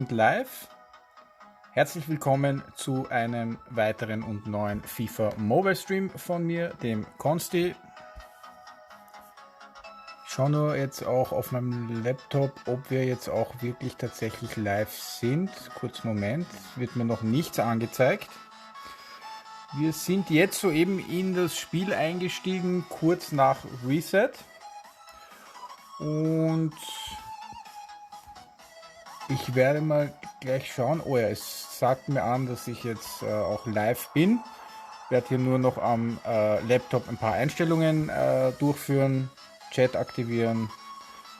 Live. Herzlich willkommen zu einem weiteren und neuen FIFA Mobile Stream von mir, dem Konsti. Ich schaue nur jetzt auch auf meinem Laptop, ob wir jetzt auch wirklich tatsächlich live sind. Kurz Moment, wird mir noch nichts angezeigt. Wir sind jetzt soeben in das Spiel eingestiegen, kurz nach Reset. Und ich werde mal gleich schauen. Oh ja, es sagt mir an, dass ich jetzt auch live bin. Ich werde hier nur noch am Laptop ein paar Einstellungen durchführen, Chat aktivieren.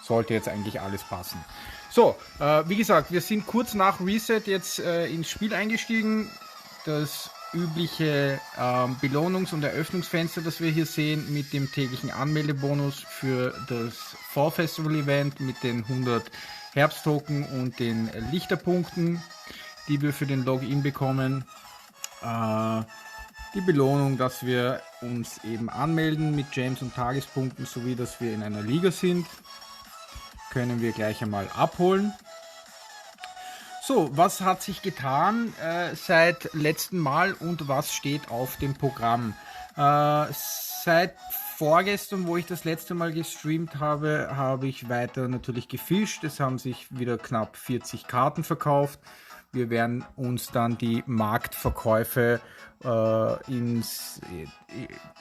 Sollte jetzt eigentlich alles passen. So, wie gesagt, wir sind kurz nach Reset jetzt ins Spiel eingestiegen. Das übliche Belohnungs- und Eröffnungsfenster, das wir hier sehen, mit dem täglichen Anmeldebonus für das Fall Festival Event mit den 100 Herbsttoken und den Lichterpunkten, die wir für den Login bekommen. Die Belohnung, dass wir uns eben anmelden mit Gems und Tagespunkten, sowie dass wir in einer Liga sind, können wir gleich einmal abholen. So, was hat sich getan seit letztem Mal und was steht auf dem Programm? Seit vorgestern, wo ich das letzte Mal gestreamt habe, habe ich weiter natürlich gefischt. Es haben sich wieder knapp 40 Karten verkauft. Wir werden uns dann die Marktverkäufe im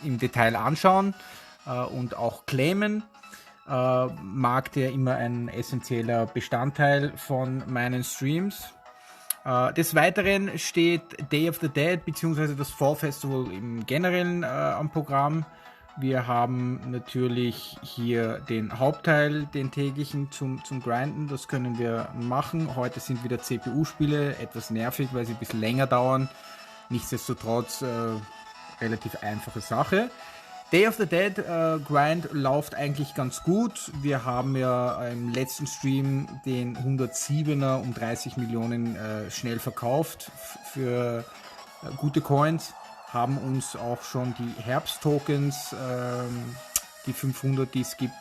Detail anschauen und auch claimen. Markt ja immer ein essentieller Bestandteil von meinen Streams. Des Weiteren steht Day of the Dead bzw. das Fall Festival im Generellen am Programm. Wir haben natürlich hier den Hauptteil, den täglichen zum Grinden, das können wir machen. Heute sind wieder CPU-Spiele, etwas nervig, weil sie ein bisschen länger dauern. Nichtsdestotrotz relativ einfache Sache. Day of the Dead Grind läuft eigentlich ganz gut. Wir haben ja im letzten Stream den 107er um 30 Millionen schnell verkauft für gute Coins. Haben uns auch schon die Herbsttokens, die 500, die es gibt,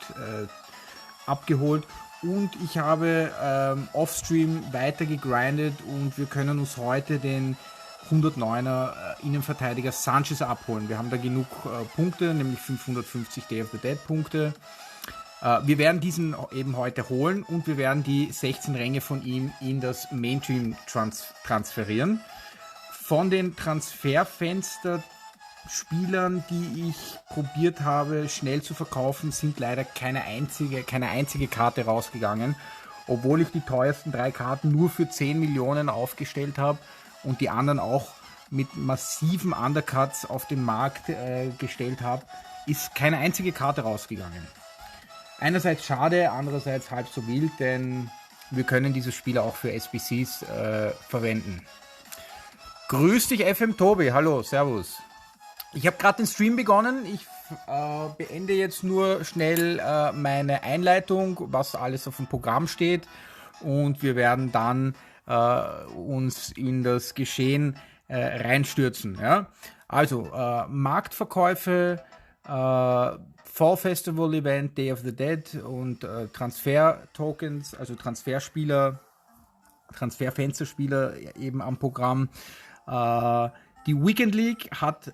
abgeholt. Und ich habe offstream weiter gegrindet und wir können uns heute den 109er Innenverteidiger Sanchez abholen. Wir haben da genug Punkte, nämlich 550 Day of the Dead Punkte. Wir werden diesen eben heute holen und wir werden die 16 Ränge von ihm in das Main Team transferieren. Von den Transferfenster-Spielern, die ich probiert habe, schnell zu verkaufen, sind leider keine einzige Karte rausgegangen, obwohl ich die teuersten 3 Karten nur für 10 Millionen aufgestellt habe und die anderen auch mit massiven Undercuts auf den Markt gestellt habe, ist keine einzige Karte rausgegangen. Einerseits schade, andererseits halb so wild, denn wir können diese Spieler auch für SBCs verwenden. Grüß dich FM Tobi, hallo, servus. Ich habe gerade den Stream begonnen, ich beende jetzt nur schnell meine Einleitung, was alles auf dem Programm steht und wir werden dann uns in das Geschehen reinstürzen. Ja? Also Marktverkäufe, Fall Festival Event, Day of the Dead und Transfer-Tokens, also Transferspieler, Transferfensterspieler eben am Programm. Die Weekend League hat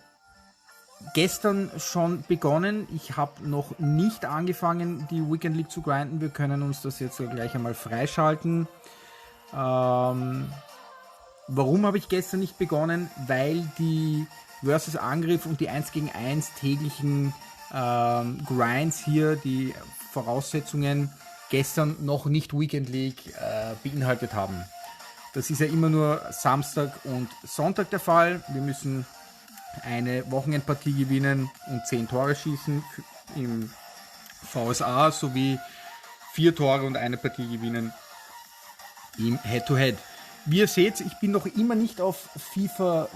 gestern schon begonnen. Ich habe noch nicht angefangen, die Weekend League zu grinden. Wir können uns das jetzt gleich einmal freischalten. Warum habe ich gestern nicht begonnen? Weil die Versus Angriff und die 1 gegen 1 täglichen Grinds hier, die Voraussetzungen gestern noch nicht Weekend League beinhaltet haben. Das ist ja immer nur Samstag und Sonntag der Fall. Wir müssen eine Wochenendpartie gewinnen und 10 Tore schießen im VSA sowie 4 Tore und eine Partie gewinnen im Head-to-Head. Wie ihr seht, ich bin noch immer nicht auf FIFA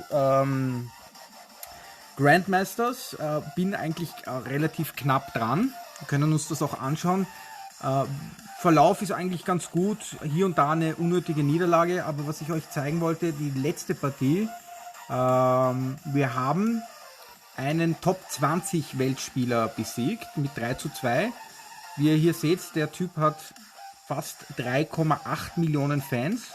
Grandmasters, bin eigentlich relativ knapp dran. Wir können uns das auch anschauen. Verlauf ist eigentlich ganz gut, hier und da eine unnötige Niederlage, aber was ich euch zeigen wollte, die letzte Partie, wir haben einen Top 20 Weltspieler besiegt mit 3:2. Wie ihr hier seht, der Typ hat fast 3,8 Millionen Fans.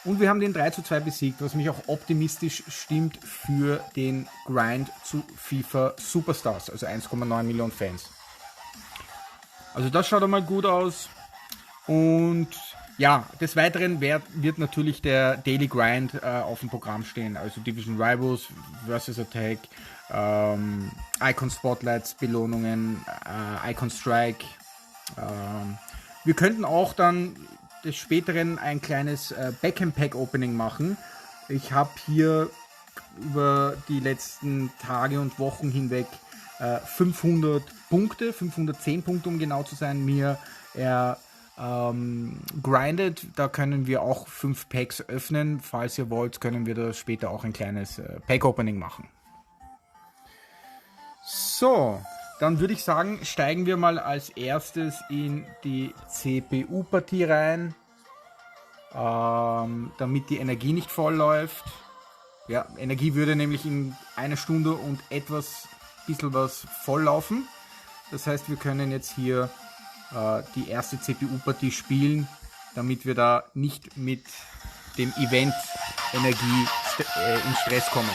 Und wir haben den 3:2 besiegt, was mich auch optimistisch stimmt für den Grind zu FIFA Superstars, also 1,9 Millionen Fans. Also das schaut einmal gut aus. Und ja, des Weiteren wird natürlich der Daily Grind auf dem Programm stehen. Also Division Rivals, Versus Attack, Icon Spotlights, Belohnungen, Icon Strike. Wir könnten auch dann des Späteren ein kleines Backend Pack Opening machen. Ich habe hier über die letzten Tage und Wochen hinweg 500 Punkte, 510 Punkte um genau zu sein, mir grindet. Da können wir auch 5 Packs öffnen. Falls ihr wollt, können wir da später auch ein kleines Pack Opening machen. So, dann würde ich sagen, steigen wir mal als erstes in die CPU-Partie rein, damit die Energie nicht voll läuft. Ja, Energie würde nämlich in einer Stunde und bisschen was voll laufen. Das heißt, wir können jetzt hier die erste CPU-Partie spielen, damit wir da nicht mit dem Event Energie in Stress kommen.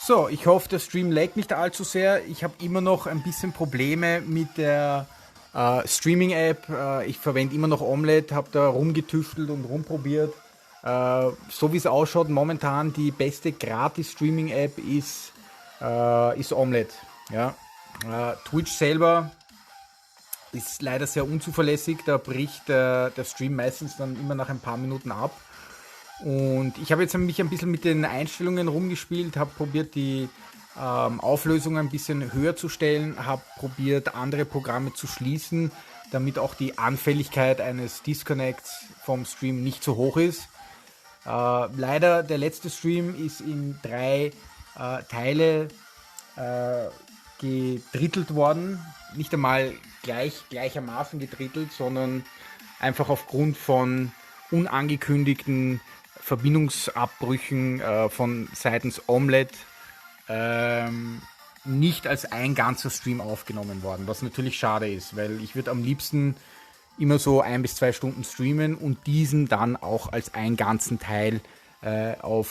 So, ich hoffe, der Stream laggt nicht allzu sehr. Ich habe immer noch ein bisschen Probleme mit der Streaming-App. Ich verwende immer noch Omelette, habe da rumgetüftelt und rumprobiert. So wie es ausschaut, momentan die beste Gratis-Streaming-App ist Omelette. Ja. Twitch selber ist leider sehr unzuverlässig. Da bricht der Stream meistens dann immer nach ein paar Minuten ab. Und ich habe jetzt mich ein bisschen mit den Einstellungen rumgespielt, habe probiert, die Auflösung ein bisschen höher zu stellen, habe probiert, andere Programme zu schließen, damit auch die Anfälligkeit eines Disconnects vom Stream nicht so hoch ist. Leider, der letzte Stream ist in 3 Teile gedrittelt worden. Nicht einmal gleichermaßen gedrittelt, sondern einfach aufgrund von unangekündigten Verbindungsabbrüchen von seitens Omelette nicht als ein ganzer Stream aufgenommen worden, was natürlich schade ist, weil ich würde am liebsten immer so 1 bis 2 Stunden streamen und diesen dann auch als einen ganzen Teil auf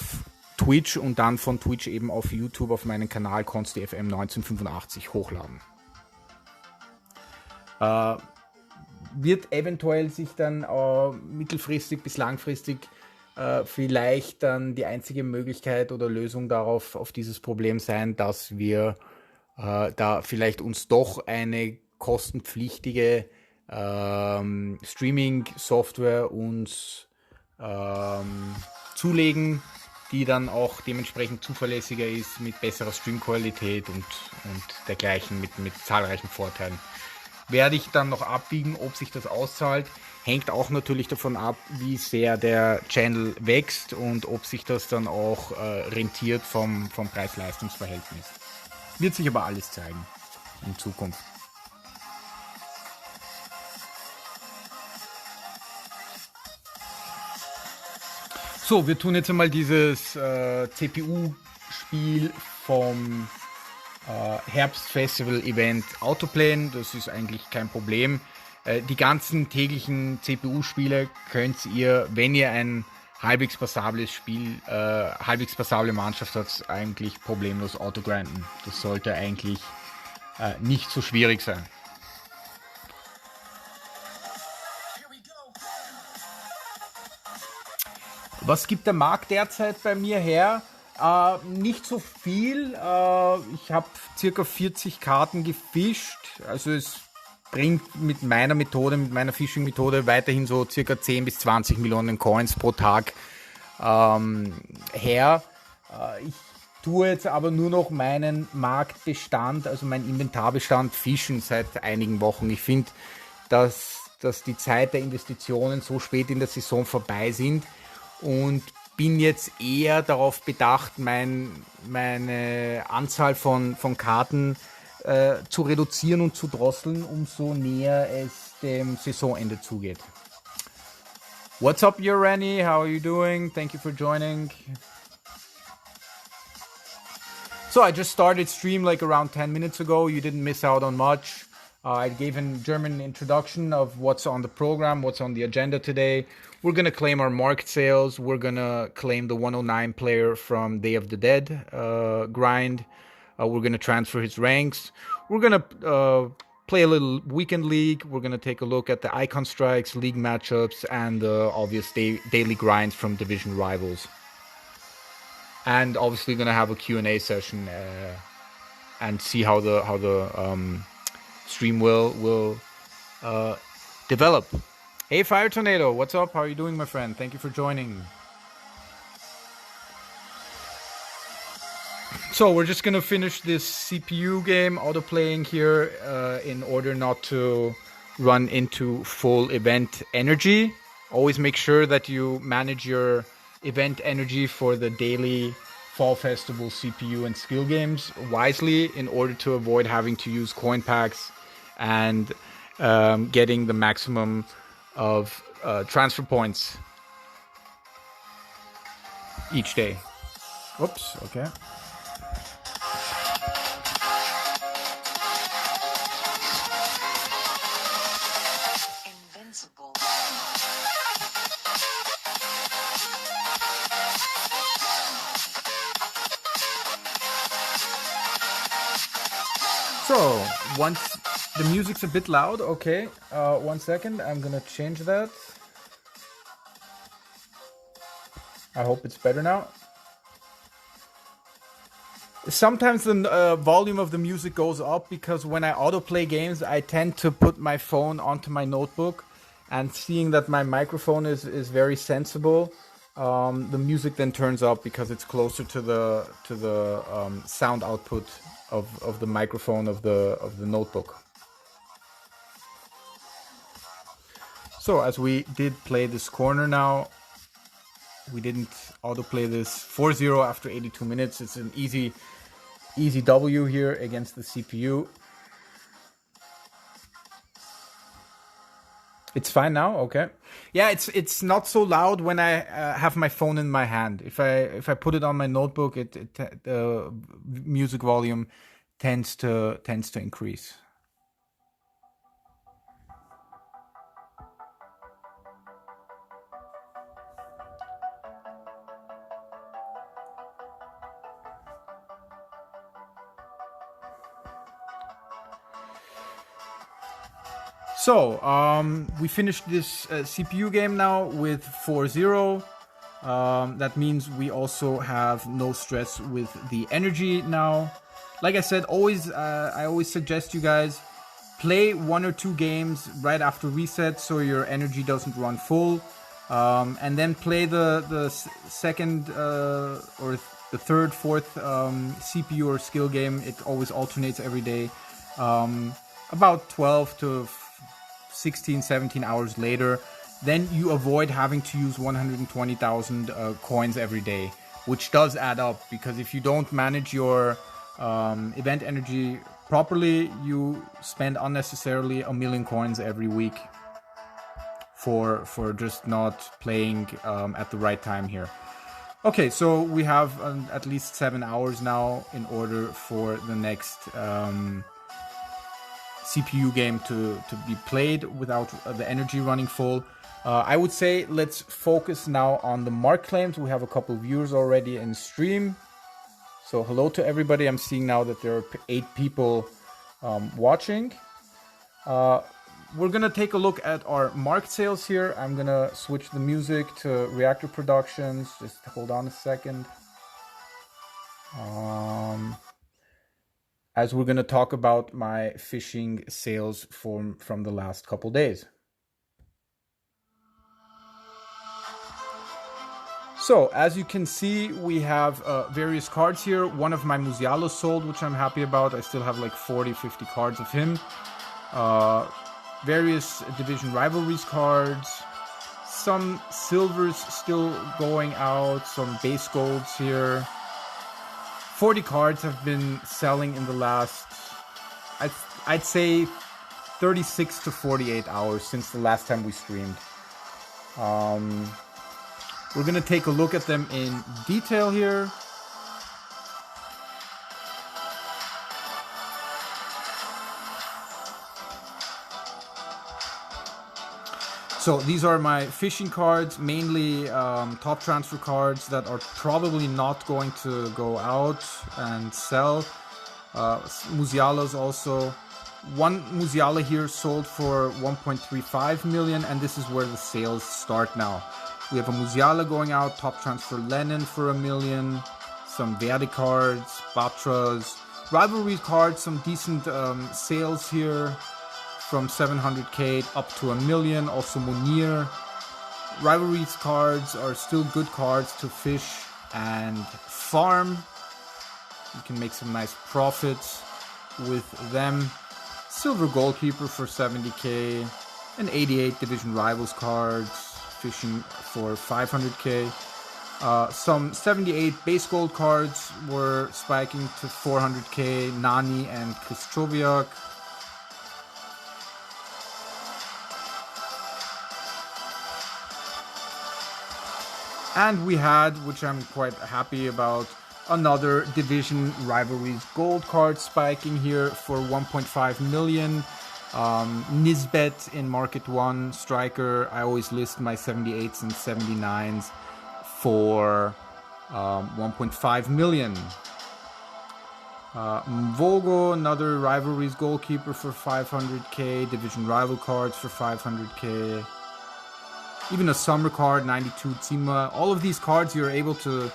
Twitch und dann von Twitch eben auf YouTube auf meinen Kanal ConstiFM 1985 hochladen. Wird eventuell sich dann mittelfristig bis langfristig vielleicht dann die einzige Möglichkeit oder Lösung auf dieses Problem sein, dass wir da vielleicht uns doch eine kostenpflichtige Streaming-Software uns zulegen, die dann auch dementsprechend zuverlässiger ist, mit besserer Streamqualität und dergleichen, mit zahlreichen Vorteilen. Werde ich dann noch abwiegen, ob sich das auszahlt. Hängt auch natürlich davon ab, wie sehr der Channel wächst und ob sich das dann auch rentiert vom Preis-Leistungs-Verhältnis. Wird sich aber alles zeigen in Zukunft. So, wir tun jetzt einmal dieses CPU-Spiel vom Herbstfestival-Event Autoplayen. Das ist eigentlich kein Problem. Die ganzen täglichen CPU-Spiele könnt ihr, wenn ihr ein halbwegs passables Spiel, halbwegs passable Mannschaft habt, eigentlich problemlos autogrinden. Das sollte eigentlich nicht so schwierig sein. Was gibt der Markt derzeit bei mir her? Nicht so viel. Ich habe circa 40 Karten gefischt. Also es bringt mit meiner Methode, mit meiner Phishing-Methode weiterhin so circa 10 bis 20 Millionen Coins pro Tag her. Ich tue jetzt aber nur noch meinen Marktbestand, also meinen Inventarbestand fischen seit einigen Wochen. Ich finde, dass die Zeit der Investitionen so spät in der Saison vorbei sind und bin jetzt eher darauf bedacht, meine Anzahl von Karten zu reduzieren und zu drosseln, umso näher es dem Saisonende zugeht. What's up, Urani? How are you doing? Thank you for joining. So I just started stream like around 10 minutes ago. You didn't miss out on much. I gave a German introduction of what's on the program, what's on the agenda today. We're going to claim our market sales. We're going to claim the 109 player from Day of the Dead grind. We're going to transfer his ranks. We're going to play a little weekend league. We're going to take a look at the icon strikes, league matchups, and the obvious daily grinds from division rivals. And obviously going to have a Q&A session and see how the stream will develop. Hey, Fire Tornado, what's up? How are you doing, my friend? Thank you for joining. So we're just going to finish this CPU game auto-playing here in order not to run into full event energy. Always make sure that you manage your event energy for the daily Fall Festival CPU and skill games wisely in order to avoid having to use coin packs and getting the maximum of transfer points each day. Oops, okay. So, once the music's a bit loud, okay, 1 second, I'm gonna change that. I hope it's better now. Sometimes the volume of the music goes up because when I autoplay games, I tend to put my phone onto my notebook, and seeing that my microphone is very sensible, the music then turns up because it's closer to the sound output of the microphone of the notebook. So as we did play this corner now, we didn't autoplay this 4-0 after 82 minutes. It's an easy W here against the CPU. It's fine now, okay. Yeah, it's not so loud when I have my phone in my hand. If I put it on my notebook, the music volume tends to increase. So, we finished this CPU game now with 4-0. That means we also have no stress with the energy now. Like I said, I always suggest you guys play 1 or 2 games right after reset so your energy doesn't run full. And then play the second or the third, fourth CPU or skill game. It always alternates every day. About 12 to 16, 17 hours later, then you avoid having to use 120,000 coins every day, which does add up, because if you don't manage your event energy properly, you spend unnecessarily 1 million coins every week for just not playing at the right time here. Okay, so we have at least 7 hours now in order for the next CPU game to be played without the energy running full. I would say let's focus now on the mark claims. We have a couple of viewers already in stream. So hello to everybody. I'm seeing now that there are 8 people watching. We're gonna take a look at our marked sales here. I'm gonna switch the music to Reactor Productions. Just hold on a second. As we're gonna talk about my fishing sales from the last couple days. So, as you can see, we have various cards here. One of my Musialos sold, which I'm happy about. I still have like 40, 50 cards of him. Various Division Rivalries cards. Some silvers still going out. Some base golds here. 40 cards have been selling in the last I'd say 36 to 48 hours since the last time we streamed. We're gonna take a look at them in detail here. So these are my fishing cards, mainly top transfer cards that are probably not going to go out and sell. Musialas also. One Musiala here sold for 1.35 million, and this is where the sales start now. We have a Musiala going out, top transfer Lennon for $1 million, some Verdi cards, Batras, rivalry cards, some decent sales here from 700k up to $1 million. Also Munir. Rivalries cards are still good cards to fish and farm. You can make some nice profits with them. Silver goalkeeper for 70k, and 88 division rivals cards, fishing for 500k. Some 78 base gold cards were spiking to 400k, Nani and Kristroviak. And we had, which I'm quite happy about, another division rivalries gold card spiking here for 1.5 million. Nisbet in Market 1 striker. I always list my 78s and 79s for 1.5 million. Mvogo, another rivalries goalkeeper for 500k. Division rival cards for 500k. Even a summer card, 92 Zima. All of these cards you were able to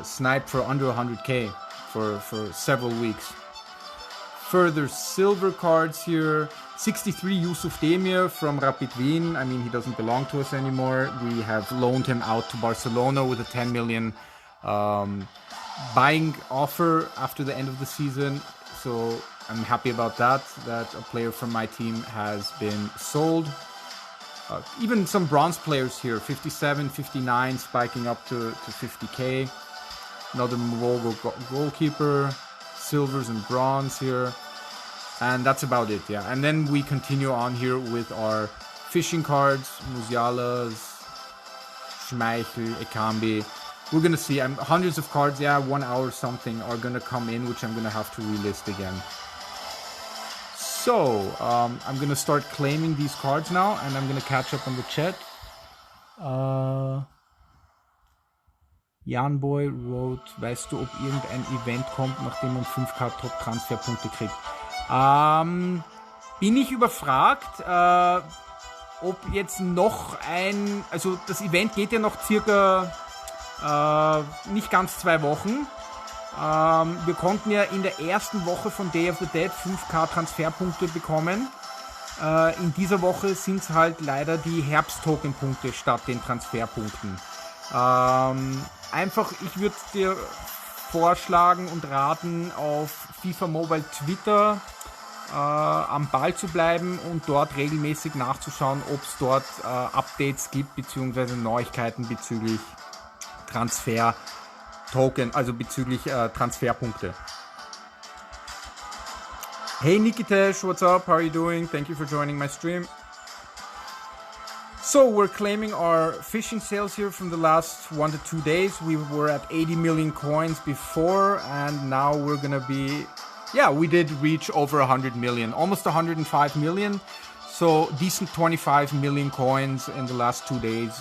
snipe for under 100k for several weeks. Further silver cards here. 63 Yusuf Demir from Rapid Wien. I mean, he doesn't belong to us anymore. We have loaned him out to Barcelona with a 10 million buying offer after the end of the season. So I'm happy about that a player from my team has been sold. Even some bronze players here, 57, 59, spiking up to 50k. Another Mvogo goalkeeper, silvers and bronze here. And that's about it, yeah. And then we continue on here with our fishing cards, Musialas, Schmeichel, Ekambi. We're going to see, hundreds of cards, 1 hour something are going to come in, which I'm going to have to relist again. So, I'm going to start claiming these cards now, and I'm going to catch up on the chat. Janboy wrote, weißt du, ob irgendein Event kommt, nachdem man 5k Top-Transferpunkte kriegt? Bin ich überfragt, ob jetzt noch also das Event geht ja noch circa nicht ganz 2 Wochen. Wir konnten ja in der ersten Woche von Day of the Dead 5k Transferpunkte bekommen. In dieser Woche sind es halt leider die Herbst-Token-Punkte statt den Transferpunkten. Einfach, ich würde dir vorschlagen und raten, auf FIFA Mobile Twitter am Ball zu bleiben und dort regelmäßig nachzuschauen, ob es dort Updates gibt, beziehungsweise Neuigkeiten bezüglich Transfer-Token, also bezüglich Transferpunkte. Hey Nikitesh, what's up? How are you doing? Thank you for joining my stream. So we're claiming our fishing sales here from the last 1 to 2 days. We were at 80 million coins before, and now we're gonna be, we did reach over 100 million, almost 105 million. So decent 25 million coins in the last 2 days,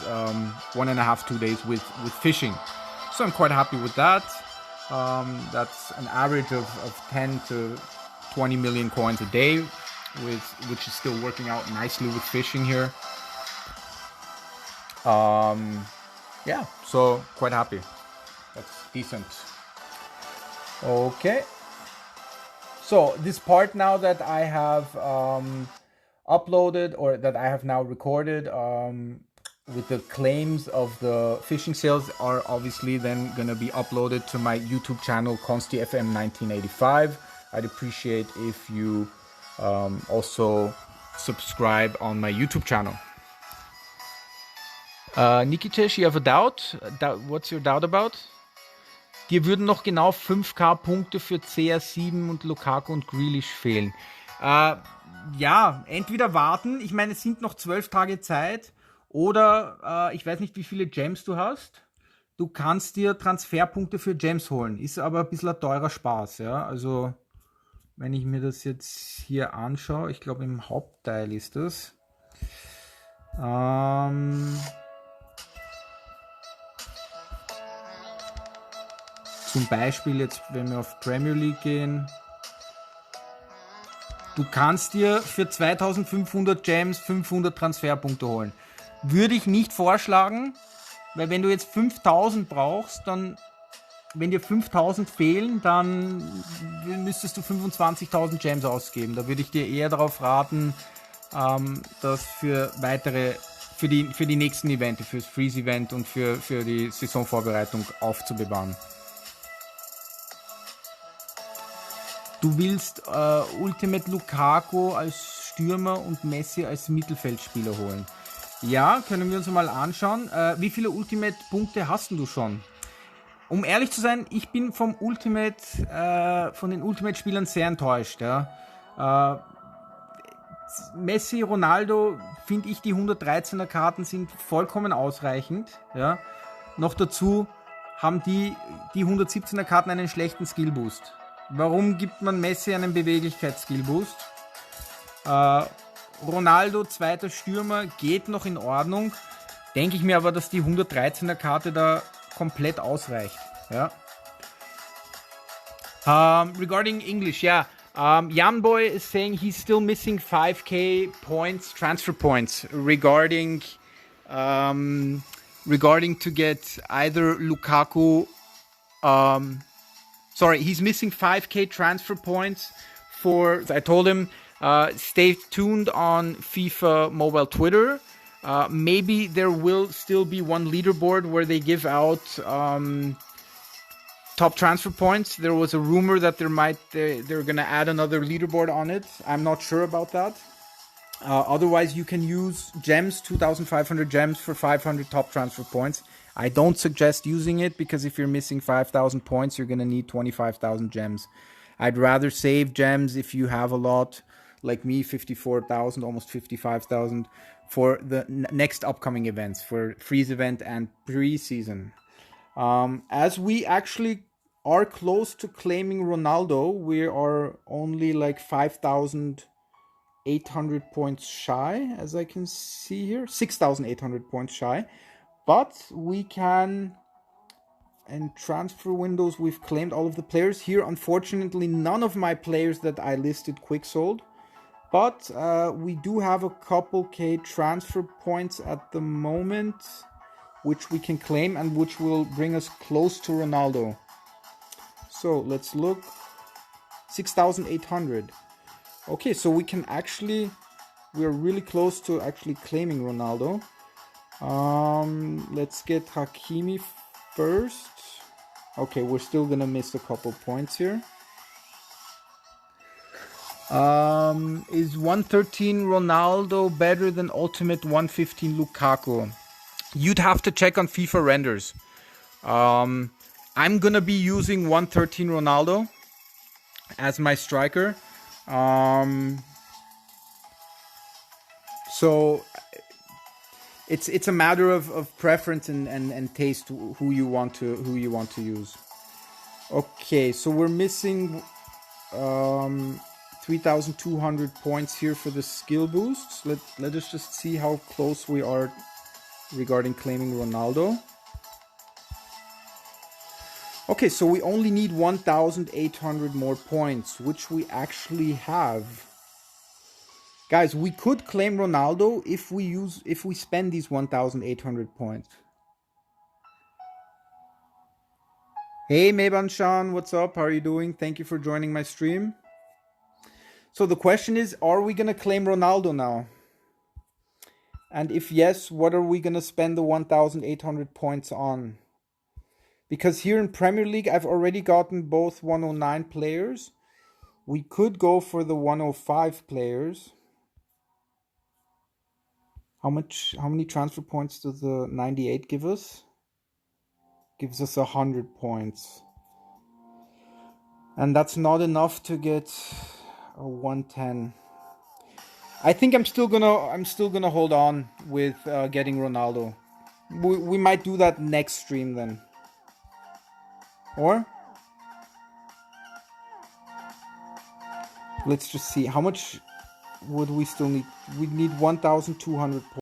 1.5, 2 days with fishing. So I'm quite happy with that. That's an average of 10 to 20 million coins a day, which is still working out nicely with fishing here. So quite happy. That's decent. Okay. So this part now that I have uploaded, or that I have now recorded with the claims of the fishing sales, are obviously then going to be uploaded to my YouTube channel, ConstiFM1985. I'd appreciate if you also subscribe on my YouTube channel. Nikitesh, you have a doubt? What's your doubt about? dir würden noch genau 5k Punkte für CR7 und Lukaku und Grealish fehlen. Ja, entweder warten, ich meine, es sind noch 12 Tage Zeit, oder ich weiß nicht, wie viele Gems du hast. Du kannst dir Transferpunkte für Gems holen, ist aber ein bisschen ein teurer Spaß, ja, also wenn ich mir das jetzt hier anschaue, ich glaube im Hauptteil ist das. Zum Beispiel jetzt, wenn wir auf Premier League gehen. Du kannst dir für 2500 Gems 500 Transferpunkte holen. Würde ich nicht vorschlagen, weil wenn du jetzt 5000 brauchst, dann, wenn dir 5000 fehlen, dann müsstest du 25.000 Gems ausgeben. Da würde ich dir eher darauf raten, das für weitere, für die nächsten Events, fürs Freeze-Event und für die Saisonvorbereitung aufzubewahren. Du willst Ultimate Lukaku als Stürmer und Messi als Mittelfeldspieler holen. Ja, können wir uns mal anschauen. Wie viele Ultimate-Punkte hast du schon? Um ehrlich zu sein, ich bin von den Ultimate-Spielern sehr enttäuscht. Ja. Messi, Ronaldo, finde ich, die 113er Karten sind vollkommen ausreichend. Ja. Noch dazu haben die 117er Karten einen schlechten Skillboost. Warum gibt man Messi einen Beweglichkeits-Skillboost? Ronaldo, zweiter Stürmer, geht noch in Ordnung. Denke ich mir aber, dass die 113er Karte da komplett ausreicht. Ja. Regarding English, yeah. Janboy is saying he's still missing 5k points, transfer points, regarding to get either Lukaku. Sorry, he's missing 5k transfer points for. I told him, stay tuned on FIFA Mobile Twitter. Maybe there will still be one leaderboard where they give out top transfer points. There was a rumor that they're gonna add another leaderboard on it. I'm not sure about that. Otherwise, you can use gems, 2,500 gems for 500 top transfer points. I don't suggest using it because if you're missing 5,000 points, you're gonna need 25,000 gems. I'd rather save gems if you have a lot, like me, 54,000, almost 55,000, for the next upcoming events, for freeze event and pre-season. As we actually are close to claiming Ronaldo, we are only like 5,800 points shy, as I can see here, 6,800 points shy. But we can, in transfer windows, we've claimed all of the players. Here, unfortunately, none of my players that I listed quick sold. But we do have a couple K transfer points at the moment, which we can claim and which will bring us close to Ronaldo. So let's look. 6,800. Okay, so we can actually, we're really close to actually claiming Ronaldo. Let's get Hakimi first. Okay, we're still gonna miss a couple points here. Is 113 Ronaldo better than Ultimate 115 Lukaku? You'd have to check on FIFA renders. I'm gonna be using 113 Ronaldo as my striker. So it's a matter of preference and taste who you want to use. Okay, so we're missing 3,200 points here for the skill boosts. Let us just see how close we are regarding claiming Ronaldo. Okay, so we only need 1,800 more points, which we actually have. Guys, we could claim Ronaldo if we spend these 1,800 points. Hey Meban-chan, what's up? How are you doing? Thank you for joining my stream. So the question is, are we gonna claim Ronaldo now? And if yes, what are we gonna spend the 1,800 points on? Because here in Premier League, I've already gotten both 109 players. We could go for the 105 players. How many transfer points does the 98 give us? Gives us 100 points. And that's not enough to get a 110. I think I'm still gonna hold on with getting Ronaldo. We might do that next stream then. Or let's just see how much would we still need. We'd need 1,200 points.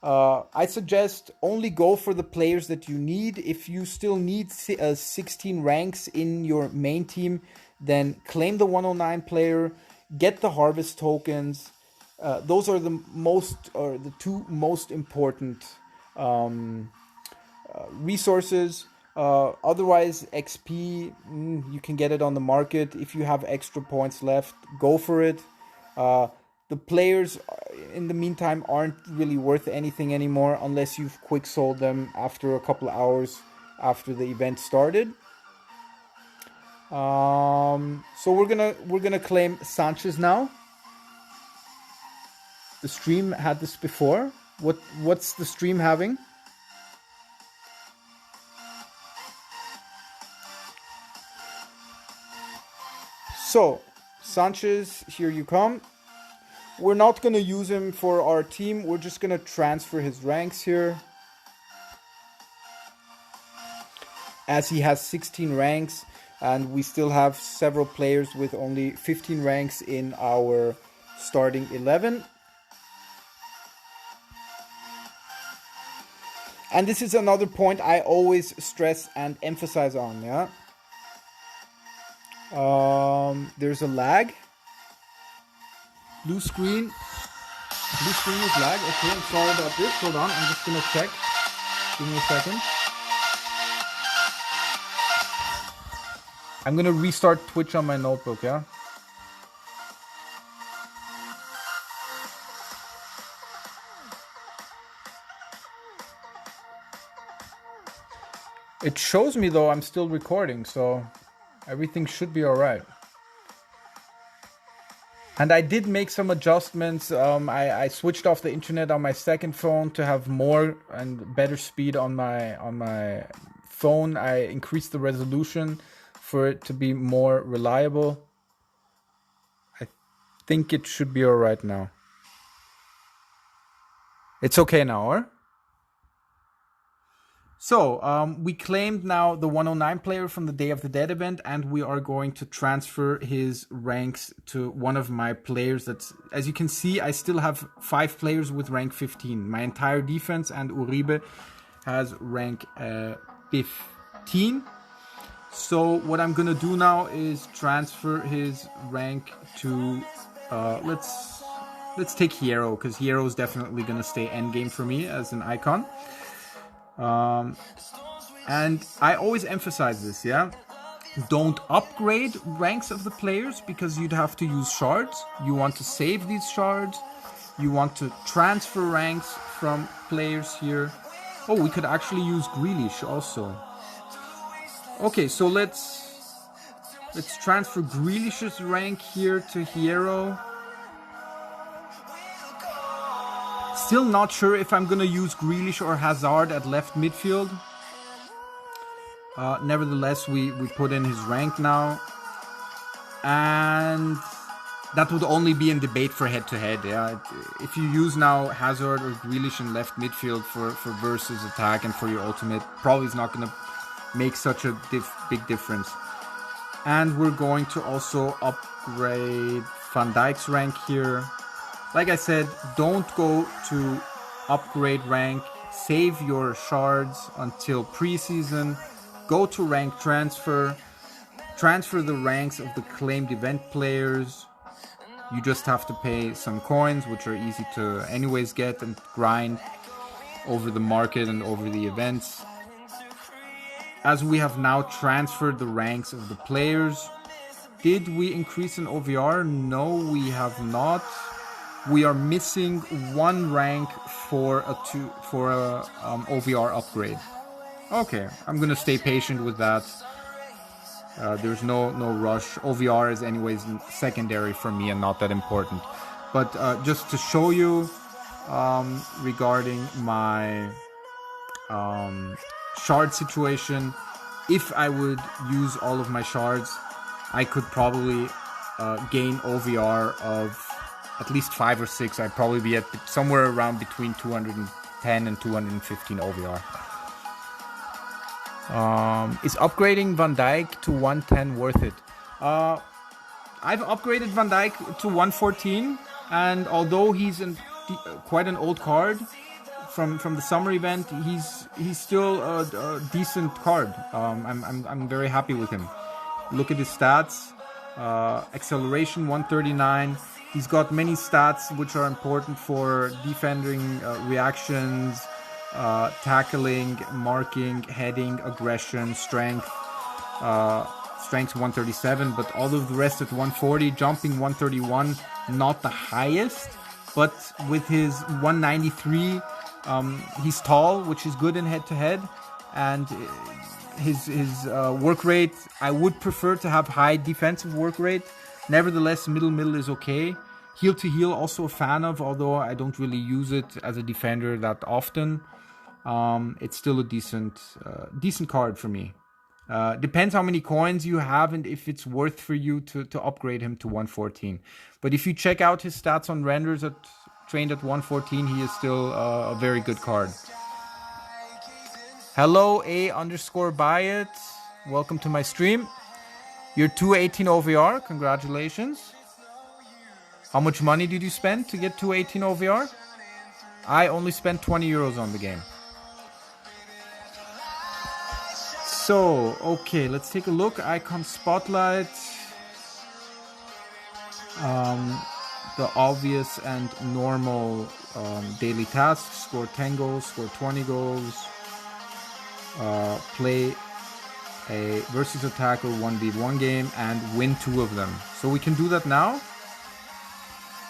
I suggest only go for the players that you need. If you still need 16 ranks in your main team, then claim the 109 player, get the harvest tokens. Those are the two most important resources. Otherwise, XP, you can get it on the market. If you have extra points left, go for it. The players, in the meantime, aren't really worth anything anymore unless you've quick sold them after a couple of hours after the event started. So we're gonna claim Sanchez now. The stream had this before. What's the stream having? So, Sanchez, here you come. We're not going to use him for our team. We're just going to transfer his ranks here. As he has 16 ranks, and we still have several players with only 15 ranks in our starting 11. And this is another point I always stress and emphasize on, yeah? There's a lag. Blue screen is lag. Okay, I'm sorry about this. Hold on, I'm just gonna check. Give me a second. I'm gonna restart Twitch on my notebook, yeah? It shows me though I'm still recording, so everything should be alright. And I did make some adjustments. I switched off the internet on my second phone to have more and better speed on my phone. I increased the resolution for it to be more reliable. I think it should be alright now. It's okay now, or? So, we claimed now the 109 player from the Day of the Dead event, and we are going to transfer his ranks to one of my players. That's, as you can see, I still have 5 players with rank 15. My entire defense and Uribe has rank 15. So what I'm gonna do now is transfer his rank to, let's take Hierro, because Hierro is definitely gonna stay endgame for me as an icon. And I always emphasize this, yeah? Don't upgrade ranks of the players because you'd have to use shards. You want to save these shards. You want to transfer ranks from players here. Oh, we could actually use Grealish also. Okay, so let's transfer Grealish's rank here to Hierro. Still not sure if I'm gonna use Grealish or Hazard at left midfield. Nevertheless, we put in his rank now. And that would only be in debate for head-to-head. Yeah, if you use now Hazard or Grealish in left midfield for versus attack and for your ultimate, probably is not going to make such a big difference. And we're going to also upgrade Van Dijk's rank here. Like I said, don't go to upgrade rank. Save your shards until preseason. Go to rank transfer. Transfer the ranks of the claimed event players. You just have to pay some coins, which are easy to anyways get and grind over the market and over the events. As we have now transferred the ranks of the players. Did we increase an OVR? No, we have not. We are missing one rank for a OVR upgrade. Okay, I'm gonna stay patient with that. There's no rush. OVR is anyways secondary for me and not that important. But just to show you regarding my shard situation, if I would use all of my shards, I could probably gain OVR of at least 5 or 6. I'd probably be at somewhere around between 210 and 215 OVR. Is upgrading Van Dijk to 110 worth it? I've upgraded Van Dijk to 114, and although he's quite an old card from the summer event, he's still a decent card. I'm very happy with him. Look at his stats. Acceleration 139. He's got many stats which are important for defending reactions, tackling, marking, heading, aggression, strength. Strength 137, but all of the rest at 140, jumping 131, not the highest, but with his 193, he's tall, which is good in head-to-head, and his work rate, I would prefer to have high defensive work rate. Nevertheless, middle is okay. Heel to heel, also a fan of, although I don't really use it as a defender that often. It's still a decent card for me. Depends how many coins you have and if it's worth for you to upgrade him to 114. But if you check out his stats on renders trained at 114, he is still a very good card. Hello, A_Bayet. Welcome to my stream. You're 218 OVR. Congratulations. How much money did you spend to get 218 OVR? I only spent 20 euros on the game. So, okay, let's take a look. Icon Spotlight. The obvious and normal daily tasks. Score 10 goals, score 20 goals. Play a versus attacker 1v1 game and win 2 of them. So we can do that now.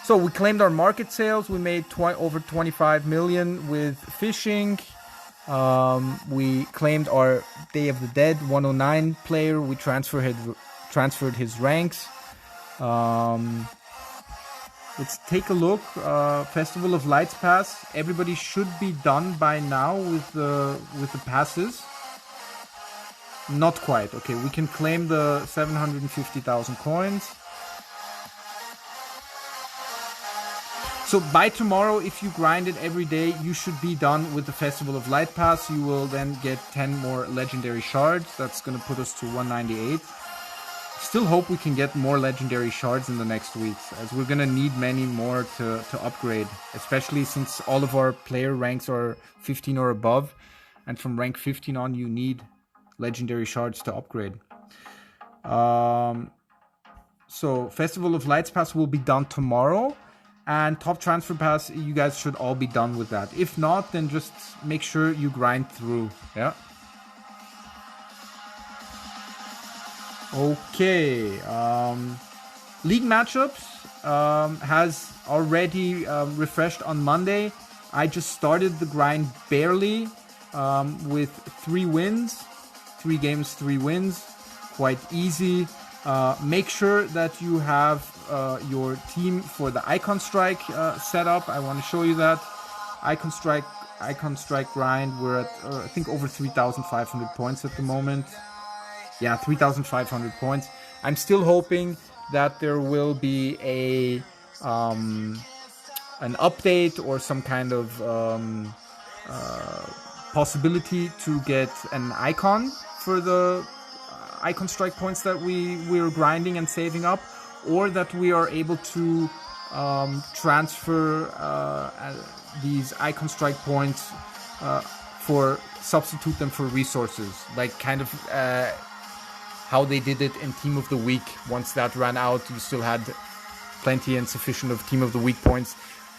So we claimed our market sales. We made over 25 million with fishing. We claimed our Day of the Dead 109 player. We transferred his ranks. Let's take a look. Festival of Lights pass. Everybody should be done by now with the passes. Not quite. Okay, we can claim the 750,000 coins. So by tomorrow, if you grind it every day, you should be done with the Festival of Light pass. You will then get 10 more legendary shards. That's going to put us to 198. Still hope we can get more legendary shards in the next weeks, as we're going to need many more to upgrade, especially since all of our player ranks are 15 or above. And from rank 15 on, you need legendary shards to upgrade. So Festival of Lights pass will be done tomorrow. And top transfer pass, you guys should all be done with that. If not, then just make sure you grind through. Yeah. Okay. League matchups has already refreshed on Monday. I just started the grind barely with 3 wins. 3 games, 3 wins. Quite easy. Make sure that you have your team for the Icon Strike set up. I want to show you that. Icon Strike grind. We're at, I think, over 3,500 points at the moment. yeah, 3,500 points. I'm still hoping that there will be an update or some kind of possibility to get an icon for the icon strike points that we're grinding and saving up, or that we are able to transfer these icon strike points substitute them for resources, like kind of how they did it in Team of the Week. Once that ran out, you still had plenty and sufficient of Team of the Week points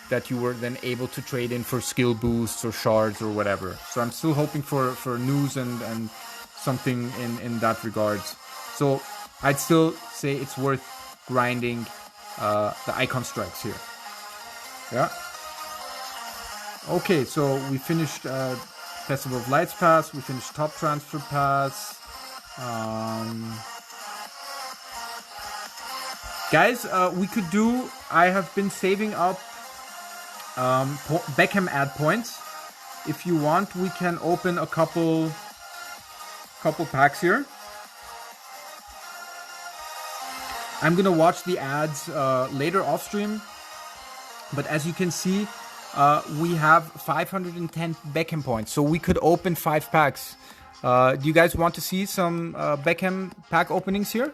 that you were then able to trade in for skill boosts or shards or whatever. So I'm still hoping for news and something in that regards. So I'd still say it's worth grinding the icon strikes here. Yeah. Okay, so we finished Festival of Lights Pass, we finished Top Transfer Pass. Guys, we could do, I have been saving up Beckham ad points. If you want, we can open a couple packs here. I'm gonna watch the ads later off stream, but as you can see, we have 510 Beckham points, so we could open 5 packs. Do you guys want to see some Beckham pack openings here?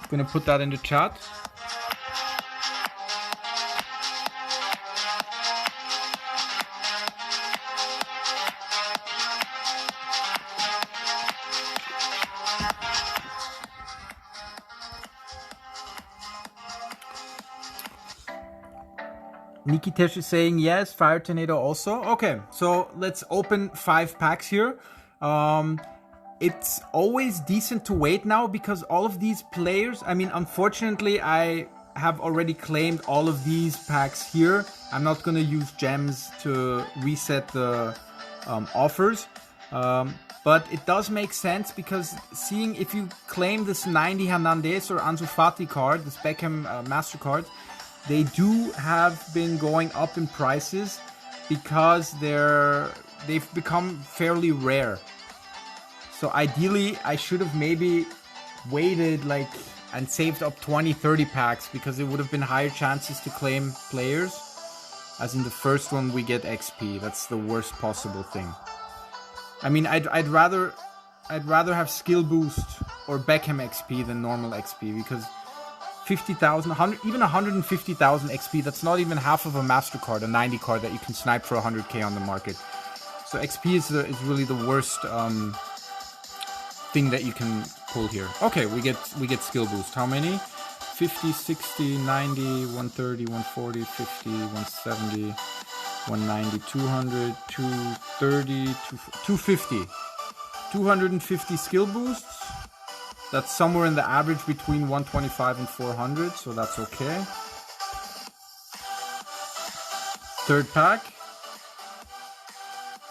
I'm gonna put that in the chat. Nikitesh is saying yes, Fire Tornado also. Okay, so let's open 5 packs here. It's always decent to wait now because all of these players, I mean, unfortunately, I have already claimed all of these packs here. I'm not going to use gems to reset the offers. But it does make sense because seeing if you claim this 90 Hernandez or Ansu Fati card, this Beckham MasterCard, they do have been going up in prices because they've become fairly rare. So ideally, I should have maybe waited and saved up 20-30 packs because it would have been higher chances to claim players. As in the first one, we get XP. That's the worst possible thing. I mean, I'd rather have skill boost or Beckham XP than normal XP because 50,000, even 150,000 XP, that's not even half of a MasterCard, a 90 card that you can snipe for 100k on the market. So XP is really the worst thing that you can pull here. Okay, we get skill boost. How many? 50, 60, 90, 130, 140, 50, 170, 190, 200, 230, 250. 250 skill boosts. That's somewhere in the average between 125 and 400, so that's okay. Third pack.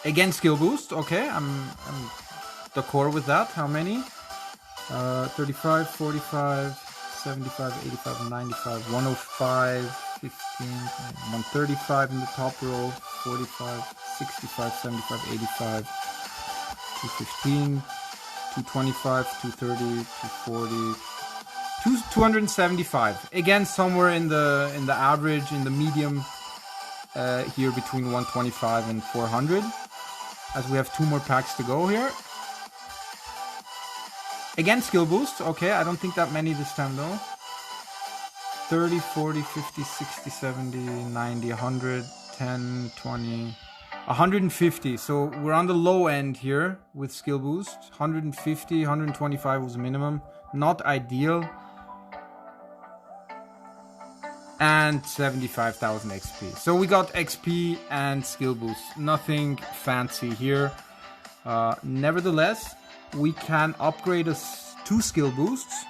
Again, skill boost. Okay, I'm d'accord with that. How many? 35, 45, 75, 85, 95, 105, 15, 135 in the top row, 45, 65, 75, 85, 215, 225, 230, 240, 275. Again, somewhere in the average, in the medium here between 125 and 400. As we have 2 more packs to go here. Again, skill boost. Okay, I don't think that many this time though. 30, 40, 50, 60, 70, 90, 100, 10, 20, 150. So we're on the low end here with skill boost. 150, 125 was minimum. Not ideal. And 75,000 XP. So we got XP and skill boost. Nothing fancy here. Nevertheless, we can upgrade us 2 skill boosts.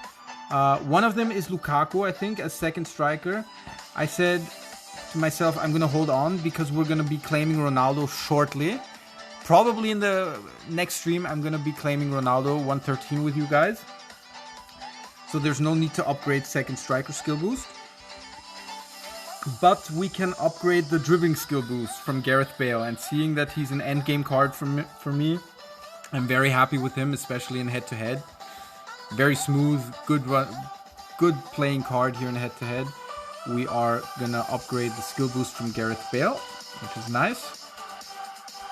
One of them is Lukaku, I think, as second striker. I said to myself, I'm going to hold on because we're going to be claiming Ronaldo shortly. Probably in the next stream, I'm going to be claiming Ronaldo 113 with you guys. So there's no need to upgrade second striker skill boost. But we can upgrade the dribbling skill boost from Gareth Bale. And seeing that he's an endgame card for me, I'm very happy with him, especially in head-to-head. Very smooth, good run, good playing card here in head-to-head. We are gonna upgrade the skill boost from Gareth Bale, which is nice.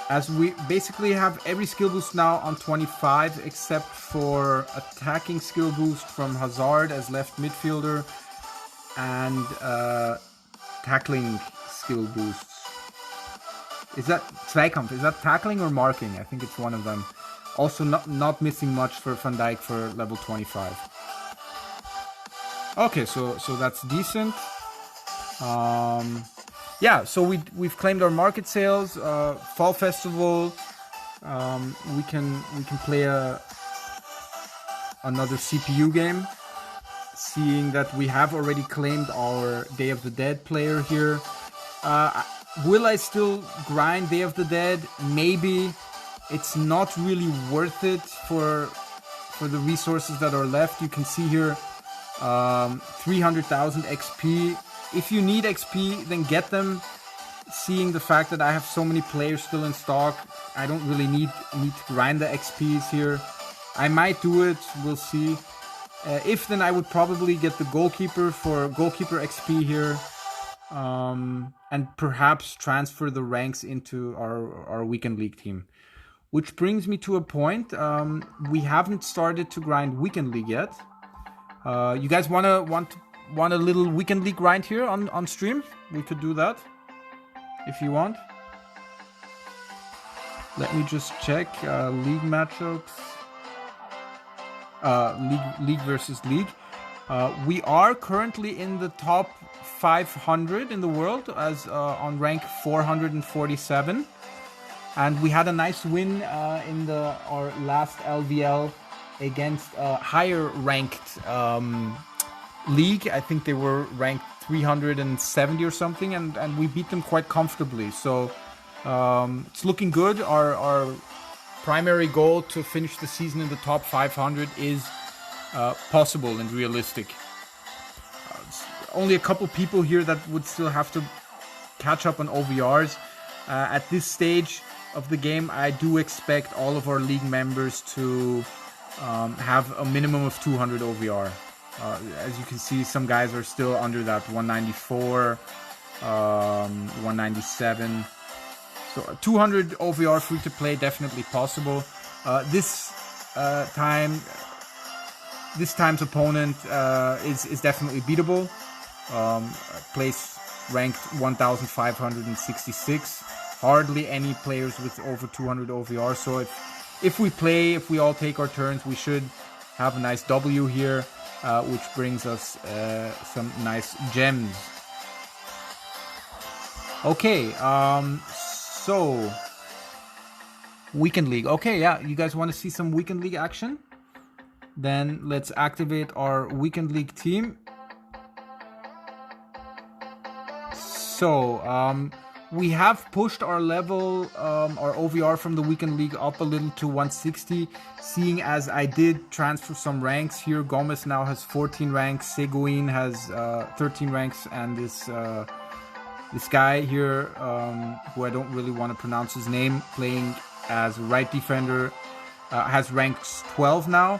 As we basically have every skill boost now on 25, except for attacking skill boost from Hazard as left midfielder, and tackling skill boosts. Is that Zweikampf? Is that tackling or marking? I think it's one of them. Also not missing much for Van Dijk for level 25. Okay, so that's decent. Yeah, so we've claimed our market sales. Fall Festival. We can play another CPU game. Seeing that we have already claimed our Day of the Dead player here. Will I still grind Day of the Dead? Maybe. It's not really worth it for the resources that are left. You can see here 300,000 XP. If you need XP, then get them. Seeing the fact that I have so many players still in stock, I don't really need to grind the XPs here. I might do it, we'll see. If then I would probably get the goalkeeper for goalkeeper XP here. And perhaps transfer the ranks into our weekend league team. Which brings me to a point. We haven't started to grind weekend league yet. You guys want a little weekend league grind here on stream? We could do that if you want. Let me just check league matchups. League versus league. We are currently in the top 500 in the world as on rank 447. And we had a nice win in our last LVL against a higher ranked league. I think they were ranked 370 or something, and we beat them quite comfortably. So it's looking good. Our primary goal to finish the season in the top 500 is possible and realistic. Only a couple people here that would still have to catch up on OVRs. At this stage of the game, I do expect all of our league members to have a minimum of 200 OVR. As you can see, some guys are still under that 194, 197. So 200 OVR free to play, definitely possible. This time's opponent is definitely beatable. Place ranked 1,566. Hardly any players with over 200 OVR. So if we all take our turns, we should have a nice W here, which brings us some nice gems. Okay, so weekend league. Okay, yeah, you guys want to see some weekend league action? Then let's activate our weekend league team. So we have pushed our level, our OVR from the weekend league up a little to 160, seeing as I did transfer some ranks here. Gomez now has 14 ranks, Seguin has 13 ranks, and this guy here, who I don't really want to pronounce his name, playing as right defender, has ranks 12 now.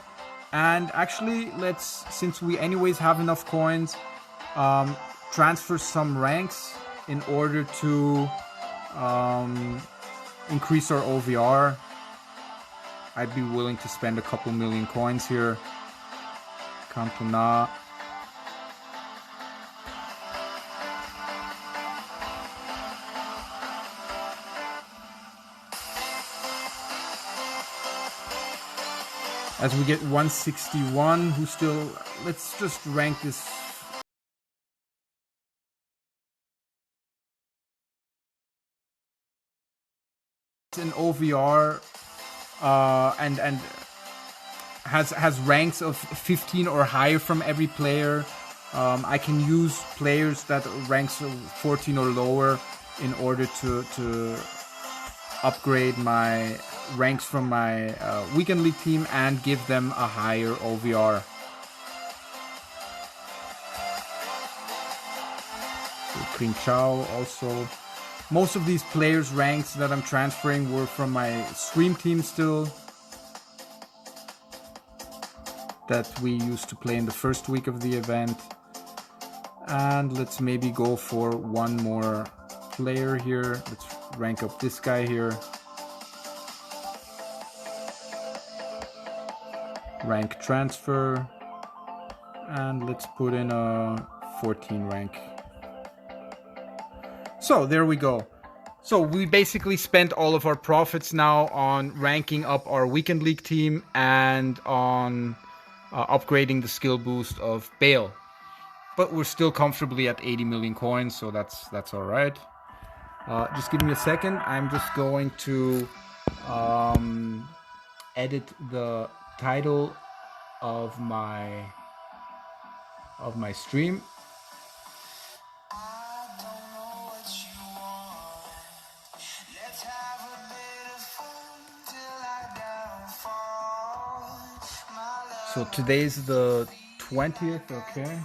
And actually, since we anyways have enough coins, transfer some ranks in order to increase our OVR. I'd be willing to spend a couple million coins here. Cantona. As we get 161, who still, let's just rank this. In OVR and has ranks of 15 or higher from every player. I can use players that ranks of 14 or lower in order to upgrade my ranks from my weekend league team and give them a higher OVR. So Kling Chao also. Most of these players' ranks that I'm transferring were from my stream team still. that we used to play in the first week of the event. And let's maybe go for one more player here. Let's rank up this guy here. Rank transfer. And let's put in a 14 rank. So there we go. So we basically spent all of our profits now on ranking up our weekend league team and on upgrading the skill boost of Bale. But we're still comfortably at 80 million coins, so that's all right. Just give me a second. I'm just going to edit the title of my stream. So today's the 20th, okay.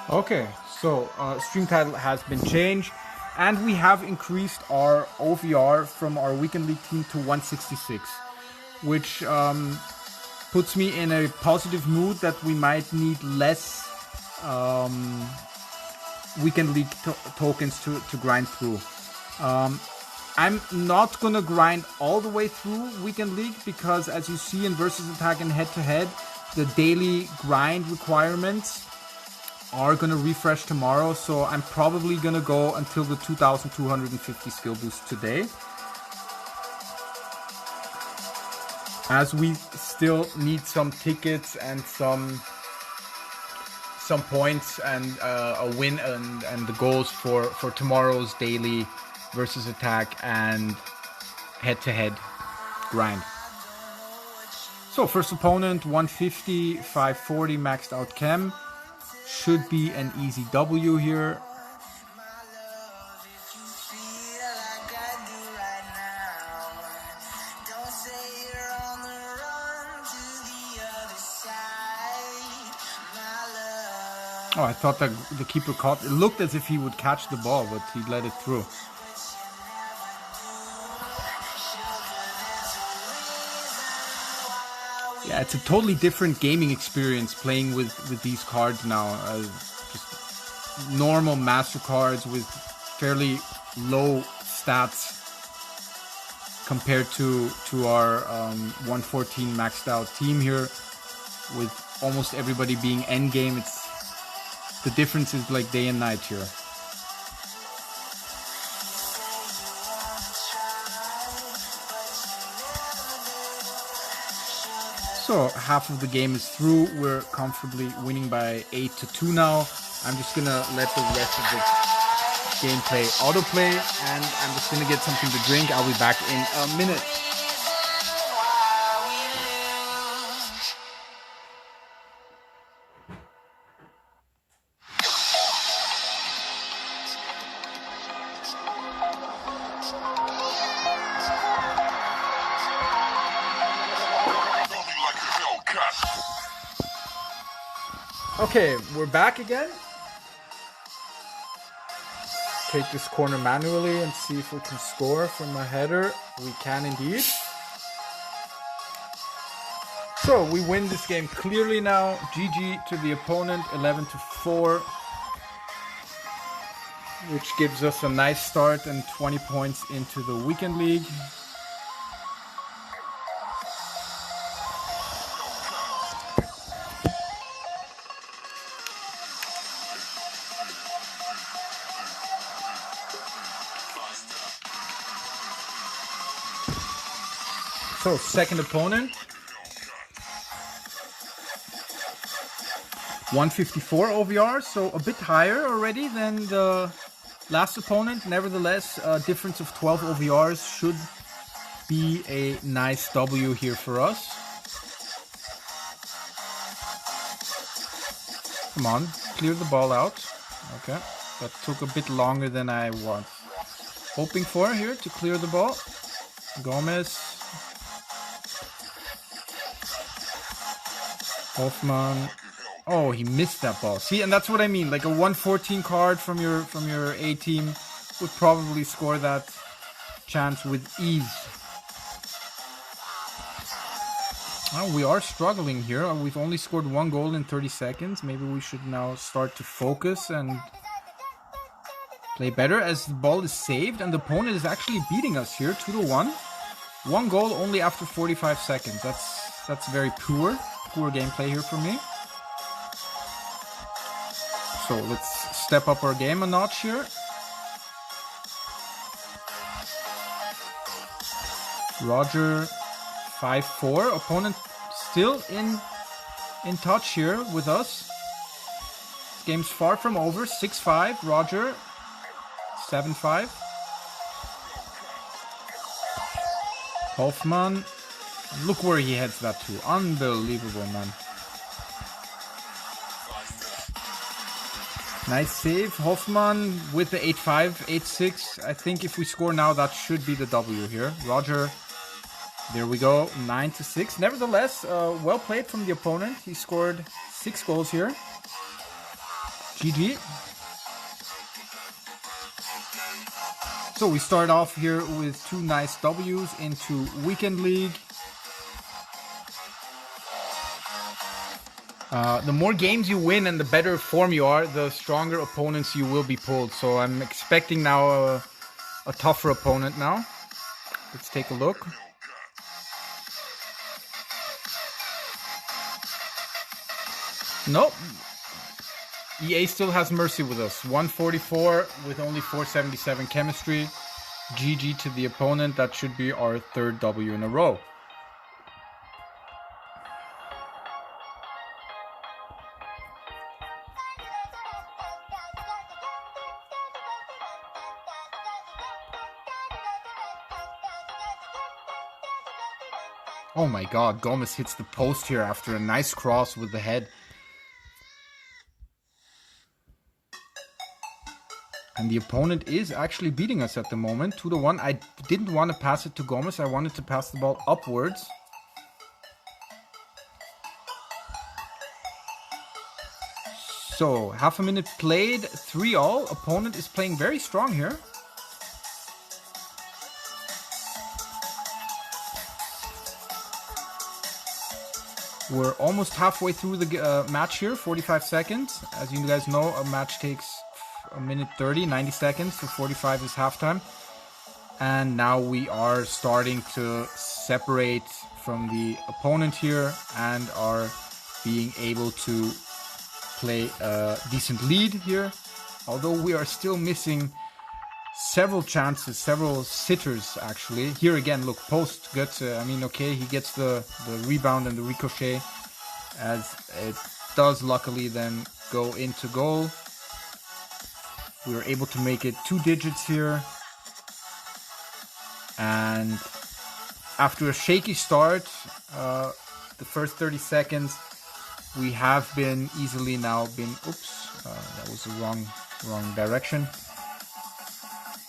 Okay, so stream title has been changed, and we have increased our OVR from our weekend league team to 166, which puts me in a positive mood that we might need less weekend league tokens to grind through. I'm not gonna grind all the way through weekend league because, as you see in versus attack and head to head, the daily grind requirements are gonna refresh tomorrow, so I'm probably gonna go until the 2250 skill boost today, as we still need some tickets and some points and a win and the goals for tomorrow's daily versus attack and head-to-head grind. So first opponent 150, 540 maxed out chem. Should be an easy W here. Oh, I thought that the keeper caught. It looked as if he would catch the ball, but he let it through. Yeah, it's a totally different gaming experience playing with these cards now. Just normal master cards with fairly low stats compared to our 114 maxed out team here, with almost everybody being endgame. The difference is like day and night here. So half of the game is through. We're comfortably winning by 8-2 now. I'm just gonna let the rest of the gameplay autoplay, and I'm just gonna get something to drink. I'll be back in a minute. Okay, we're back again. Take this corner manually and see if we can score from a header. We can indeed. So we win this game clearly now. GG to the opponent, 11-4, which gives us a nice start and 20 points into the weekend league. So, second opponent. 154 OVR, so a bit higher already than the last opponent. Nevertheless, a difference of 12 OVRs should be a nice W here for us. Come on, clear the ball out. Okay, that took a bit longer than I was hoping for here to clear the ball. Gomez. Hoffman. Oh, he missed that ball. See, and that's what I mean. Like a 114 card from your A team would probably score that chance with ease. Oh, we are struggling here. We've only scored 1 goal in 30 seconds. Maybe we should now start to focus and play better as the ball is saved and the opponent is actually beating us here 2-1. 1 goal only after 45 seconds. That's very poor gameplay here for me. So let's step up our game a notch here. Roger 5-4. Opponent still in touch here with us. This game's far from over. 6-5. Roger 7-5. Hoffman. Look where he heads that to. Unbelievable, man. Nice save. Hoffman with the 8-5, 8-6. I think if we score now, that should be the W here. Roger. There we go. 9-6. Nevertheless, well played from the opponent. He scored 6 goals here. GG. So we start off here with 2 nice W's into Weekend League. The more games you win and the better form you are, the stronger opponents you will be pulled. So I'm expecting now a tougher opponent now. Let's take a look. Nope. EA still has mercy with us. 144 with only 477 chemistry. GG to the opponent. That should be our 3rd W in a row. Oh my god, Gomez hits the post here after a nice cross with the head. And the opponent is actually beating us at the moment, 2-1. I didn't want to pass it to Gomez, I wanted to pass the ball upwards. So, half a minute played, 3-all. Opponent is playing very strong here. We're almost halfway through the match here, 45 seconds. As you guys know, a match takes a minute 30, 90 seconds, so 45 is halftime. And now we are starting to separate from the opponent here and are being able to play a decent lead here. Although we are still missing several chances, several sitters actually. Here again, look, post Götze. I mean, okay, he gets the rebound and the ricochet as it does luckily then go into goal. We were able to make it 2 digits here. And after a shaky start, the first 30 seconds, we have been easily now been, oops, that was the wrong direction.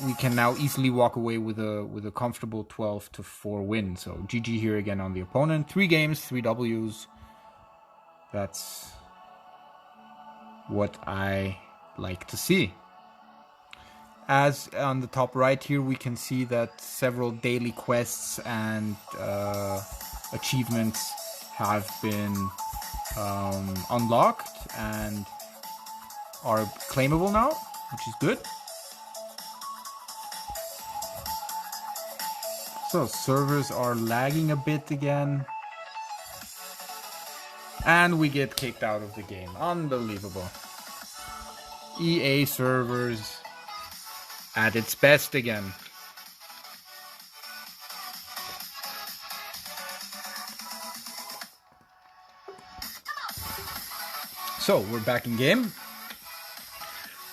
We can now easily walk away with a comfortable 12-4 win. So GG here again on the opponent. 3 games, 3 W's. That's what I like to see. As on the top right here, we can see that several daily quests and achievements have been unlocked and are claimable now, which is good. So servers are lagging a bit again. And we get kicked out of the game. Unbelievable. EA servers at its best again. So we're back in game.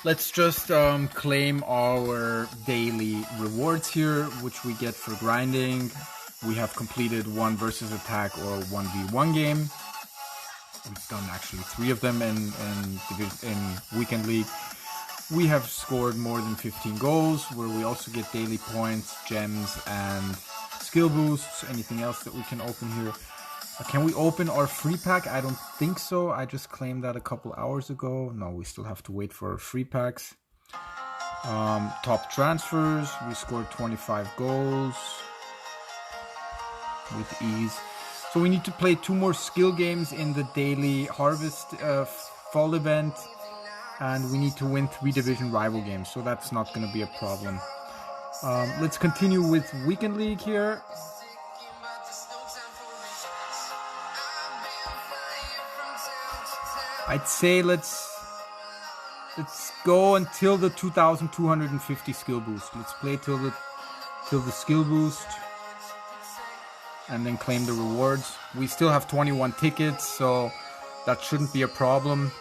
Let's just claim our daily rewards here, which we get for grinding. We have completed 1 versus attack or 1v1 game. We've done actually 3 of them in Weekend League. We have scored more than 15 goals, where we also get daily points, gems, and skill boosts. Anything else that we can open here? Can we open our free pack? I don't think so. I just claimed that a couple hours ago. No, we still have to wait for our free packs. Top transfers. We scored 25 goals with ease. So we need to play 2 more skill games in the daily harvest fall event. And we need to win 3 division rival games. So that's not going to be a problem. Let's continue with Weekend League here. I'd say let's go until the 2,250 skill boost. Let's play till the skill boost, and then claim the rewards. We still have 21 tickets, so that shouldn't be a problem.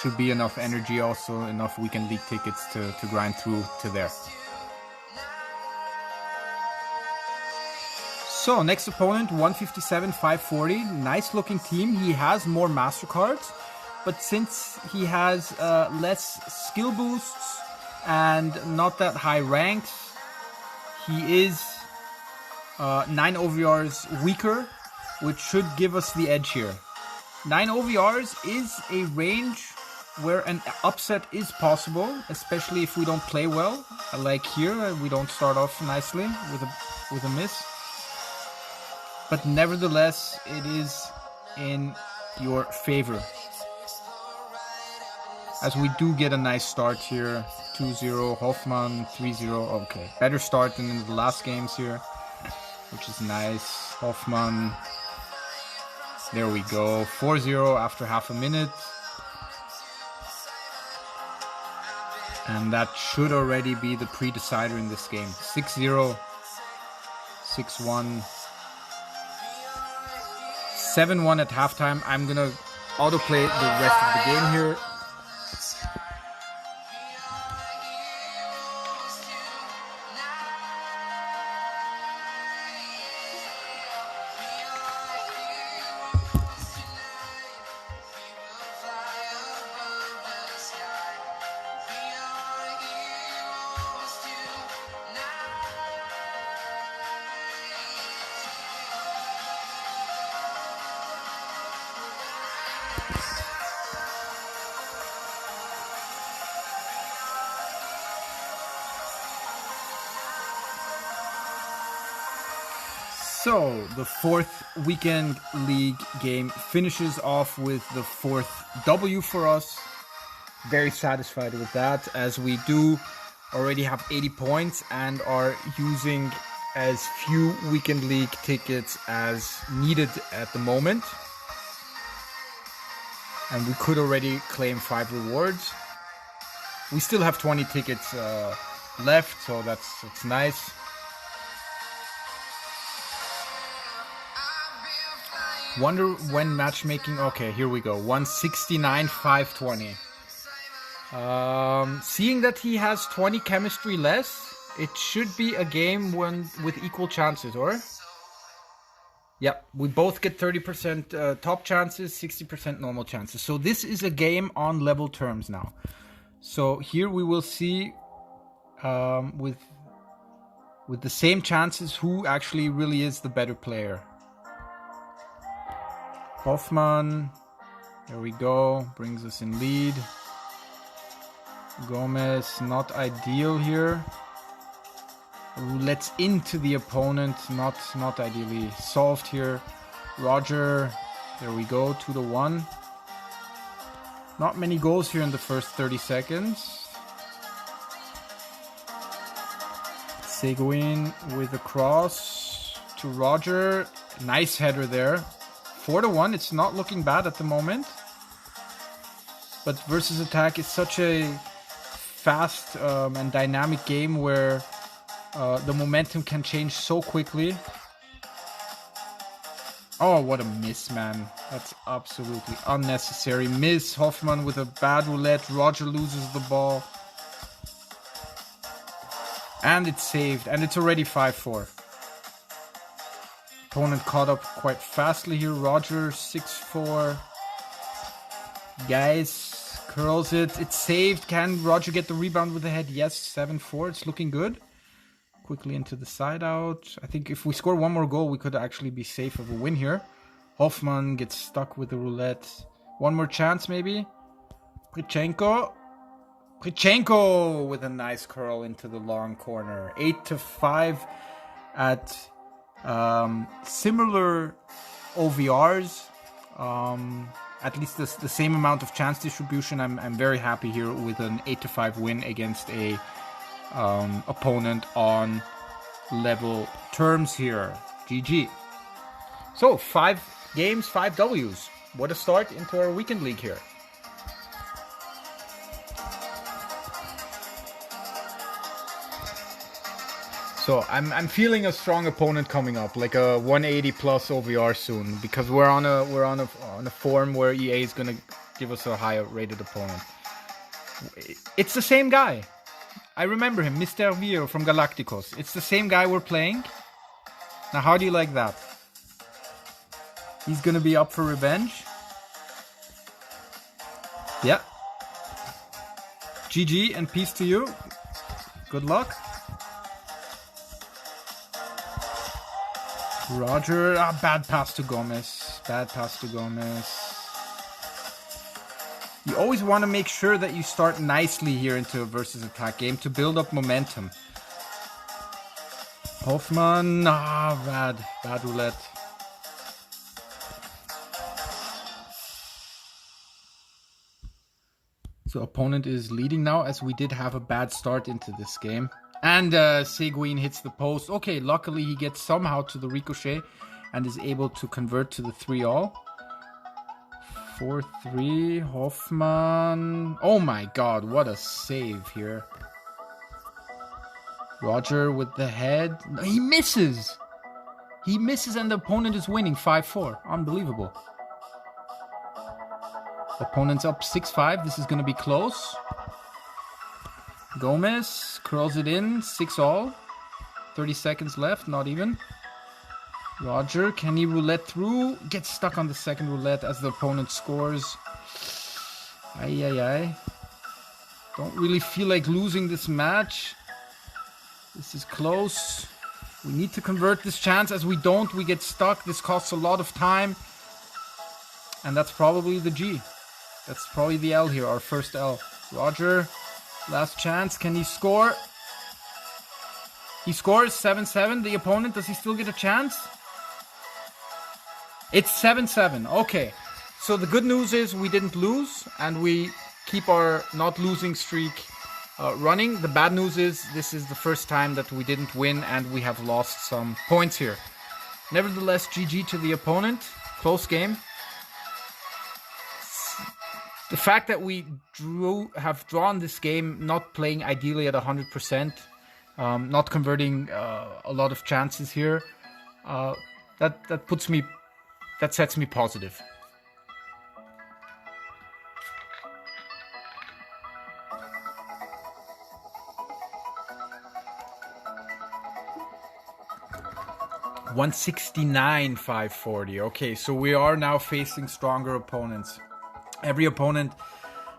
Should be enough energy, also enough Weekend League tickets to grind through to there. So, next opponent, 157, 540. Nice looking team. He has more MasterCards, but since he has less skill boosts and not that high ranks, he is 9 OVRs weaker, which should give us the edge here. 9 OVRs is a range where an upset is possible, especially if we don't play well. Like here, we don't start off nicely with a miss. But nevertheless, it is in your favor, as we do get a nice start here. 2-0 Hoffman, 3-0. Okay, better start than in the last games here, which is nice. Hoffman, there we go. 4-0 after half a minute. And that should already be the pre-decider in this game. 6-0, 6-1. 7-1 at halftime. I'm gonna autoplay the rest of the game here. So, the 4th Weekend League game finishes off with the 4th W for us. Very satisfied with that, as we do already have 80 points and are using as few Weekend League tickets as needed at the moment. And we could already claim 5 rewards. We still have 20 tickets left, so that's nice. Wonder when matchmaking. Okay, here we go. 169, 520. Seeing that he has 20 chemistry less, it should be a game with equal chances, or? Yep, we both get 30% top chances, 60% normal chances. So this is a game on level terms now. So here we will see with the same chances who actually really is the better player. Hoffman, there we go, brings us in lead. Gomez, not ideal here. Roulette into the opponent, not ideally solved here. Roger, there we go, 2-1. Not many goals here in the first 30 seconds. Seguin with a cross to Roger. Nice header there. 4-1, it's not looking bad at the moment. But versus attack is such a fast and dynamic game where the momentum can change so quickly. Oh, what a miss, man. That's absolutely unnecessary. Miss. Hoffman with a bad roulette. Roger loses the ball. And it's saved. And it's already 5-4. Opponent caught up quite fastly here. Roger, 6-4. Guys, curls it. It's saved. Can Roger get the rebound with the head? Yes, 7-4. It's looking good. Quickly into the side out. I think if we score one more goal, we could actually be safe of a win here. Hoffman gets stuck with the roulette. One more chance, maybe. Prichenko with a nice curl into the long corner. 8-5 at similar OVRs. At least the same amount of chance distribution. I'm very happy here with an 8-5 win against a opponent on level terms here. GG. So 5 games, 5 W's. What a start into our weekend league here. So I'm feeling a strong opponent coming up, like a 180 plus OVR soon, because we're on a form where EA is gonna give us a higher rated opponent. It's the same guy. I remember him, Mr. Vio from Galacticos. It's the same guy we're playing. Now, how do you like that? He's gonna be up for revenge. Yeah. GG and peace to you. Good luck. Roger, bad pass to Gomez. Bad pass to Gomez. You always want to make sure that you start nicely here into a versus attack game to build up momentum. Hoffman, bad roulette. So opponent is leading now, as we did have a bad start into this game. And Seguin hits the post. Okay, luckily he gets somehow to the ricochet and is able to convert to the 3-all. 4-3, Hoffman. Oh my god, what a save here. Roger with the head. He misses! He misses and the opponent is winning 5-4. Unbelievable. Opponent's up 6-5. This is going to be close. Gomez curls it in, 6-all. 30 seconds left, not even. Roger, can he roulette through? Gets stuck on the second roulette as the opponent scores. Ay. Don't really feel like losing this match. This is close. We need to convert this chance. As we don't, we get stuck. This costs a lot of time. And that's probably the G. That's probably the L here, our first L. Roger, last chance. Can he score? He scores 7-7. The opponent, does he still get a chance? It's 7-7. Okay. So the good news is we didn't lose and we keep our not losing streak running. The bad news is this is the first time that we didn't win and we have lost some points here. Nevertheless, GG to the opponent. Close game. The fact that we have drawn this game, not playing ideally at 100%, not converting a lot of chances here, that sets me positive. $169, 540. Okay, so we are now facing stronger opponents. Every opponent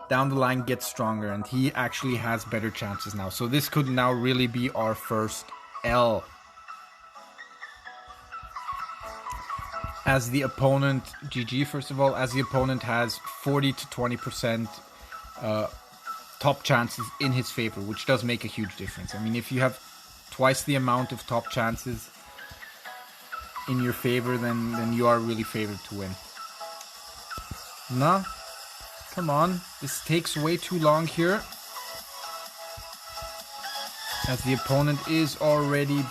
down the line gets stronger and he actually has better chances now. So this could now really be our first L. As the opponent, GG first of all, as the opponent has 40 to 20% top chances in his favor, which does make a huge difference. I mean, if you have twice the amount of top chances in your favor, then you are really favored to win. Nah. Come on, this takes way too long here. As the opponent is already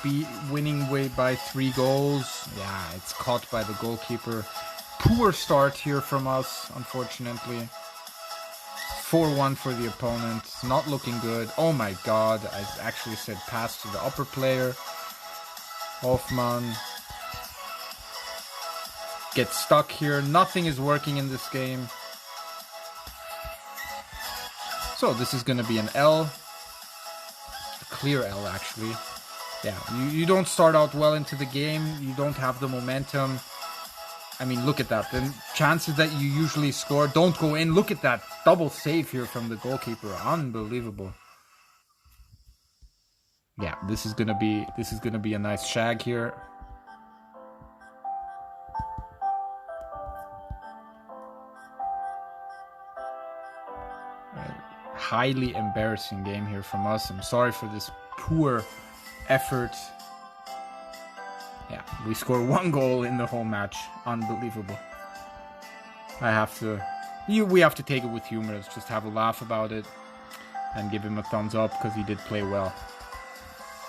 winning way by 3 goals. Yeah, it's caught by the goalkeeper. Poor start here from us, unfortunately. 4-1 for the opponent. Not looking good. Oh my god, I actually said pass to the upper player. Hoffman. get stuck here. Nothing is working in this game. So this is going to be an L. A clear L, actually. Yeah, you don't start out well into the game. You don't have the momentum. I mean, look at that. The chances that you usually score don't go in. Look at that double save here from the goalkeeper. Unbelievable. Yeah, this is gonna be a nice shag here. Highly embarrassing game here from us. I'm sorry for this poor effort. Yeah, we score 1 goal in the whole match. Unbelievable. We have to take it with humor. Let's just have a laugh about it and give him a thumbs up because he did play well.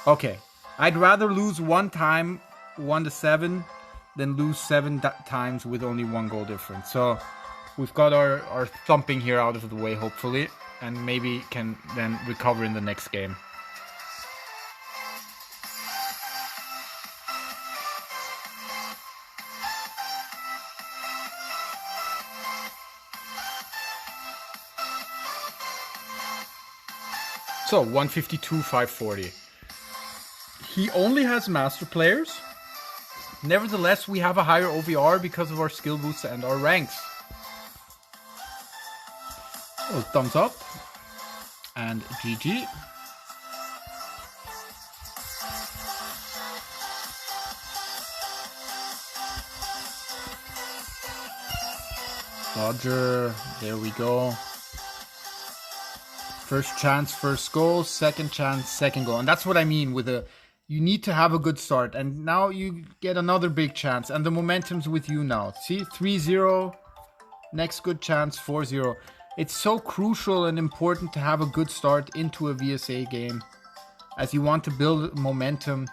Okay, I'd rather lose 1 time, 1-7, than lose 7 times with only 1 goal difference. So we've got our thumping here out of the way, hopefully, and maybe can then recover in the next game. So 152, 540. He only has master players. Nevertheless, we have a higher OVR because of our skill boosts and our ranks. So thumbs up and GG. Roger, there we go. First chance, first goal. Second chance, second goal. And that's what I mean with you need to have a good start. And now you get another big chance. And the momentum's with you now. See, 3-0. Next good chance, 4-0. It's so crucial and important to have a good start into a VSA game, as you want to build momentum.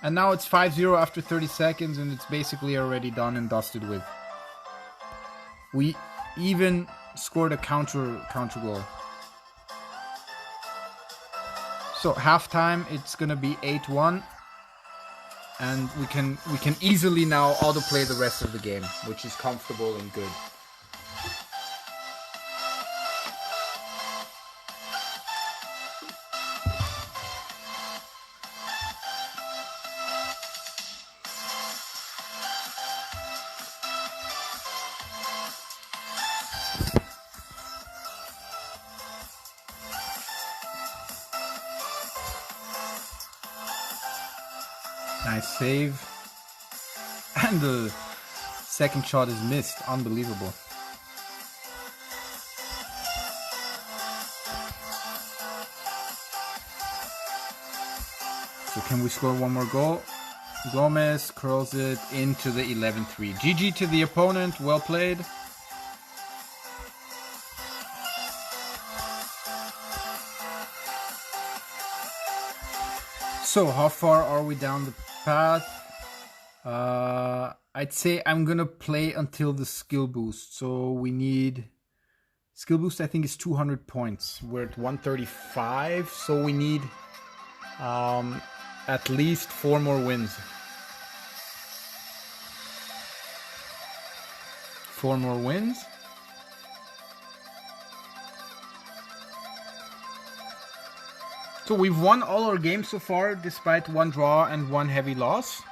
And now it's 5-0 after 30 seconds, and it's basically already done and dusted with. We even scored a counter goal. So halftime, it's gonna be 8-1, and we can easily now autoplay the rest of the game, which is comfortable and good. Nice save. And the second shot is missed. Unbelievable. So can we score 1 more goal? Gomez curls it into the 11-3. GG to the opponent. Well played. So how far are we down the path? I'd say I'm gonna play until the skill boost. So we need skill boost. I think is 200 points. We're at 135, so we need at least 4 more wins. 4 more wins. So we've won all our games so far, despite 1 draw and 1 heavy loss.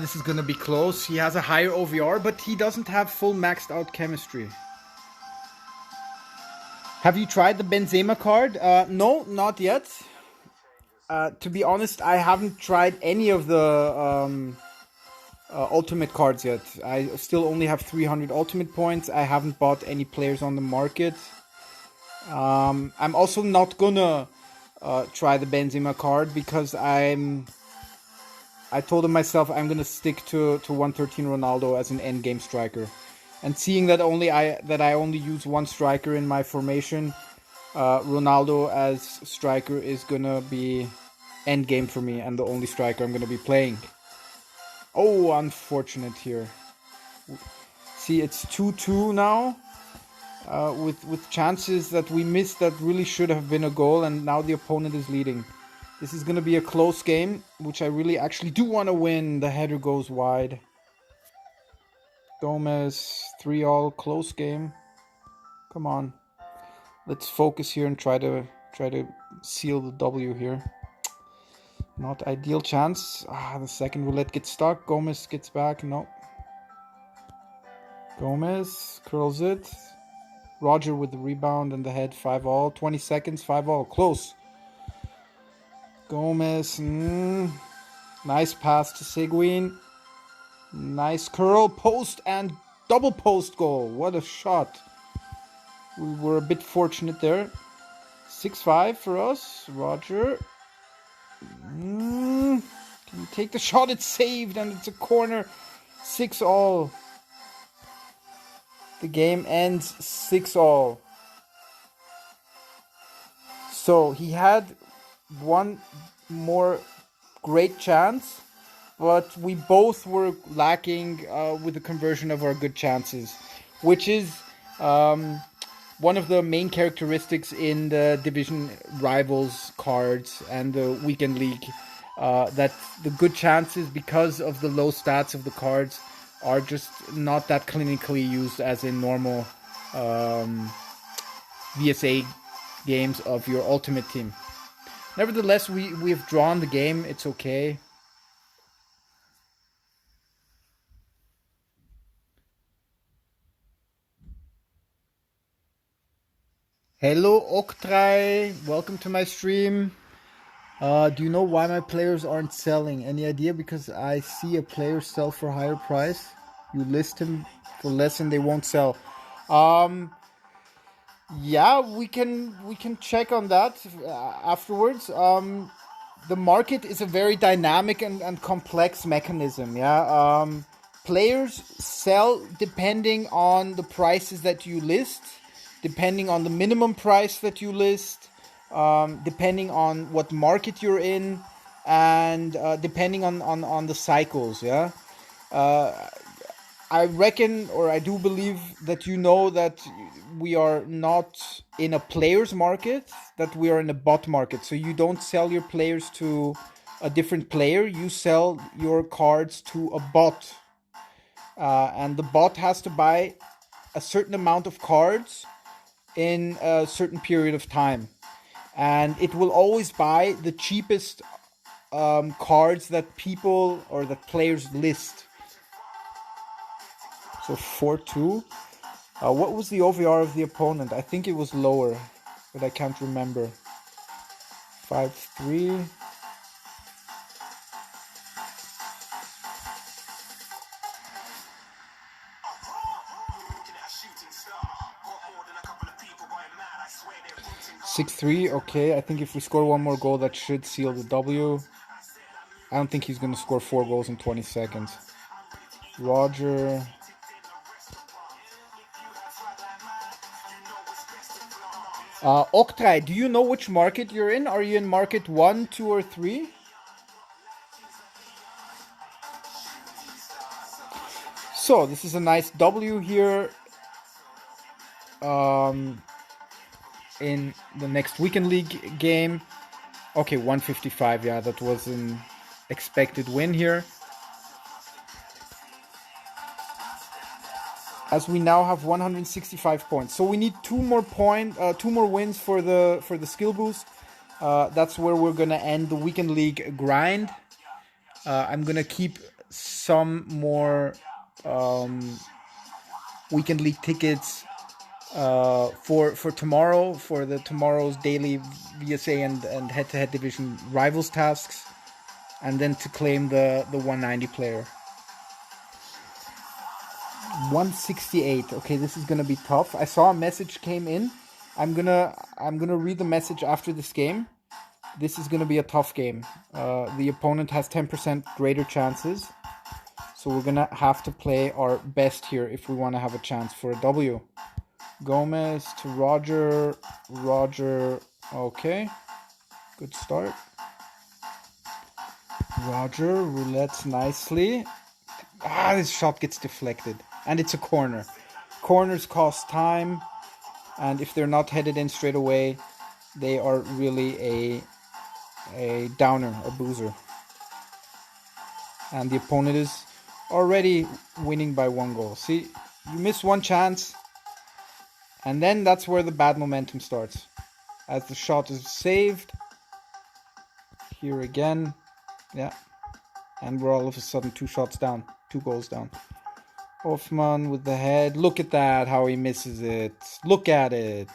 This is gonna be close. He has a higher OVR, but he doesn't have full maxed out chemistry. Have you tried the Benzema card? No, not yet. To be honest, I haven't tried any of the ultimate cards yet. I still only have 300 ultimate points. I haven't bought any players on the market. I'm also not gonna try the Benzema card because I told myself I'm gonna stick to 113 Ronaldo as an endgame striker, and seeing that I only use 1 striker in my formation, Ronaldo as striker is gonna be endgame for me and the only striker I'm gonna be playing. Oh, unfortunate here. See, it's 2-2 now. With chances that we missed that really should have been a goal, and now the opponent is leading. This is going to be a close game, which I really actually do want to win. The header goes wide. Gomez, 3-all, close game. Come on. Let's focus here and try to seal the W here. Not ideal chance. The second roulette gets stuck. Gomez gets back. No. Gomez curls it. Roger with the rebound and the head. 5-all. 20 seconds. 5-all. Close. Gomez. Nice pass to Seguin. Nice curl. Post and double post goal. What a shot. We were a bit fortunate there. 6-5 for us. Roger. Can you take the shot? It's saved and it's a corner. 6-all. The game ends 6-all. So he had one more great chance, but we both were lacking with the conversion of our good chances, which is one of the main characteristics in the division rivals cards and the weekend league, that the good chances, because of the low stats of the cards, are just not that clinically used as in normal VSA games of your ultimate team. Nevertheless, we've drawn the game. It's okay. Hello, Oktrai. Welcome to my stream. Do you know why my players aren't selling? Any idea? Because I see a player sell for a higher price. You list him for less and they won't sell. Yeah, we can check on that afterwards. The market is a very dynamic and complex mechanism. Yeah. Players sell depending on the prices that you list, depending on the minimum price that you list, depending on what market you're in, and depending on the cycles. Yeah. I reckon, or I do believe that you know that we are not in a player's market, that we are in a bot market. So you don't sell your players to a different player, you sell your cards to a bot. And the bot has to buy a certain amount of cards in a certain period of time. And it will always buy the cheapest cards that people or that players list. So 4-2. What was the OVR of the opponent? I think it was lower, but I can't remember. 5-3. (6-3). Okay, I think if we score one more goal, that should seal the W. I don't think he's going to score 4 goals in 20 seconds. Roger. Oktrai, do you know which market you're in? Are you in market 1, 2, or 3? So, this is a nice W here. In the next weekend league game. Okay, 155. Yeah, that was an expected win here. As we now have 165 points, so we need 2 more wins for the skill boost. That's where we're gonna end the weekend league grind. I'm gonna keep some more weekend league tickets for tomorrow, for tomorrow's daily VSA and head-to-head division rivals tasks, and then to claim the 190 player. 168. Okay, this is gonna be tough. I saw a message came in. I'm gonna read the message after this game. This is gonna be a tough game. The opponent has 10% greater chances, so we're gonna have to play our best here if we want to have a chance for a W. Gomez to Roger. Roger. Okay, good start. Roger roulettes nicely. This shot gets deflected. And it's a corner. Corners cost time. And if they're not headed in straight away, they are really a downer, a boozer. And the opponent is already winning by 1 goal. See, you miss one chance, and then that's where the bad momentum starts. As the shot is saved, here again, yeah, and we're all of a sudden 2 shots down, 2 goals down. Hoffman with the head, look at that, how he misses it. Look at it.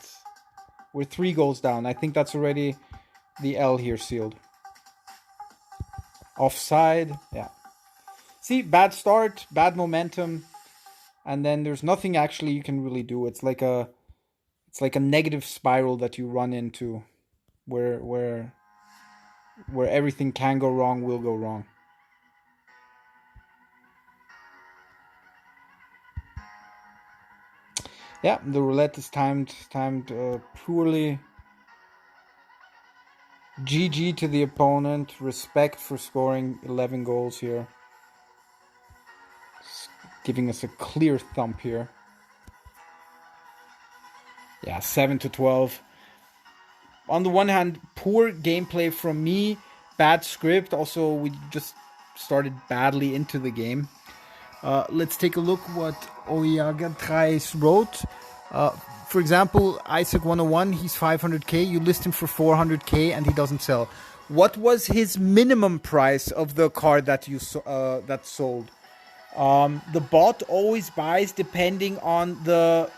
We're 3 goals down. I think that's already the L here sealed. Offside, yeah. See, bad start, bad momentum, and then there's nothing actually you can really do. It's like a negative spiral that you run into, where everything can go wrong, will go wrong. Yeah, the roulette is timed poorly. GG to the opponent. Respect for scoring 11 goals here. Giving us a clear thump here. Yeah, 7-12. On the one hand, poor gameplay from me, bad script. Also, we just started badly into the game. Let's take a look what Oyaga Trais wrote. For example, Isaac 101, he's 500k. You list him for 400k and he doesn't sell. What was his minimum price of the card that you that sold? The bot always buys depending on the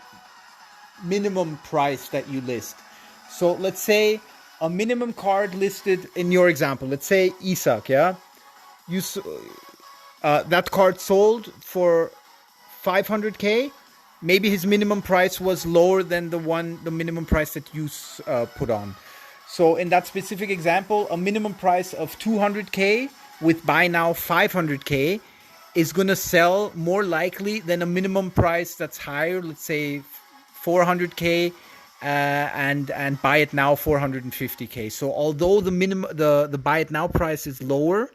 minimum price that you list. So let's say a minimum card listed in your example. Let's say Isaac, yeah? That card sold for 500k. Maybe his minimum price was lower than the minimum price that you put on. So in that specific example, a minimum price of 200k with buy now 500k is going to sell more likely than a minimum price that's higher, let's say 400k, and buy it now 450k. So although the buy it now price is lower,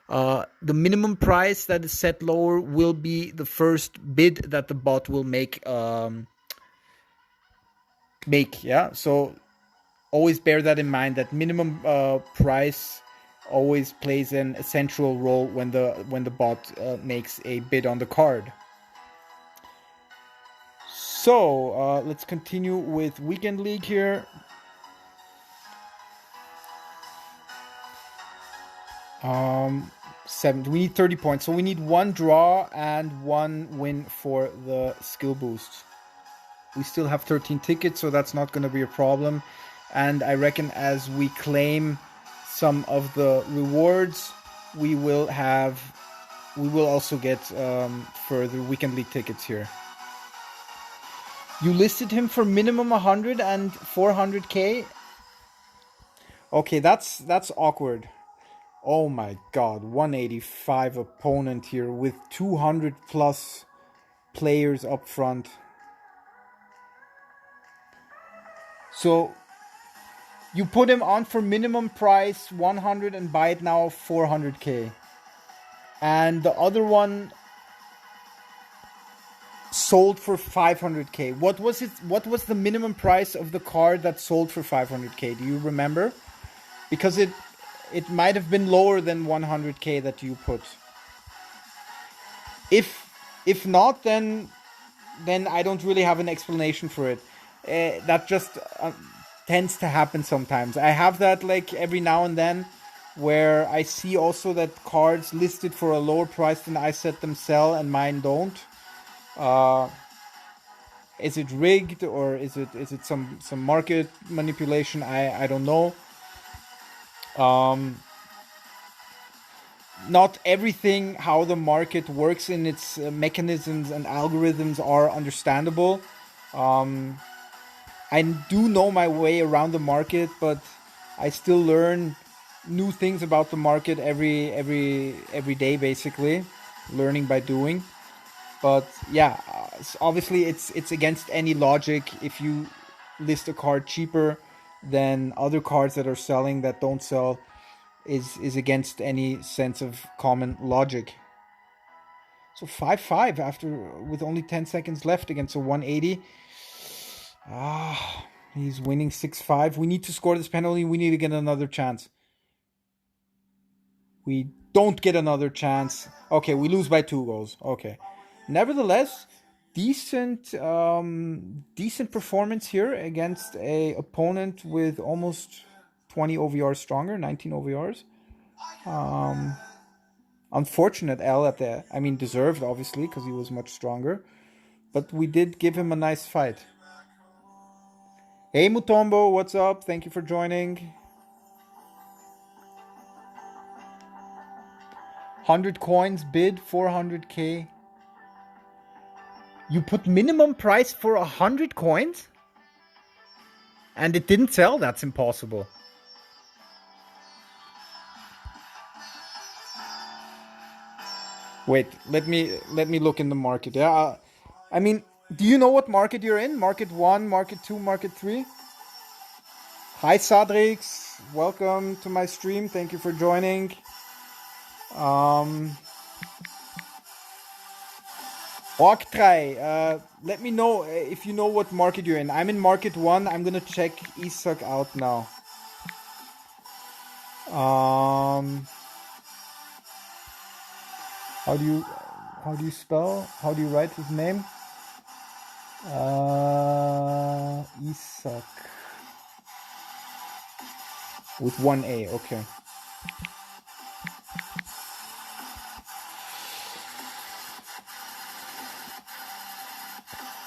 the minimum price that is set lower will be the first bid that the bot will make. Yeah. So always bear that in mind, that minimum price always plays an essential role when the bot makes a bid on the card. So let's continue with Weekend League here. We need 30 points, so we need 1 draw and 1 win for the skill boost. We still have 13 tickets, so that's not going to be a problem. And I reckon as we claim some of the rewards, we will also get further Weekend League tickets here. You listed him for minimum 100 and 400k. Okay, that's awkward. Oh my god, 185 opponent here with 200 plus players up front. So you put him on for minimum price 100 and buy it now 400k. And the other one sold for 500k. What was the minimum price of the card that sold for 500k? Do you remember? Because it might have been lower than 100k that you put. If not, then I don't really have an explanation for it. That just tends to happen sometimes. I have that like every now and then, where I see also that cards listed for a lower price than I set them sell and mine don't. Is it rigged, or is it some market manipulation? I don't know. Not everything how the market works in its mechanisms and algorithms are understandable. I do know my way around the market, but I still learn new things about the market every day, basically, learning by doing. But yeah, obviously it's against any logic if you list a card cheaper than other cards that are selling that don't sell. Is against any sense of common logic. So 5-5 with only 10 seconds left against a 180. He's winning 6-5. We need to score this penalty. We need to get another chance. We don't get another chance. Okay, we lose by 2 goals. Okay. Nevertheless, decent performance here against a opponent with almost 20 OVRs stronger, 19 OVRs. Unfortunate L at the, I mean, deserved obviously because he was much stronger, but we did give him a nice fight. Hey Mutombo, what's up? Thank you for joining. 100 coins bid, 400k. You put minimum price for 100 coins? And it didn't sell? That's impossible. Wait, let me look in the market. Yeah, I mean, do you know what market you're in? Market 1, Market 2, Market 3? Hi Sadrix, welcome to my stream. Thank you for joining. Orktrai, let me know if you know what market you're in. I'm in Market 1. I'm gonna check Isak out now. How do you spell? How do you write his name? Isak. With 1 A, okay.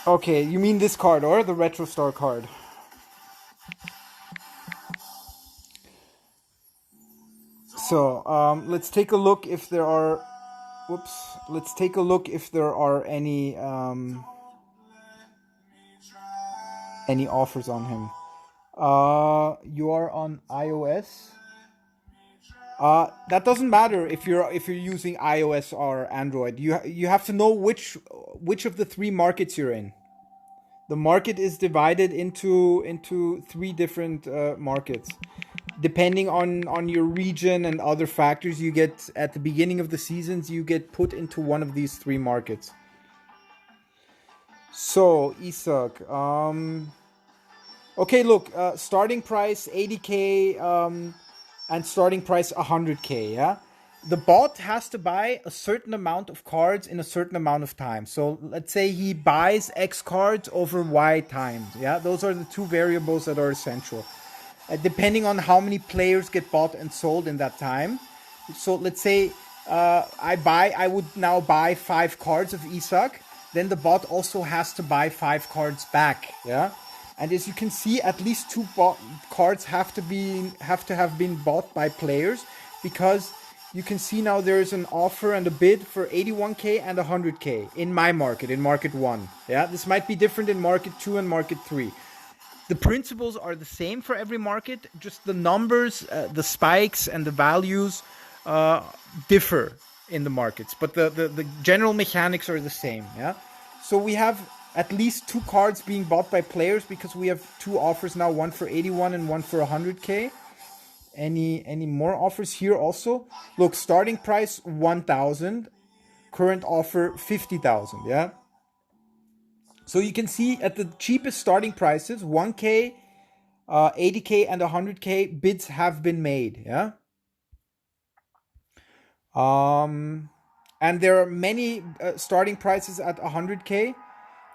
Okay, you mean this card or the Retro Star card? So, let's take a look if there are... Whoops. Let's take a look if there are any offers on him. You are on iOS. That doesn't matter if you're using iOS or Android. You have to know which of the 3 markets you're in. The market is divided into 3 different markets. Depending on your region and other factors, you get at the beginning of the seasons, you get put into one of these 3 markets. So Isak, okay, look, starting price 80k, and starting price 100k. Yeah, the bot has to buy a certain amount of cards in a certain amount of time. So let's say he buys X cards over Y times. Yeah, those are the 2 variables that are essential. Depending on how many players get bought and sold in that time. So let's say I would now buy 5 cards of Isak. Then the bot also has to buy 5 cards back. Yeah, and as you can see, at least 2 cards have to have been bought by players, because you can see now there's an offer and a bid for 81k and 100k in my market, in Market 1. Yeah, this might be different in Market 2 and Market 3. The principles are the same for every market, just the numbers, the spikes, and the values differ in the markets. But the general mechanics are the same, yeah? So we have at least 2 cards being bought by players, because we have 2 offers now, one for 81 and one for 100k. Any more offers here also? Look, starting price 1,000, current offer 50,000, yeah? So you can see at the cheapest starting prices, 1k, 80k, and 100k bids have been made. Yeah. And there are many starting prices at 100k,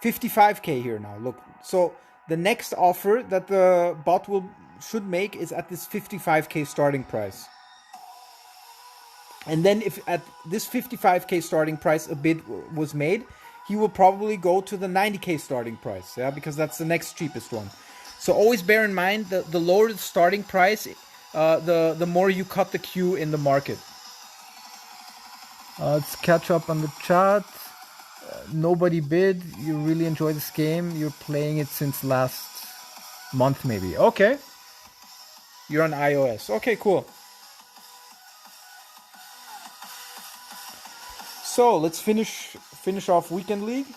55k here now. Look, so the next offer that the bot should make is at this 55k starting price. And then if at this 55k starting price a bid was made, he will probably go to the 90k starting price, yeah, because that's the next cheapest one. So always bear in mind that the lower the starting price, the more you cut the queue in the market. Let's catch up on the chat. Nobody bid. You really enjoy this game. You're playing it since last month, maybe. Okay. You're on iOS. Okay, cool. So let's finish off Weekend League,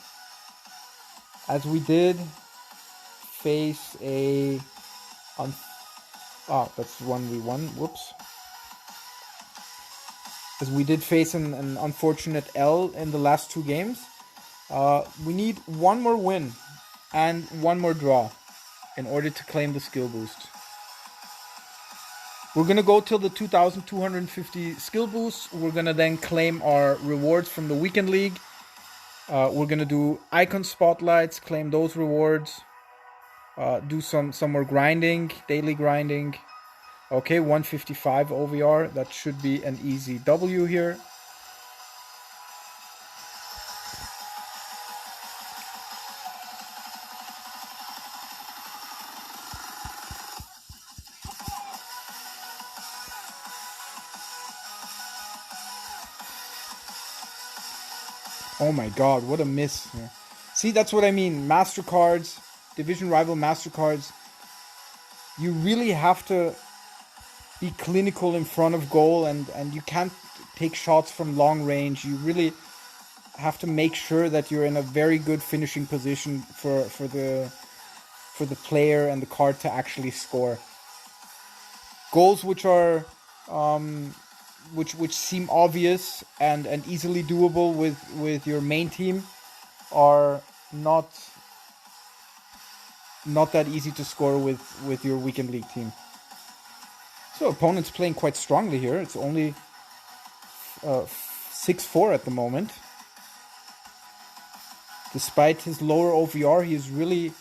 as we did face a that's 1v1. Whoops. As we did face an unfortunate L in the last 2 games. We need 1 more win and 1 more draw in order to claim the skill boost. We're gonna go till the 2,250 skill boosts. We're gonna then claim our rewards from the weekend league. We're gonna do icon spotlights, claim those rewards. Do some more grinding, daily grinding. Okay, 155 OVR. That should be an easy W here. Oh my god, what a miss. See, that's what I mean. MasterCards, Division Rival MasterCards. You really have to be clinical in front of goal, and you can't take shots from long range. You really have to make sure that you're in a very good finishing position for the player and the card to actually score. Goals which are which seem obvious and easily doable with your main team are not that easy to score with your weekend league team. So opponent's playing quite strongly here. It's only 6-4 at the moment. Despite his lower OVR, he's really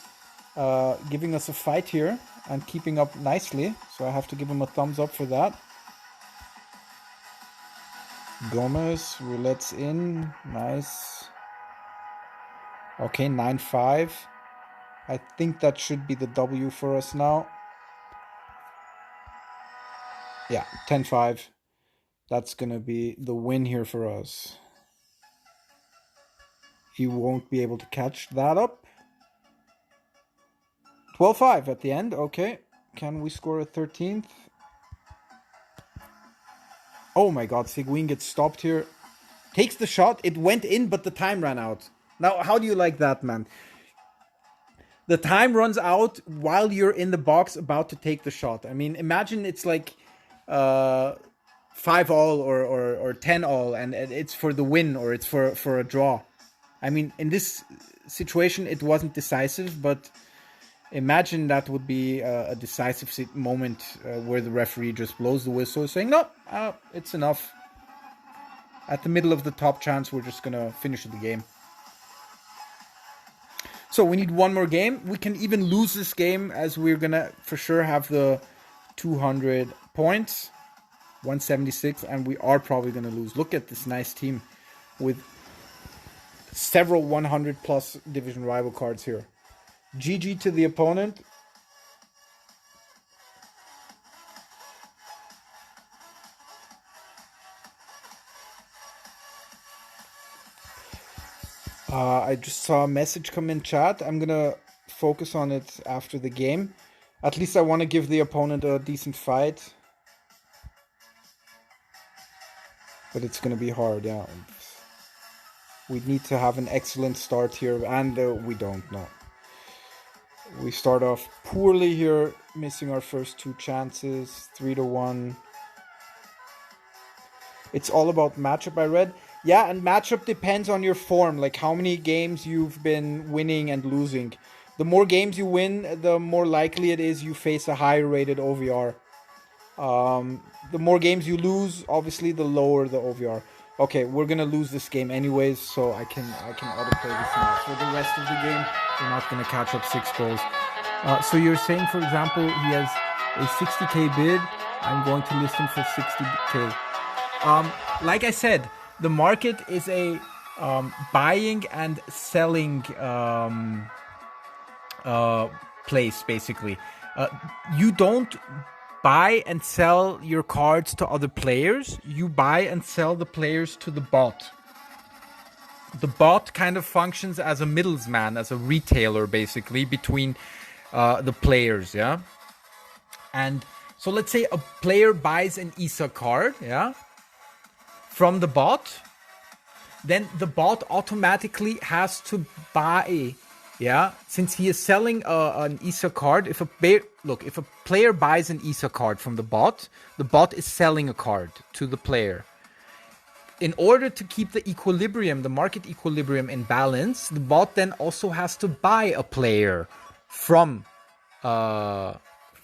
giving us a fight here and keeping up nicely. So I have to give him a thumbs up for that. Gomez, roulette's in. Nice. Okay, 9-5. I think that should be the W for us now. Yeah, 10-5. That's going to be the win here for us. He won't be able to catch that up. 12-5 at the end. Okay. Can we score a 13th? Oh my god, Seguin gets stopped here. Takes the shot. It went in, but the time ran out. Now, how do you like that, man? The time runs out while you're in the box about to take the shot. I mean, imagine it's like 5-all or 10-all, and it's for the win or it's for a draw. I mean, in this situation, it wasn't decisive, but imagine that would be a decisive moment where the referee just blows the whistle saying, no, it's enough. At the middle of the top chance, we're just going to finish the game. So we need one more game. We can even lose this game as we're going to for sure have the 200 points, 176, and we are probably going to lose. Look at this nice team with several 100 plus division rival cards here. GG to the opponent. I just saw a message come in chat. I'm gonna focus on it after the game. At least I want to give the opponent a decent fight. But it's gonna be hard, yeah. We need to have an excellent start here, and we don't know. We start off poorly here, missing our first two chances, 3-1. It's all about matchup, I read. Yeah, and matchup depends on your form, like how many games you've been winning and losing. The more games you win, the more likely it is you face a higher rated OVR. The more games you lose, obviously the lower the OVR. Okay, we're gonna lose this game anyways, so I can autoplay this now. For the rest of the game, we're not gonna catch up 6 goals. So you're saying, for example, he has a 60k bid. I'm going to list him for 60k. Like I said, the market is a buying and selling place, basically. You don't buy and sell your cards to other players. You buy and sell the players to the bot. The bot kind of functions as a middleman, as a retailer, basically, between the players, yeah? And so let's say a player buys an ISA card, yeah? From the bot, then the bot automatically has to buy, yeah, since he is selling an ISA card. If a player buys an ISA card from the bot is selling a card to the player. In order to keep the equilibrium, the market equilibrium in balance, the bot then also has to buy a player from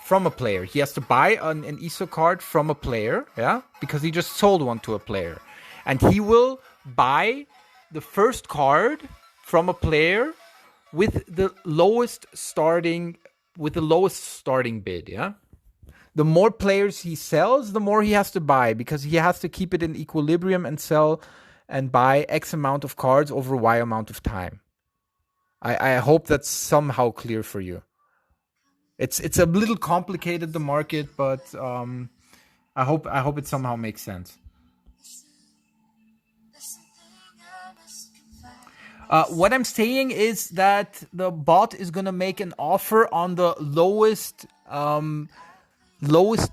from a player. He has to buy an ESO card from a player, yeah, because he just sold one to a player. And he will buy the first card from a player with the lowest starting bid, yeah. The more players he sells, the more he has to buy, because he has to keep it in equilibrium and sell and buy X amount of cards over Y amount of time. I hope that's somehow clear for you. It's a little complicated, the market, but I hope it somehow makes sense. What I'm saying is that the bot is gonna make an offer on the lowest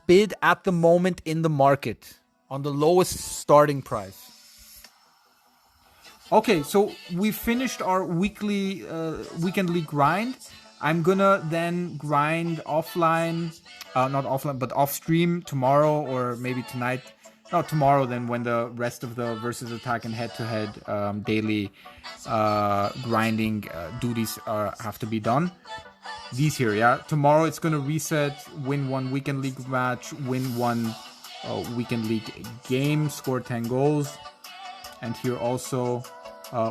bid at the moment in the market, on the lowest starting price. Okay, so we finished our weekend league grind. I'm gonna then grind offline, not offline, but off stream tomorrow or maybe tonight. Not tomorrow, then, when the rest of the versus attack and head-to-head daily grinding duties have to be done. These here, yeah. Tomorrow it's gonna reset, win one weekend league match, win one weekend league game, score 10 goals, and here also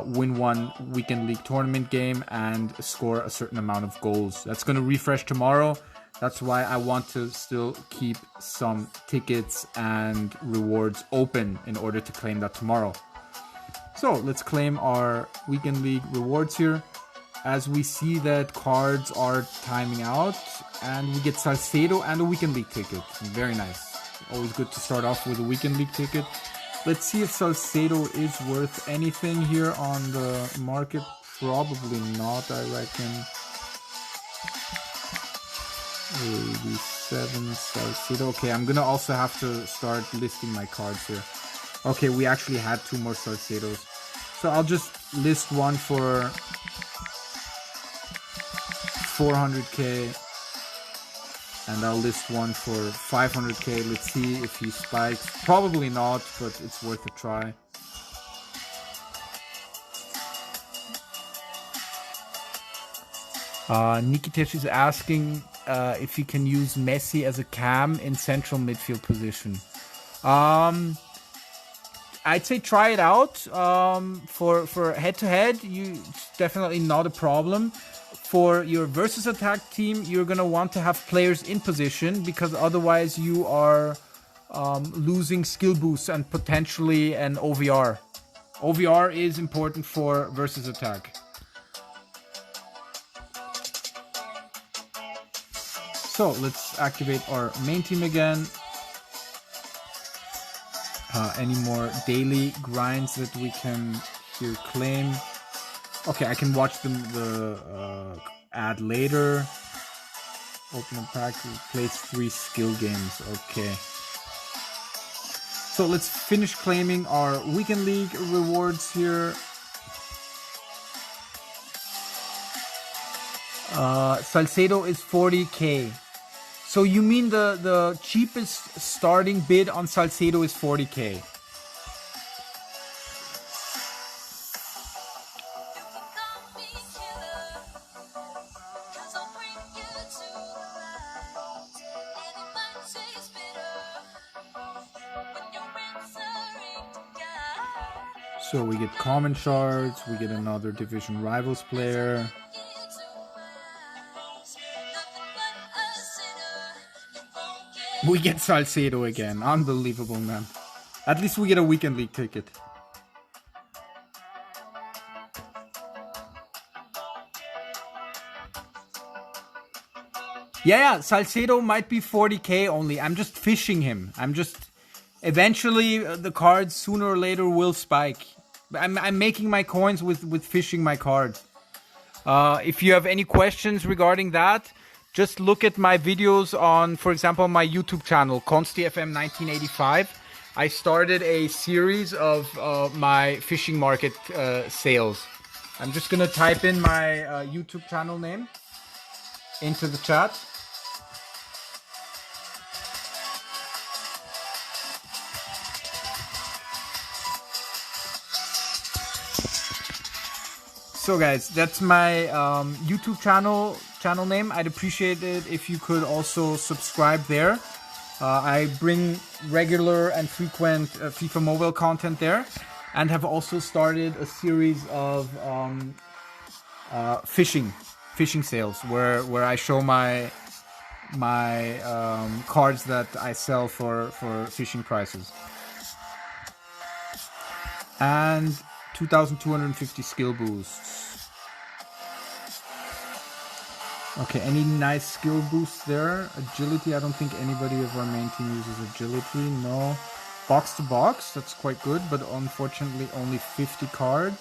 win one weekend league tournament game and score a certain amount of goals. That's gonna refresh tomorrow. That's why I want to still keep some tickets and rewards open in order to claim that tomorrow. So let's claim our weekend league rewards here. As we see that cards are timing out, and we get Salcedo and a weekend league ticket. Very nice. Always good to start off with a weekend league ticket. Let's see if Salcedo is worth anything here on the market. Probably not, I reckon. 87 Salcedo. Okay, I'm gonna also have to start listing my cards here. Okay, we actually had 2 more Salcedos. So I'll just list one for 400k, and I'll list one for 500k. Let's see if he spikes. Probably not, but it's worth a try. Nikitesh is asking if you can use Messi as a cam in central midfield position. I'd say try it out. For head-to-head, it's definitely not a problem. For your versus attack team, you're going to want to have players in position, because otherwise you are losing skill boosts and potentially an OVR. OVR is important for versus attack. So let's activate our main team again. Any more daily grinds that we can here claim? Okay, I can watch the ad later. Open a pack, plays 3 skill games. Okay. So let's finish claiming our weekend league rewards here. Salcedo is 40k. So you mean the cheapest starting bid on Salcedo is 40k? So we get common shards, we get another division rivals player. We get Salcedo again. Unbelievable, man. At least we get a weekend league ticket. Yeah, Salcedo might be 40k only. I'm just fishing him. Eventually, the cards sooner or later will spike. I'm making my coins with fishing my cards. If you have any questions regarding that, just look at my videos on, for example, my YouTube channel, ConstiFM1985. I started a series of my fishing market sales. I'm just going to type in my YouTube channel name into the chat. So guys, that's my YouTube channel name. I'd appreciate it if you could also subscribe there. I bring regular and frequent FIFA Mobile content there, and have also started a series of fishing sales where I show my cards that I sell for fishing prices. And 2,250 skill boosts. Okay, any nice skill boosts there? Agility, I don't think anybody of our main team uses agility. No. Box to box, that's quite good, but unfortunately only 50 cards.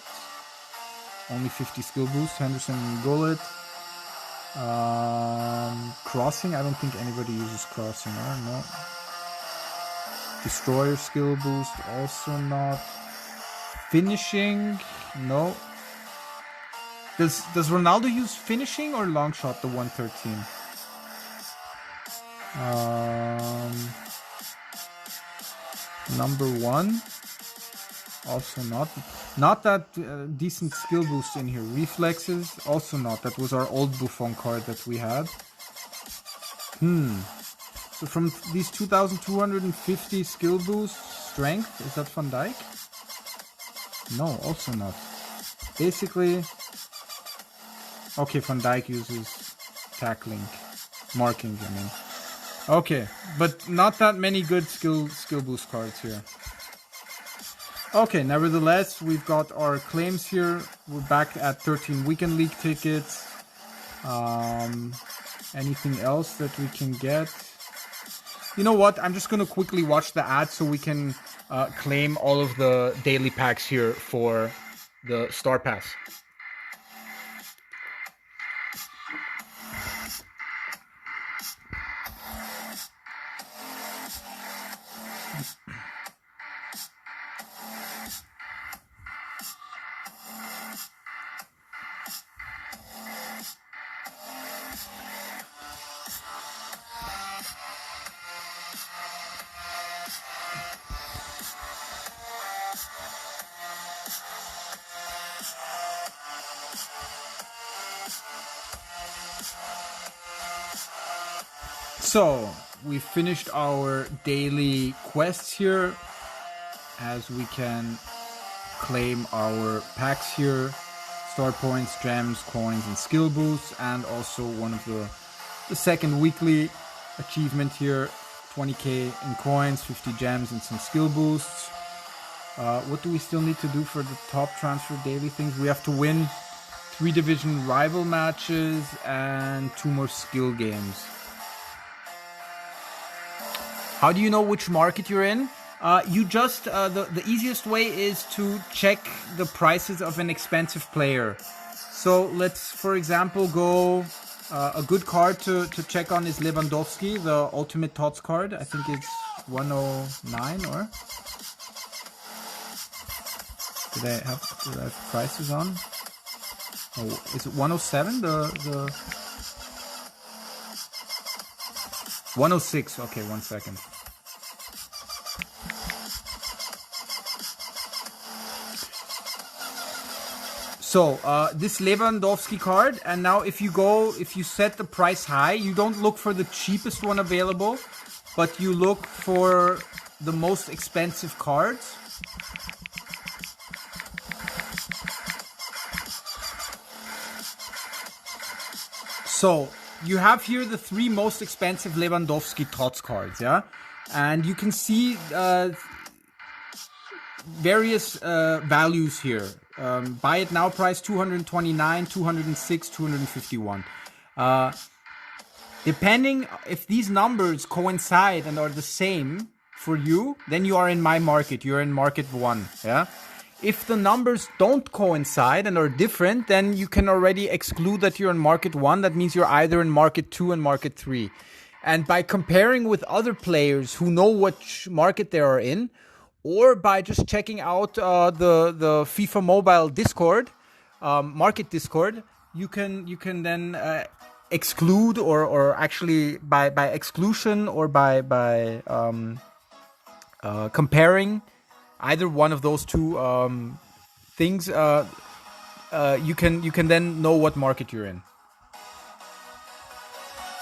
Only 50 skill boosts. Henderson and Gullit. Crossing, I don't think anybody uses crossing, or no. Destroyer skill boost, also not. Finishing, no. Does Ronaldo use finishing or long shot, the 113? Number 1, also not. Not that decent skill boost in here. Reflexes, also not. That was our old Buffon card that we had. So from these 2,250 skill boosts, strength, is that Van Dijk? No, also not. Basically, okay, Van Dijk uses tackling, marking, I mean. Okay, but not that many good skill boost cards here. Okay, nevertheless, we've got our claims here. We're back at 13 weekend league tickets. Anything else that we can get? You know what? I'm just going to quickly watch the ad so we can claim all of the daily packs here for the Star Pass. So, we finished our daily quests here, as we can claim our packs here. Star points, gems, coins, and skill boosts, and also one of the second weekly achievement here, 20k in coins, 50 gems, and some skill boosts. What do we still need to do for the top transfer daily things? We have to win 3 division rival matches and 2 more skill games. How do you know which market you're in? You just, the easiest way is to check the prices of an expensive player. So let's, for example, go, a good card to check on is Lewandowski, the Ultimate Tots card. I think it's 109, or? Did I have prices on? Oh, is it 107? The 106. Okay, 1 second. So, this Lewandowski card, and now if you set the price high, you don't look for the cheapest one available, but you look for the most expensive cards. So, you have here the 3 most expensive Lewandowski Tots cards, yeah? And you can see various values here. Buy it now price 229, 206, 251. Depending if these numbers coincide and are the same for you, then you are in my market. You're in market 1, yeah? If the numbers don't coincide and are different, then you can already exclude that you're in market 1. That means you're either in market 2 and market 3. And by comparing with other players who know which market they are in, or by just checking out the FIFA Mobile Discord, market Discord, you can then exclude or actually by exclusion or by comparing either one of those two things, you can then know what market you're in.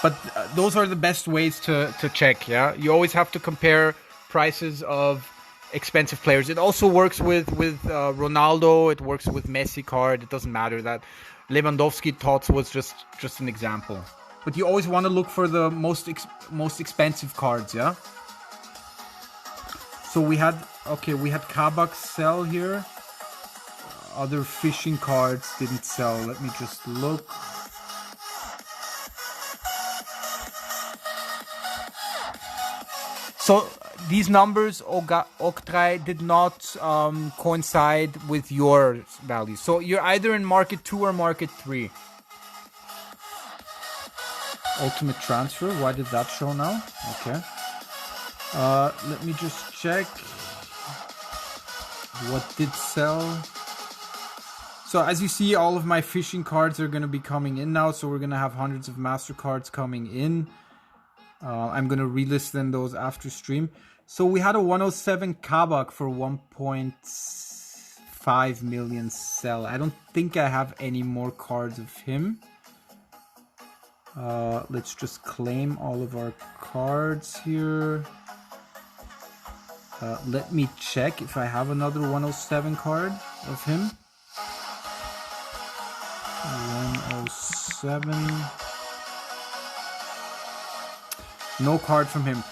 But those are the best ways to check. Yeah, you always have to compare prices of expensive players. It also works with Ronaldo. It works with Messi card. It doesn't matter. That Lewandowski tots was just an example. But you always want to look for the most expensive cards. Yeah. So we had Kabak sell here. Other fishing cards didn't sell. Let me just look. So these numbers, Oktray, did not coincide with your values. So you're either in market 2 or market 3. Ultimate transfer. Why did that show now? Okay. Let me just check. What did sell? So as you see, all of my fishing cards are going to be coming in now. So we're going to have hundreds of master cards coming in. I'm going to relist then those after stream. So we had a 107 Kabak for 1.5 million sell. I don't think I have any more cards of him. Let's just claim all of our cards here. Let me check if I have another 107 card of him. 107. No card from him.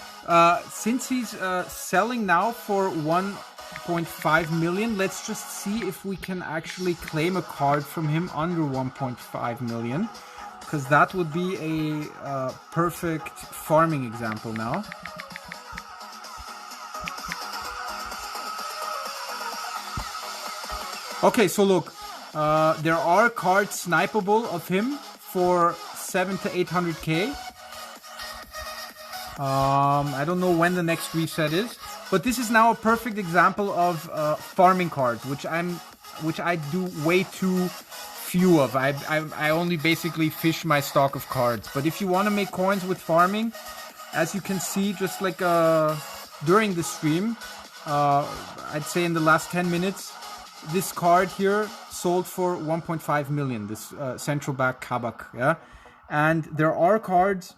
Since he's selling now for 1.5 million, let's just see if we can actually claim a card from him under 1.5 million. Because that would be a perfect farming example now. Okay, so look. There are cards snipeable of him for 700 to 800k. I don't know when the next reset is, but this is now a perfect example of farming cards, which I do way too few of. I only basically fish my stock of cards. But if you want to make coins with farming, as you can see, just like during the stream, I'd say in the last 10 minutes, this card here sold for 1.5 million. This central back Kabak, yeah, and there are cards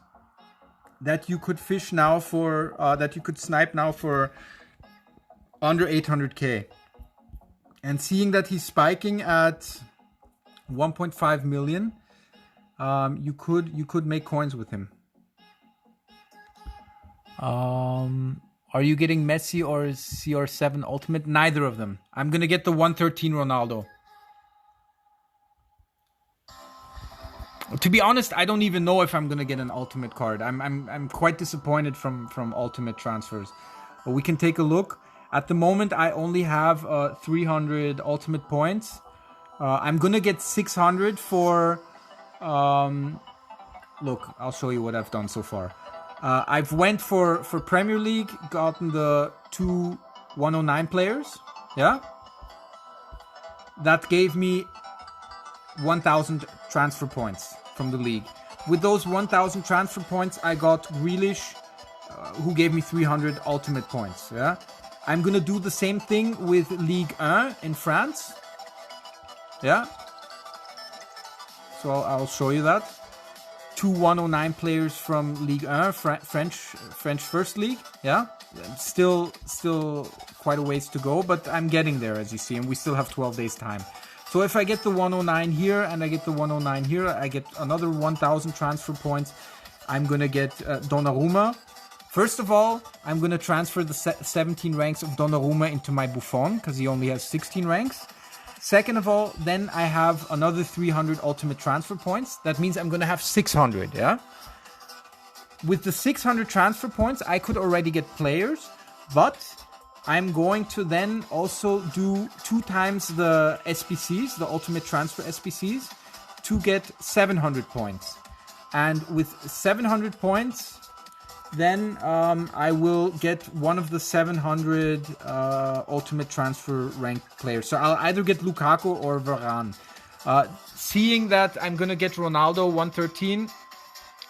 that you could fish now for, that you could snipe now for under 800k. And seeing that he's spiking at 1.5 million, you could make coins with him. Are you getting Messi or CR7 Ultimate? Neither of them. I'm gonna get the 113 Ronaldo. To be honest, I don't even know if I'm gonna get an ultimate card. I'm quite disappointed from ultimate transfers. But we can take a look. At the moment, I only have 300 ultimate points. I'm gonna get 600 for. Look, I'll show you what I've done so far. I've went for Premier League, gotten the 2 109 players. Yeah, that gave me 1,000 transfer points from the league. With those 1,000 transfer points, I got Grealish, who gave me 300 ultimate points. Yeah, I'm gonna do the same thing with Ligue 1 in France. Yeah, so I'll show you that. 2 109 players from Ligue 1, French First League. Yeah, still quite a ways to go, but I'm getting there, as you see, and we still have 12 days time. So if I get the 109 here and I get the 109 here, I get another 1,000 transfer points. I'm gonna get Donnarumma. First of all, I'm gonna transfer the 17 ranks of Donnarumma into my Buffon because he only has 16 ranks. Second of all, then I have another 300 ultimate transfer points. That means I'm gonna have 600. Yeah. With the 600 transfer points, I could already get players, but I'm going to then also do 2 times the SBCs, the ultimate transfer SBCs, to get 700 points. And with 700 points, then I will get one of the 700 ultimate transfer ranked players. So I'll either get Lukaku or Varane. Seeing that I'm going to get Ronaldo 113,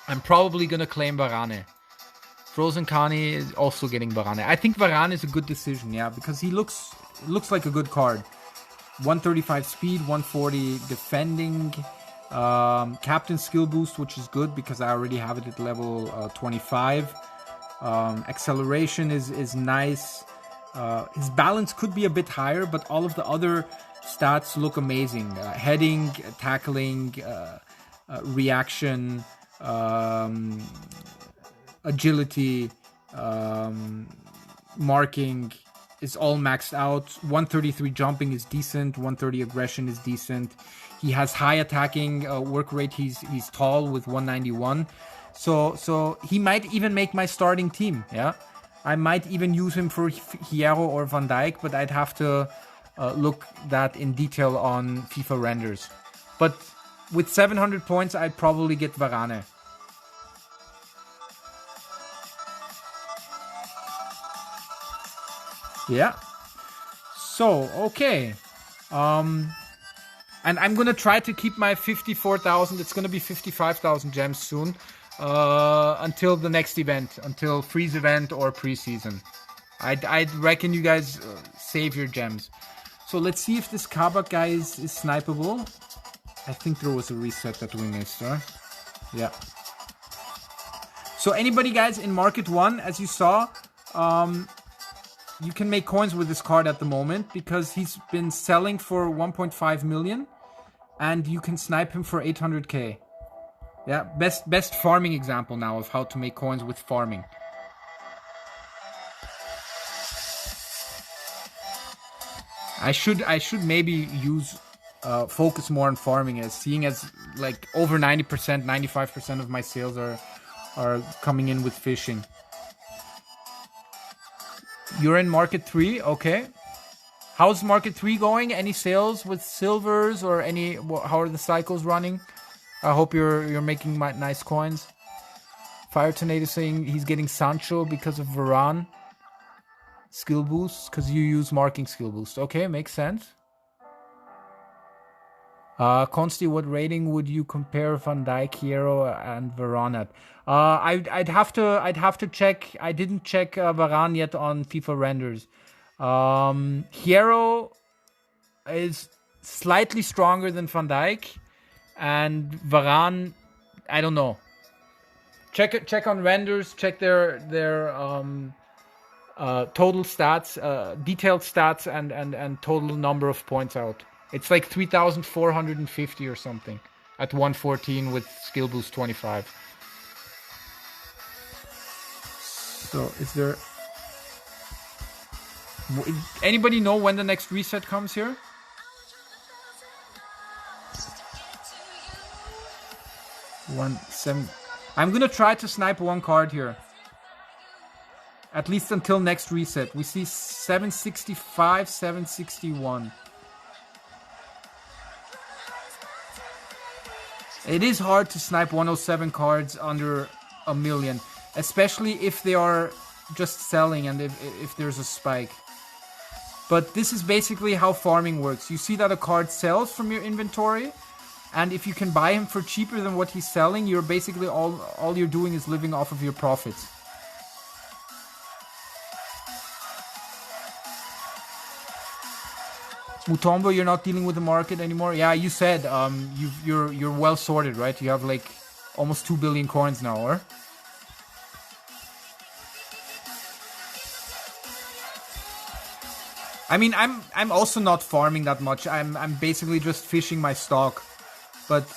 I'm probably going to claim Varane. Frozen Kani is also getting Varane. I think Varane is a good decision, yeah, because he looks like a good card. 135 speed, 140 defending, captain skill boost, which is good because I already have it at level 25. Acceleration is nice. His balance could be a bit higher, but all of the other stats look amazing. Heading, tackling, reaction, agility, marking is all maxed out. 133 jumping is decent. 130 aggression is decent. He has high attacking work rate. He's tall with 191. So he might even make my starting team. Yeah, I might even use him for Hierro or Van Dijk, but I'd have to look that in detail on FIFA renders. But with 700 points, I'd probably get Varane. Yeah. So, okay. And I'm going to try to keep my 54,000. It's going to be 55,000 gems soon. Until the next event. Until freeze event or preseason. I'd reckon you guys save your gems. So let's see if this Kabak guy is snipeable. I think there was a reset that we missed, huh? Yeah. So anybody, guys, in Market 1, as you saw, you can make coins with this card at the moment because he's been selling for 1.5 million and you can snipe him for 800k. Yeah, best farming example now of how to make coins with farming. I should maybe use focus more on farming, as seeing as like over 90%, 95% of my sales are coming in with fishing. You're in Market 3, okay. How's Market 3 going? Any sales with silvers or any? How are the cycles running? I hope you're making nice coins. Fire Tornado saying he's getting Sancho because of Varane. Skill boost, because you use marking skill boost. Okay, makes sense. Consti, what rating would you compare Van Dijk, Hierro, and Varane at? I'd have to check. I didn't check Varane yet on FIFA renders. Hierro is slightly stronger than Van Dijk, and Varane, I don't know. Check on renders. Check their total stats, detailed stats, and total number of points out. It's like 3,450 or something at 114 with skill boost 25. So is there... Anybody know when the next reset comes here? I'm gonna try to snipe one card here. At least until next reset. We see 765, 761. It is hard to snipe 107 cards under a million, especially if they are just selling and if there's a spike. But this is basically how farming works. You see that a card sells from your inventory, and if you can buy him for cheaper than what he's selling, you're basically all you're doing is living off of your profits. Mutombo, you're not dealing with the market anymore. Yeah, you said you're well sorted, right? You have like almost 2 billion coins now, or? I mean, I'm also not farming that much. I'm basically just fishing my stock, but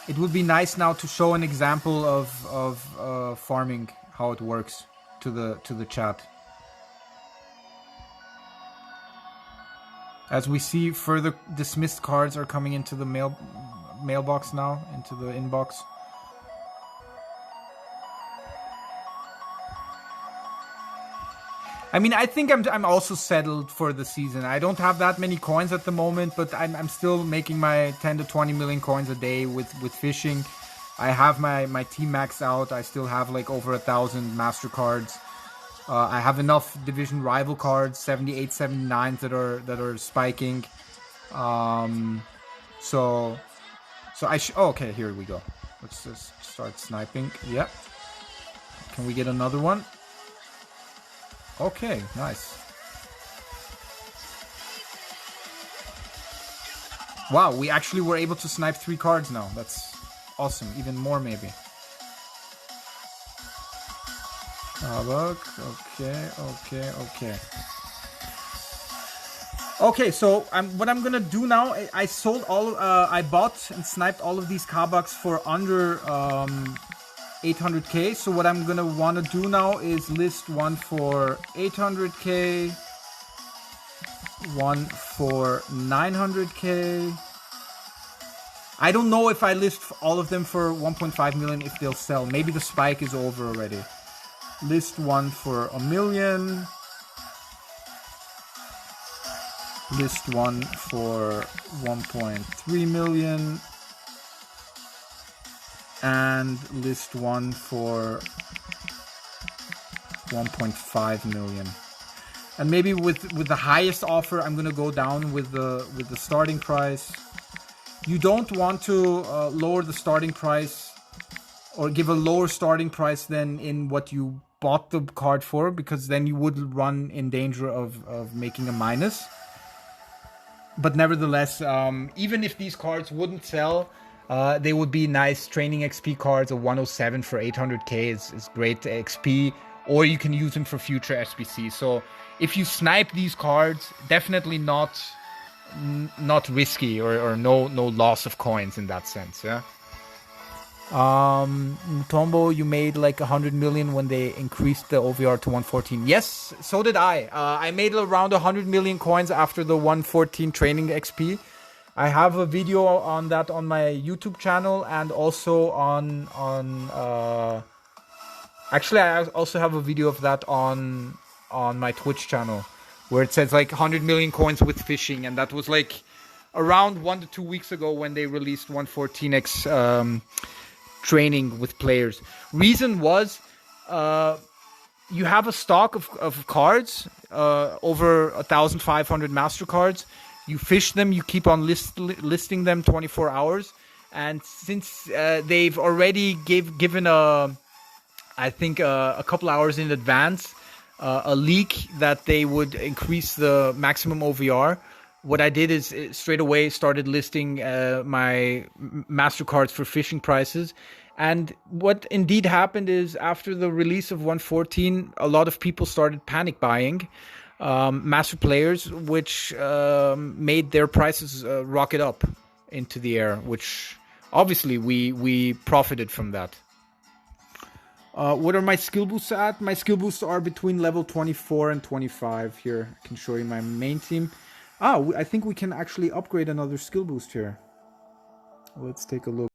it would be nice now to show an example of farming, how it works to the chat. As we see, further dismissed cards are coming into the mailbox now, into the inbox. I mean, I think I'm also settled for the season. I don't have that many coins at the moment, but I'm still making my 10 to 20 million coins a day with fishing. I have my team maxed out. I still have like over 1,000 master cards. I have enough division rival cards, 78, 79s that are spiking. So I okay, here we go. Let's just start sniping. Yep. Can we get another one? Okay, nice. Wow, we actually were able to snipe 3 cards now. That's awesome. Even more, maybe. Look. Okay. Okay, so what I'm gonna do now, I sold all, I bought and sniped all of these Kabucks for under 800k. So what I'm gonna want to do now is list one for 800k, one for 900k. I don't know if I list all of them for 1.5 million if they'll sell. Maybe the spike is over already. List one for a million. List one for 1.3 million. And list one for 1.5 million. And maybe with the highest offer, I'm gonna go down with the starting price. You don't want to lower the starting price or give a lower starting price than in what you bought the card for, because then you would run in danger of making a minus. But nevertheless, even if these cards wouldn't sell, they would be nice training XP cards. A 107 for 800k is great XP, or you can use them for future SBC. So if you snipe these cards, definitely not risky or no loss of coins in that sense. Yeah. Tombo, you made like 100 million when they increased the OVR to 114. Yes, so did I. I made around 100 million coins after the 114 training XP. I have a video on that on my YouTube channel, and also on actually I also have a video of that on my Twitch channel, where it says like 100 million coins with fishing, and that was like around 1 to 2 weeks ago when they released 114x training with players. Reason was you have a stock of cards, over 1,500 master cards. You fish them, you keep on listing them 24 hours, and since they've already given I think a couple hours in advance a leak that they would increase the maximum OVR, what I did is straight away started listing my MasterCards for fishing prices. And what indeed happened is, after the release of 114, a lot of people started panic buying master players, which made their prices rocket up into the air, which obviously we profited from that. What are my skill boosts at? My skill boosts are between level 24 and 25 here. I can show you my main team. I think we can actually upgrade another skill boost here. Let's take a look.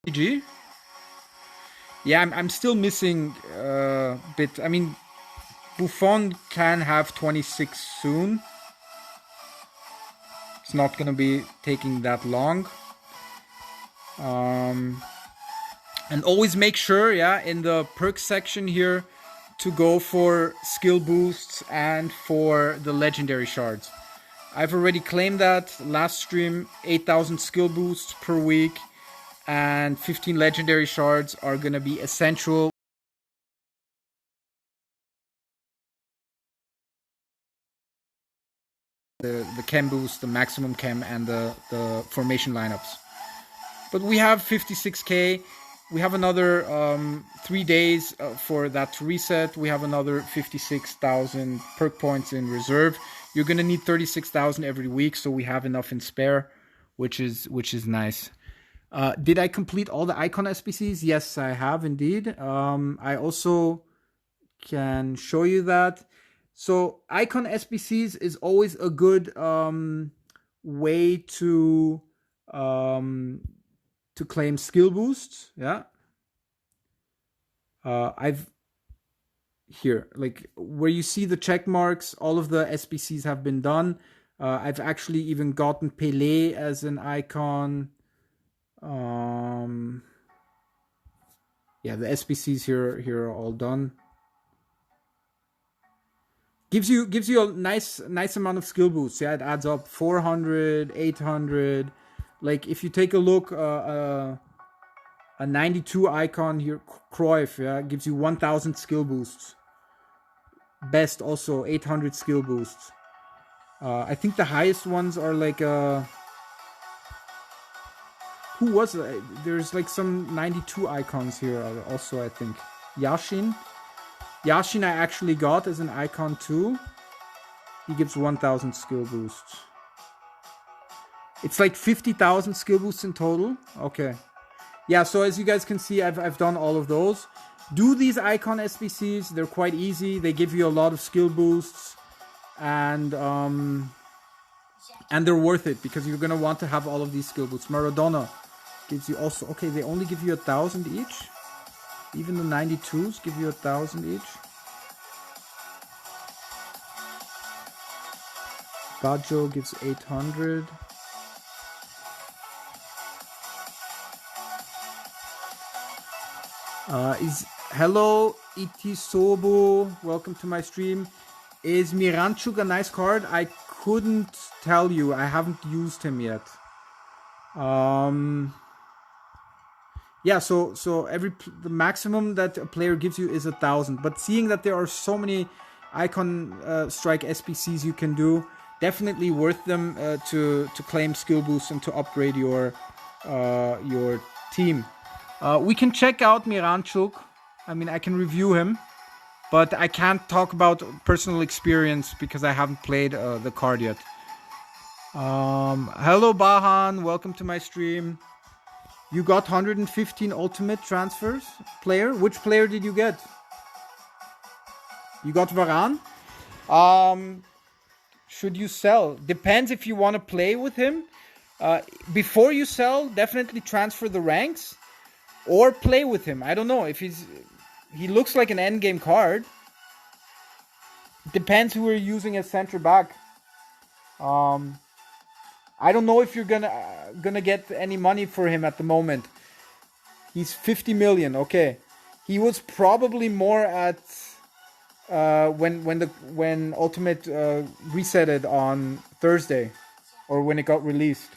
GG. Yeah, I'm still missing a bit. I mean, Buffon can have 26 soon. It's not gonna be taking that long. And always make sure, in the perks section here, to go for skill boosts and for the legendary shards. I've already claimed that last stream. 8,000 skill boosts per week and 15 legendary shards are gonna be essential. The chem boost, the maximum chem, and the formation lineups. But we have 56k. We have another 3 days for that to reset. We have another 56,000 perk points in reserve. You're gonna need 36,000 every week, so we have enough in spare, which is nice. Did I complete all the icon SBCs? Yes, I have indeed. I also can show you that. So icon SBCs is always a good way to claim skill boosts. Yeah. I've here, like where you see the check marks, all of the SBCs have been done. I've actually even gotten Pelé as an icon. Yeah, the SBCs here are all done. Gives you a nice amount of skill boosts. Yeah, it adds up 400, 800. Like if you take a look, a 92 icon here, Cruyff, gives you 1,000 skill boosts. Best also 800 skill boosts. I think the highest ones are like who was it? There's like some 92 icons here also, I think. Yashin I actually got as an icon too. He gives 1000 skill boosts. It's like 50,000 skill boosts in total. Okay. Yeah, so as you guys can see, I've done all of those. Do these icon SBCs. They're quite easy. They give you a lot of skill boosts. And they're worth it because you're going to want to have all of these skill boosts. Maradona gives you also... Okay, they only give you 1,000 each. Even the 92s give you 1,000 each. Baggio gives 800. Hello Itisobo, welcome to my stream. Is Miranchuk a nice card? I couldn't tell you. I haven't used him yet. Yeah, so the maximum that a player gives you is 1,000. But seeing that there are so many icon strike SPCs you can do, definitely worth them to claim skill boosts and to upgrade your team. We can check out Miranchuk. I mean, I can review him, but I can't talk about personal experience because I haven't played the card yet. Hello Bahan, welcome to my stream. You got 115 ultimate transfers? Player? Which player did you get? You got Varane? Should you sell? Depends if you want to play with him. Before you sell, definitely transfer the ranks or play with him. I don't know if he looks like an endgame card. Depends who we're using as center back. I don't know if you're gonna get any money for him at the moment. He's 50 million. Okay, he was probably more at when Ultimate resetted on Thursday, or when it got released.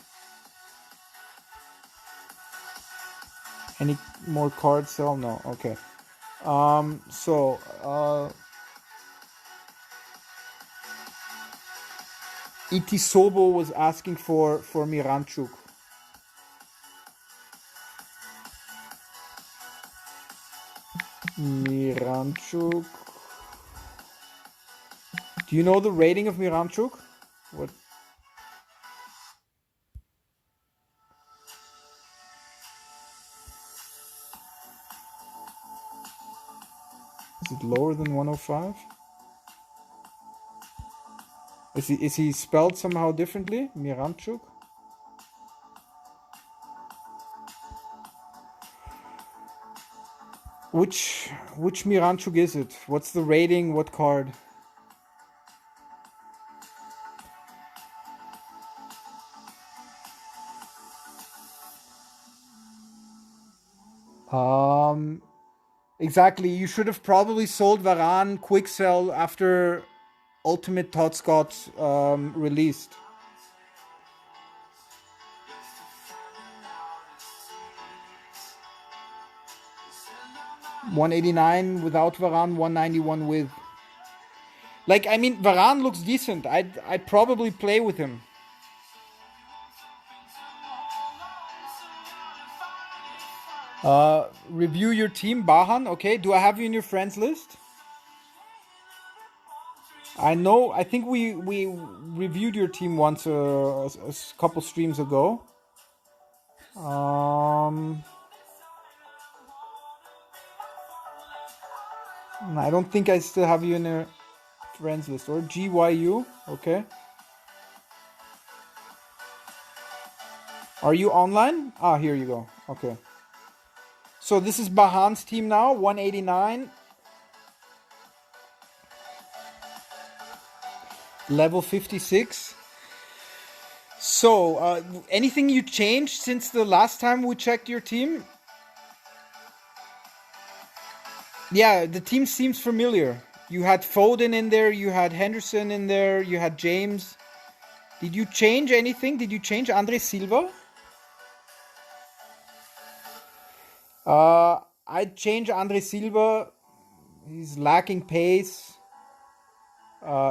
Any more cards sell? No. Okay. Itisobo was asking for Miranchuk. Miranchuk. Do you know the rating of Miranchuk? What? Is it lower than 105? Is he spelled somehow differently? Miranchuk? Which Miranchuk is it? What's the rating? What card? Exactly. You should have probably sold Varane quick sell after Ultimate Tots got released. $189 without Varane, $191 with. Like, I mean, Varane looks decent. I'd probably play with him. Review your team, Bahan. Okay, do I have you in your friends list? I know. I think we reviewed your team once a couple streams ago. I don't think I still have you in a friends list. Or GYU. Okay. Are you online? Ah, here you go. Okay. So this is Bahan's team now, 189. Level 56. So, anything you changed since the last time we checked your team? Yeah, the team seems familiar. You had Foden in there, you had Henderson in there, you had James. Did you change anything? Did you change Andre Silva? I'd change Andre Silva. He's lacking pace.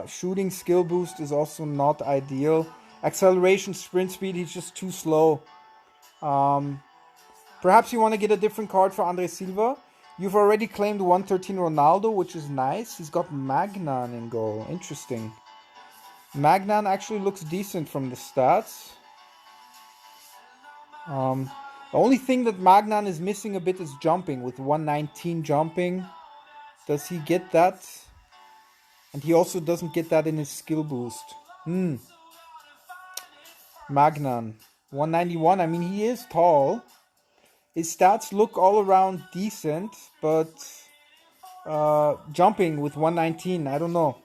Shooting skill boost is also not ideal. Acceleration, sprint speed, he's just too slow. Perhaps you want to get a different card for Andre Silva. You've already claimed 113 Ronaldo, which is nice. He's got Magnan in goal. Interesting. Magnan actually looks decent from the stats. The only thing that Magnan is missing a bit is jumping. With 119 jumping, does he get that? And he also doesn't get that in his skill boost. Magnan, 191. I mean, he is tall. His stats look all around decent, but jumping with 119, I don't know.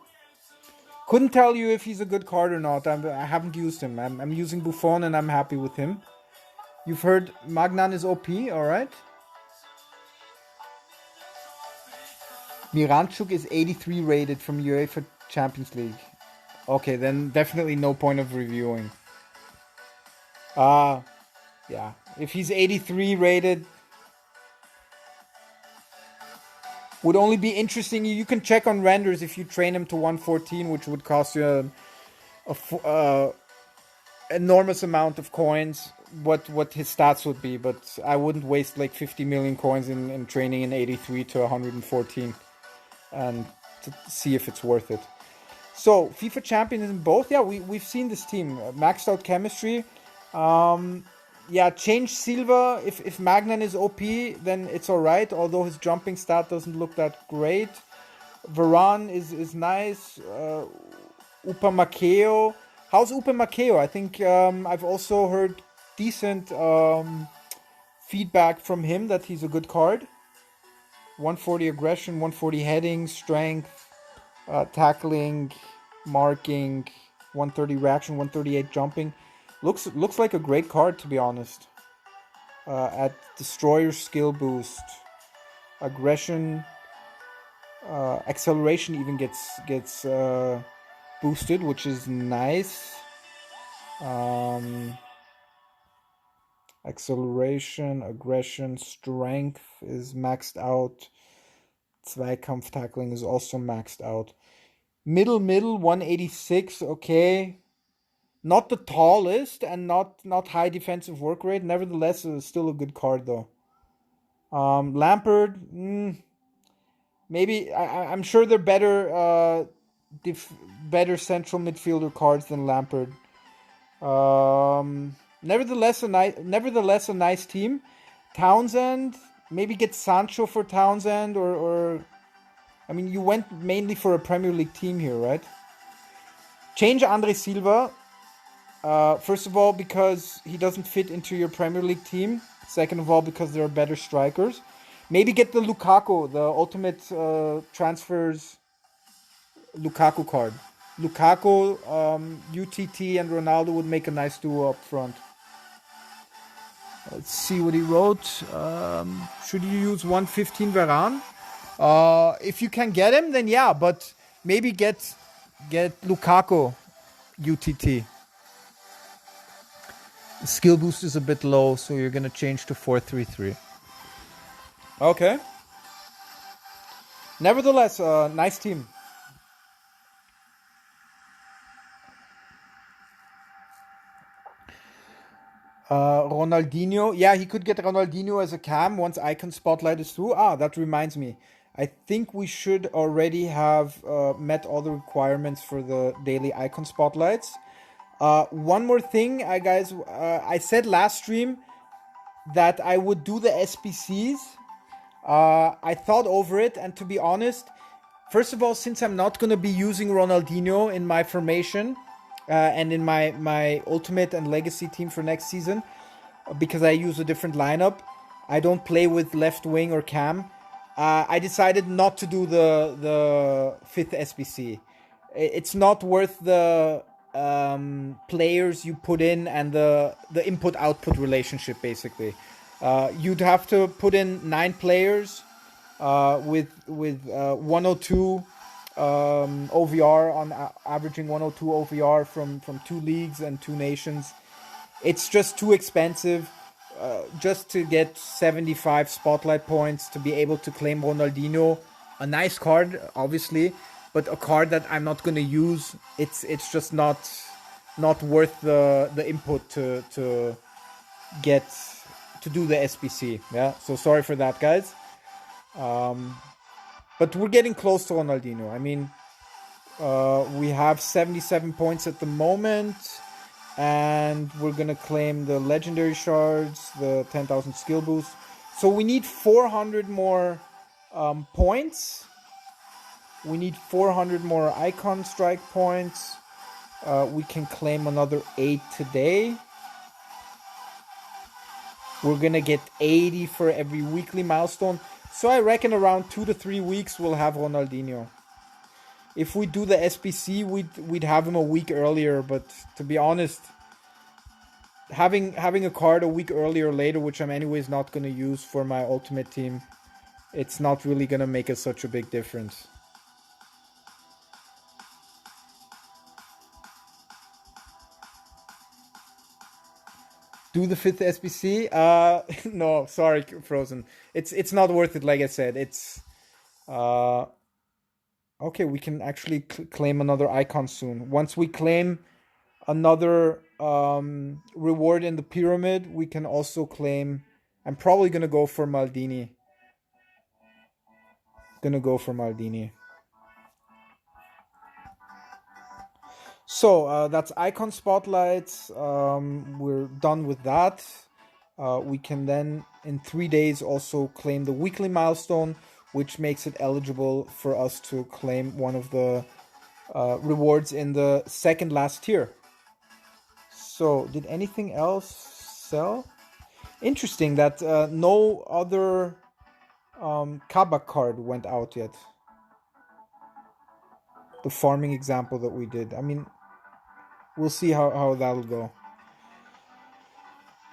Couldn't tell you if he's a good card or not. I haven't used him. I'm using Buffon and I'm happy with him. You've heard Magnan is OP, alright. Miranchuk is 83 rated from UEFA Champions League. Okay, then definitely no point of reviewing. Yeah. If he's 83 rated, would only be interesting. You can check on renders if you train him to 114, which would cost you a enormous amount of coins. What his stats would be, but I wouldn't waste like 50 million coins in training in 83 to 114 and to see if it's worth it. So FIFA champion in both. Yeah, we've seen this team maxed out chemistry. Yeah, change Silva. If Magnan is OP, then it's alright, although his jumping stat doesn't look that great. Varane is nice. Upamecano. How's Upamecano? I think I've also heard decent feedback from him that he's a good card. 140 aggression, 140 heading, strength, tackling, marking, 130 reaction, 138 jumping. Looks like a great card, to be honest. At Destroyer skill boost, aggression, acceleration even gets boosted, which is nice. Acceleration, aggression, strength is maxed out. Zweikampf tackling is also maxed out. Middle, 186, okay. Not the tallest and not high defensive work rate. Nevertheless, it's still a good card though. Lampard, maybe I'm sure they're better central midfielder cards than Lampard. Nevertheless, a nice team. Townsend, maybe get Sancho for Townsend or I mean, you went mainly for a Premier League team here, right? Change Andre Silva. First of all, because he doesn't fit into your Premier League team. Second of all, because there are better strikers. Maybe get the Lukaku, the ultimate transfers Lukaku card. Lukaku, UTT, and Ronaldo would make a nice duo up front. Let's see what he wrote. Should you use 115 Varane? If you can get him, then yeah, but maybe get Lukaku UTT. The skill boost is a bit low, so you're gonna change to 433. Okay. Nevertheless, nice team. Ronaldinho. Yeah, he could get Ronaldinho as a cam once Icon Spotlight is through. That reminds me. I think we should already have met all the requirements for the daily Icon Spotlights. One more thing, guys. I said last stream that I would do the SBCs. I thought over it, and to be honest, first of all, since I'm not going to be using Ronaldinho in my formation and in my ultimate and legacy team for next season, because I use a different lineup, I don't play with left wing or cam. I decided not to do the fifth SBC. It's not worth the players you put in and the input-output relationship, basically. You'd have to put in 9 players with 102 OVR on averaging 102 OVR from 2 leagues and 2 nations. It's just too expensive. Just to get 75 spotlight points to be able to claim Ronaldinho, a nice card, obviously, but a card that I'm not gonna use. It's just not worth the input to get to do the SBC. Yeah, so sorry for that, guys. But we're getting close to Ronaldinho. I mean, we have 77 points at the moment, and we're gonna claim the legendary shards, the 10,000 skill boost. So we need 400 more points. We need 400 more icon strike points. We can claim another 8 today. We're gonna get 80 for every weekly milestone. So I reckon around 2 to 3 weeks we'll have Ronaldinho. If we do the SBC, we'd have him a week earlier. But to be honest, having a card a week earlier or later, which I'm anyways not gonna use for my ultimate team, it's not really gonna make us such a big difference. Do the 5th SBC? No, sorry, Frozen. It's not worth it. Like I said, it's okay. We can actually claim another icon soon. Once we claim another reward in the pyramid, we can also claim. I'm probably gonna go for Maldini. So that's icon spotlights. We're done with that. We can then in 3 days also claim the weekly milestone, which makes it eligible for us to claim one of the rewards in the second last tier. So did anything else sell? Interesting that no other Kabak card went out yet. The farming example that we did. I mean, we'll see how that'll go.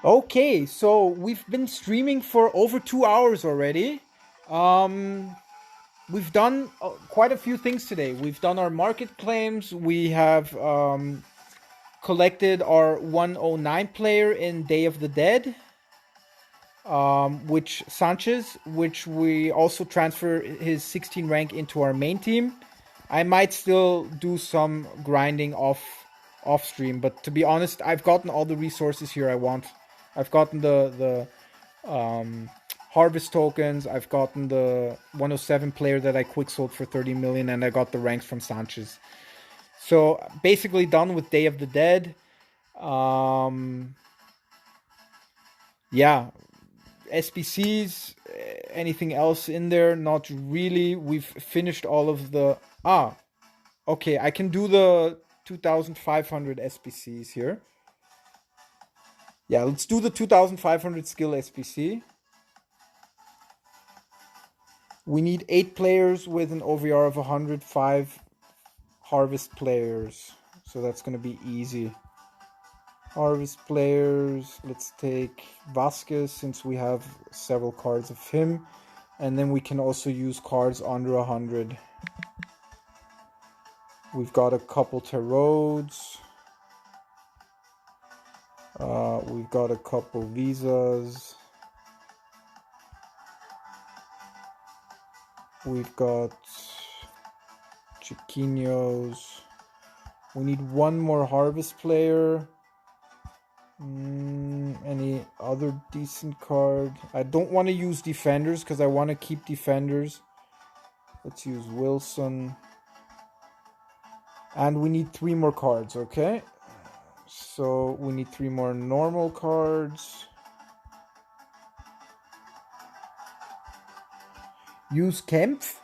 Okay, so we've been streaming for over 2 hours already. We've done quite a few things today. We've done our market claims. We have collected our 109 player in Day of the Dead, which Sanchez, which we also transfer his 16 rank into our main team. I might still do some grinding off stream, but to be honest, I've gotten all the resources here I want. I've gotten the harvest tokens. I've gotten the 107 player that I quick sold for 30 million, and I got the ranks from Sanchez. So basically done with Day of the Dead. Yeah, SBCs. Anything else in there? Not really. We've finished all of the. Okay. I can do the 2,500 SBCs here. Yeah, let's do the 2,500 skill SBC. We need 8 players with an OVR of 105 harvest players. So that's going to be easy. Harvest players. Let's take Vasquez since we have several cards of him. And then we can also use cards under 100. We've got a couple Tarods. We've got a couple Visas. We've got Chiquinos. We need one more harvest player. Any other decent card? I don't want to use defenders because I want to keep defenders. Let's use Wilson. And we need 3 more cards, okay? So we need 3 more normal cards. Use Kempf.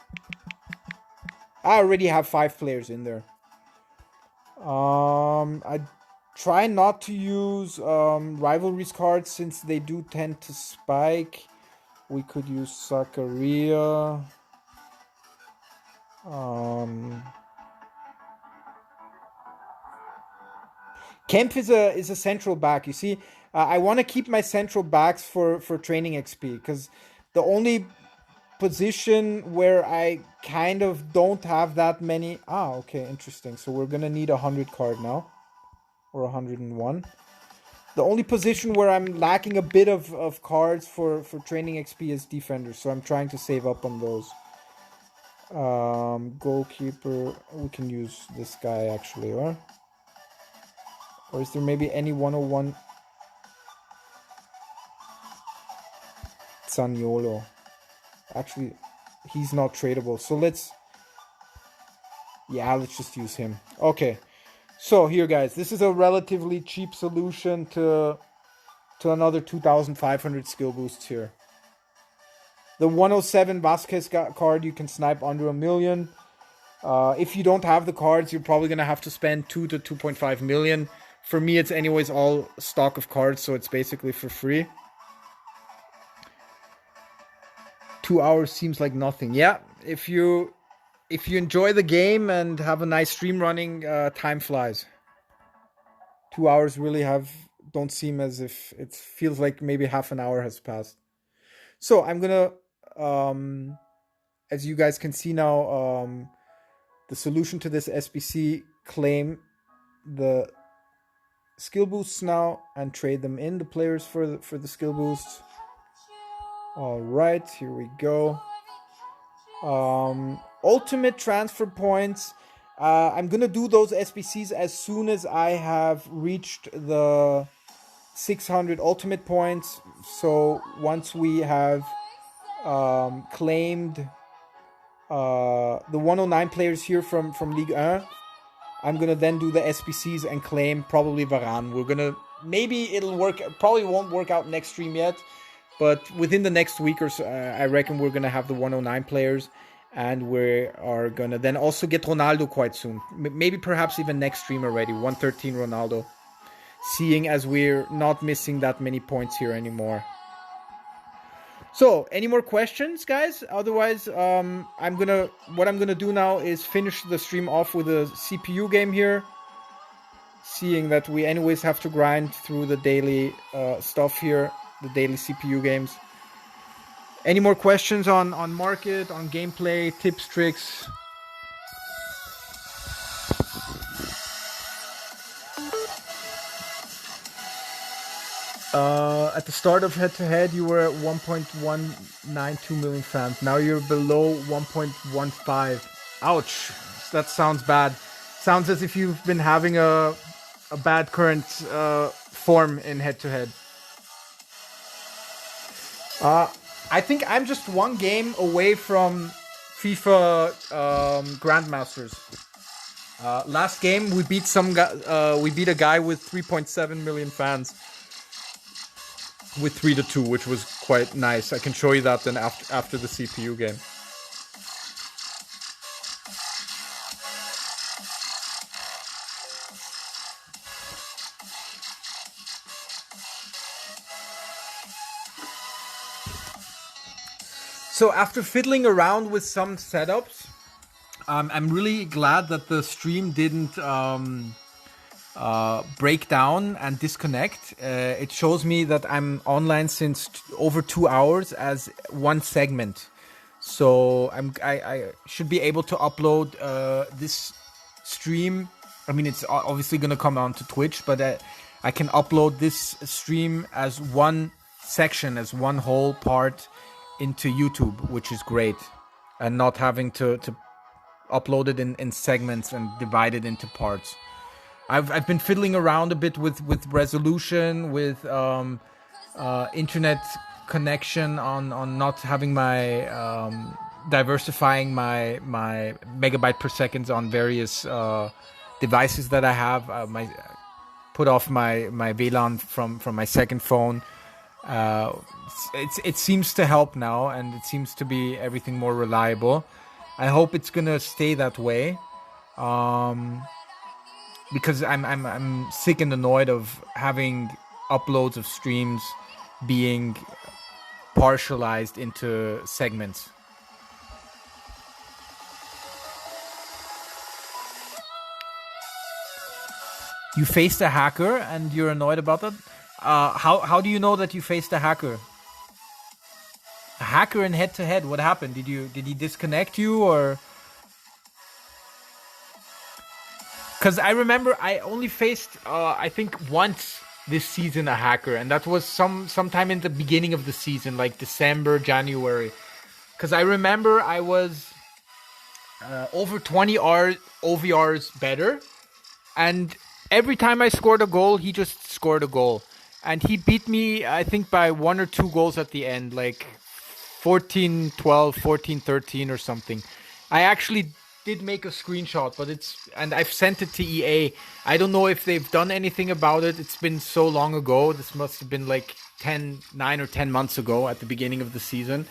I already have 5 players in there. I try not to use rivalries cards since they do tend to spike. We could use Zakaria. Kempf is a central back. You see, I want to keep my central backs for training XP because the only position where I kind of don't have that many. Okay, interesting. So we're gonna need 100 card now, or 101. The only position where I'm lacking a bit of cards for training XP is defenders, so I'm trying to save up on those. Goalkeeper, we can use this guy actually, or is there maybe any 101? Zaniolo. Actually, he's not tradable. So let's just use him. Okay. So here, guys, this is a relatively cheap solution to another 2,500 skill boosts here. The 107 Vasquez card you can snipe under 1 million. If you don't have the cards, you're probably gonna have to spend 2 to 2.5 million. For me, it's anyways all stock of cards, so it's basically for free. 2 hours seems like nothing. Yeah, if you enjoy the game and have a nice stream running, time flies. 2 hours really don't seem as if it feels like maybe half an hour has passed. So I'm gonna, as you guys can see now, the solution to this SBC, claim the skill boosts now and trade them in the players for the skill boosts. All right, here we go. Ultimate transfer points. I'm gonna do those SBCs as soon as I have reached the 600 ultimate points. So once we have claimed the 109 players here from Ligue 1, I'm gonna then do the SBCs and claim probably Varane. We're gonna, maybe it'll work, probably won't work out next stream yet, but within the next week or so, I reckon we're gonna have the 109 players, and we are gonna then also get Ronaldo quite soon. Maybe perhaps even next stream already, 113 Ronaldo, seeing as we're not missing that many points here anymore. So, any more questions, guys? Otherwise, what I'm gonna do now is finish the stream off with a CPU game here, seeing that we anyways have to grind through the daily stuff here, the daily CPU games. Any more questions on market, on gameplay, tips, tricks? At the start of head-to-head, you were at 1.192 million fans. Now you're below 1.15. Ouch. That sounds bad. Sounds as if you've been having a bad current form in head-to-head. I think I'm just one game away from FIFA Grandmasters. Last game we beat a guy with 3.7 million fans with 3-2, which was quite nice. I can show you that then after the CPU game. So after fiddling around with some setups, I'm really glad that the stream didn't break down and disconnect. It shows me that I'm online since over 2 hours as one segment. So I should be able to upload this stream. I mean, it's obviously going to come onto Twitch, but I can upload this stream as one section, as one whole part into YouTube, which is great, and not having to upload it in segments and divide it into parts. I've been fiddling around a bit with resolution, with internet connection, on not having my diversifying my megabyte per second on various devices that I have. Put off my VLAN from my second phone. It seems to help now, and it seems to be everything more reliable. I hope it's gonna stay that way. Because I'm sick and annoyed of having uploads of streams being partialized into segments. You faced a hacker and you're annoyed about that? How do you know that you faced a hacker? A hacker in head-to-head? What happened? Did he disconnect you, or? Because I remember I only faced, I think once this season, a hacker. And that was sometime in the beginning of the season, like December, January. Because I remember I was over 20 OVRs better. And every time I scored a goal, he just scored a goal. And he beat me, I think, by 1 or 2 goals at the end, like 14-12, 14-13 or something. I actually did make a screenshot, and I've sent it to EA. I don't know if they've done anything about it. It's been so long ago. This must have been like 9 or 10 months ago at the beginning of the season.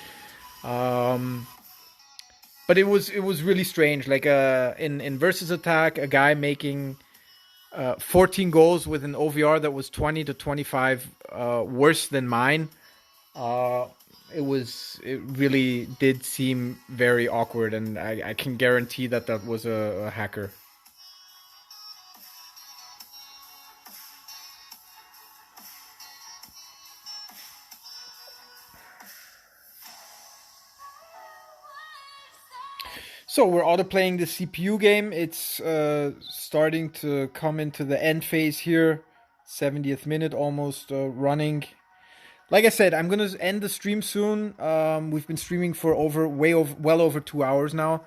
But it was really strange. Like in versus attack, a guy making 14 goals with an OVR that was 20 to 25 worse than mine. It really did seem very awkward, and I can guarantee that was a hacker. So we're auto-playing the CPU game. It's starting to come into the end phase here. 70th minute almost running. Like I said, I'm gonna end the stream soon. We've been streaming for well over 2 hours now.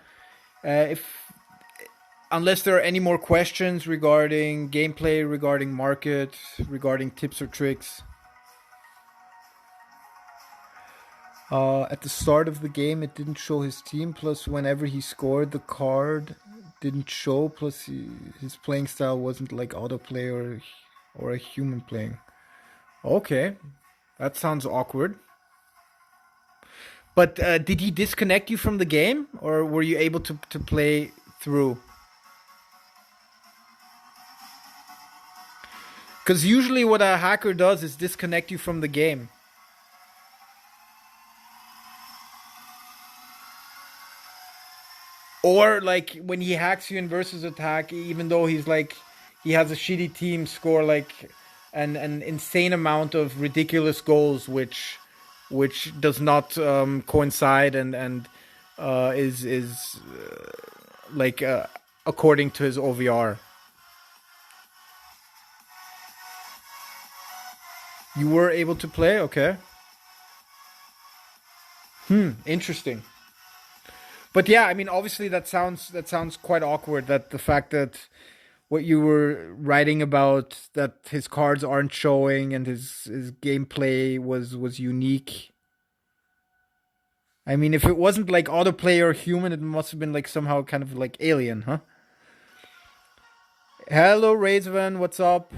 Unless there are any more questions regarding gameplay, regarding market, regarding tips or tricks. At the start of the game, it didn't show his team. Plus, whenever he scored, the card didn't show. Plus, his playing style wasn't like autoplay or a human playing. Okay, that sounds awkward. But did he disconnect you from the game, or were you able to play through? Because usually what a hacker does is disconnect you from the game. Or like when he hacks you in versus attack, even though he has a shitty team, score like an insane amount of ridiculous goals, which does not coincide and is like according to his OVR. You were able to play, okay? Interesting. But yeah, I mean, obviously that sounds quite awkward. That the fact that what you were writing about, that his cards aren't showing and his gameplay was unique. I mean, if it wasn't like autoplay or human, it must have been like somehow kind of like alien, huh? Hello, Raven, what's up?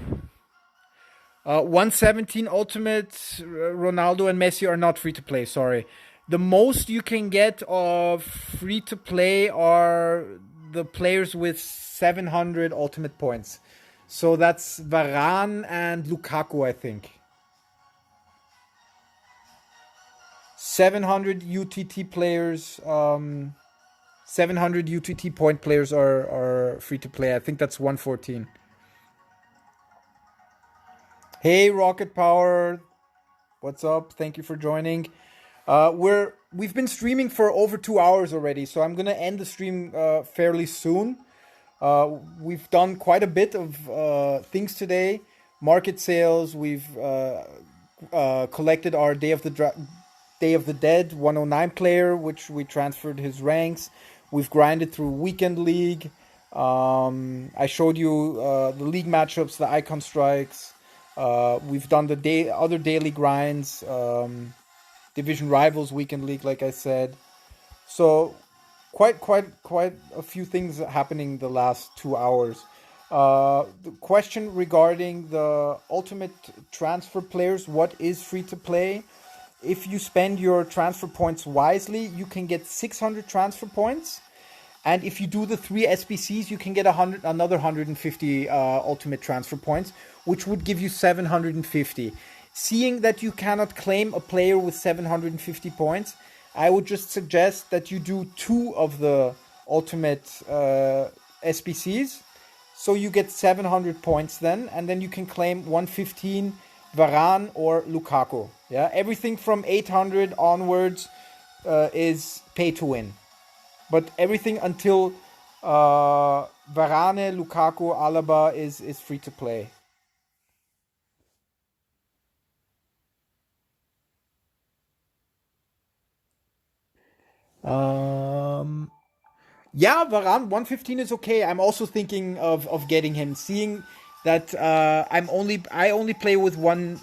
117 Ultimate, Ronaldo and Messi are not free to play, sorry. The most you can get of free to play are the players with 700 Ultimate points. So that's Varane and Lukaku, I think. 700 UTT players, 700 UTT point players are free to play. I think that's 114. Hey, Rocket Power, what's up? Thank you for joining. We've been streaming for over 2 hours already, so I'm gonna end the stream fairly soon. We've done quite a bit of things today. Market sales. We've collected our Day of the Dead 109 player, which we transferred his ranks. We've grinded through Weekend League. I showed you the league matchups, the icon strikes. We've done the other daily grinds, division rivals, Weekend League, like I said. So quite a few things happening the last 2 hours. The question regarding the ultimate transfer players, what is free to play? If you spend your transfer points wisely, you can get 600 transfer points. And if you do the 3 SBCs, you can get another 150 ultimate transfer points, which would give you 750. Seeing that you cannot claim a player with 750 points, I would just suggest that you do 2 of the ultimate SBCs. So you get 700 points then, and then you can claim 115 Varane or Lukaku. Yeah, everything from 800 onwards is pay to win. But everything until Varane, Lukaku, Alaba is free to play. Yeah, Varane 115 is okay. I'm also thinking of getting him, seeing that I only play with one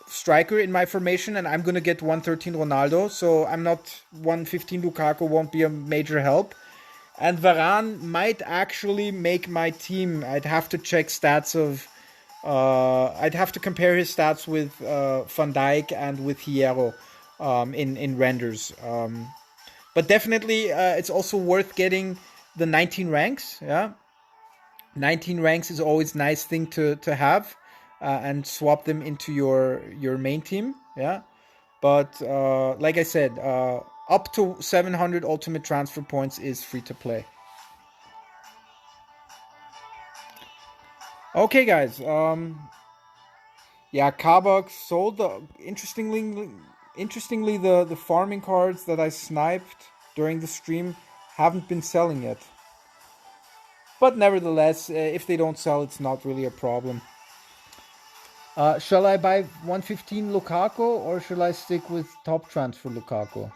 striker in my formation, and I'm gonna get 113 Ronaldo, so I'm not 115 Lukaku won't be a major help. And Varane might actually make my team. I'd have to check stats of. I'd have to compare his stats with Van Dijk and with Hierro in renders. But definitely, it's also worth getting the 19 ranks. Yeah, 19 ranks is always a nice thing to have, and swap them into your main team. Yeah, but like I said, up to 700 ultimate transfer points is free to play. Okay, guys. Yeah, Kabak sold the interestingly the farming cards that I sniped during the stream haven't been selling yet. But nevertheless, if they don't sell, it's not really a problem. Shall I buy 115 Lukaku or shall I stick with top transfer Lukaku?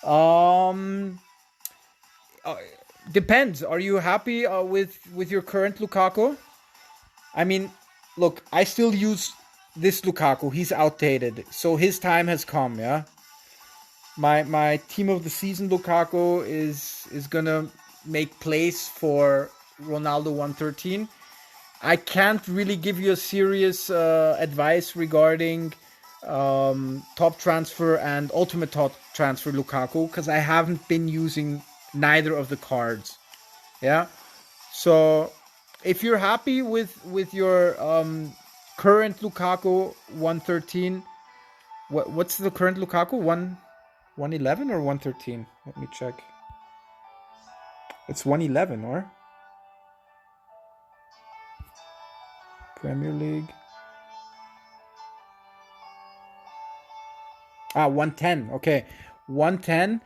Um, Depends. Are you happy with your current Lukaku? I mean, look, I still use this Lukaku. He's outdated, so his time has come. Yeah, my team of the season Lukaku is gonna make place for Ronaldo 113. I can't really give you a serious advice regarding top transfer and ultimate top transfer Lukaku because I haven't been using neither of the cards. Yeah, so if you're happy with your current Lukaku 113, what's the current Lukaku 111 or 113? Let me check. It's 111 or Premier League. 110. Okay, 110.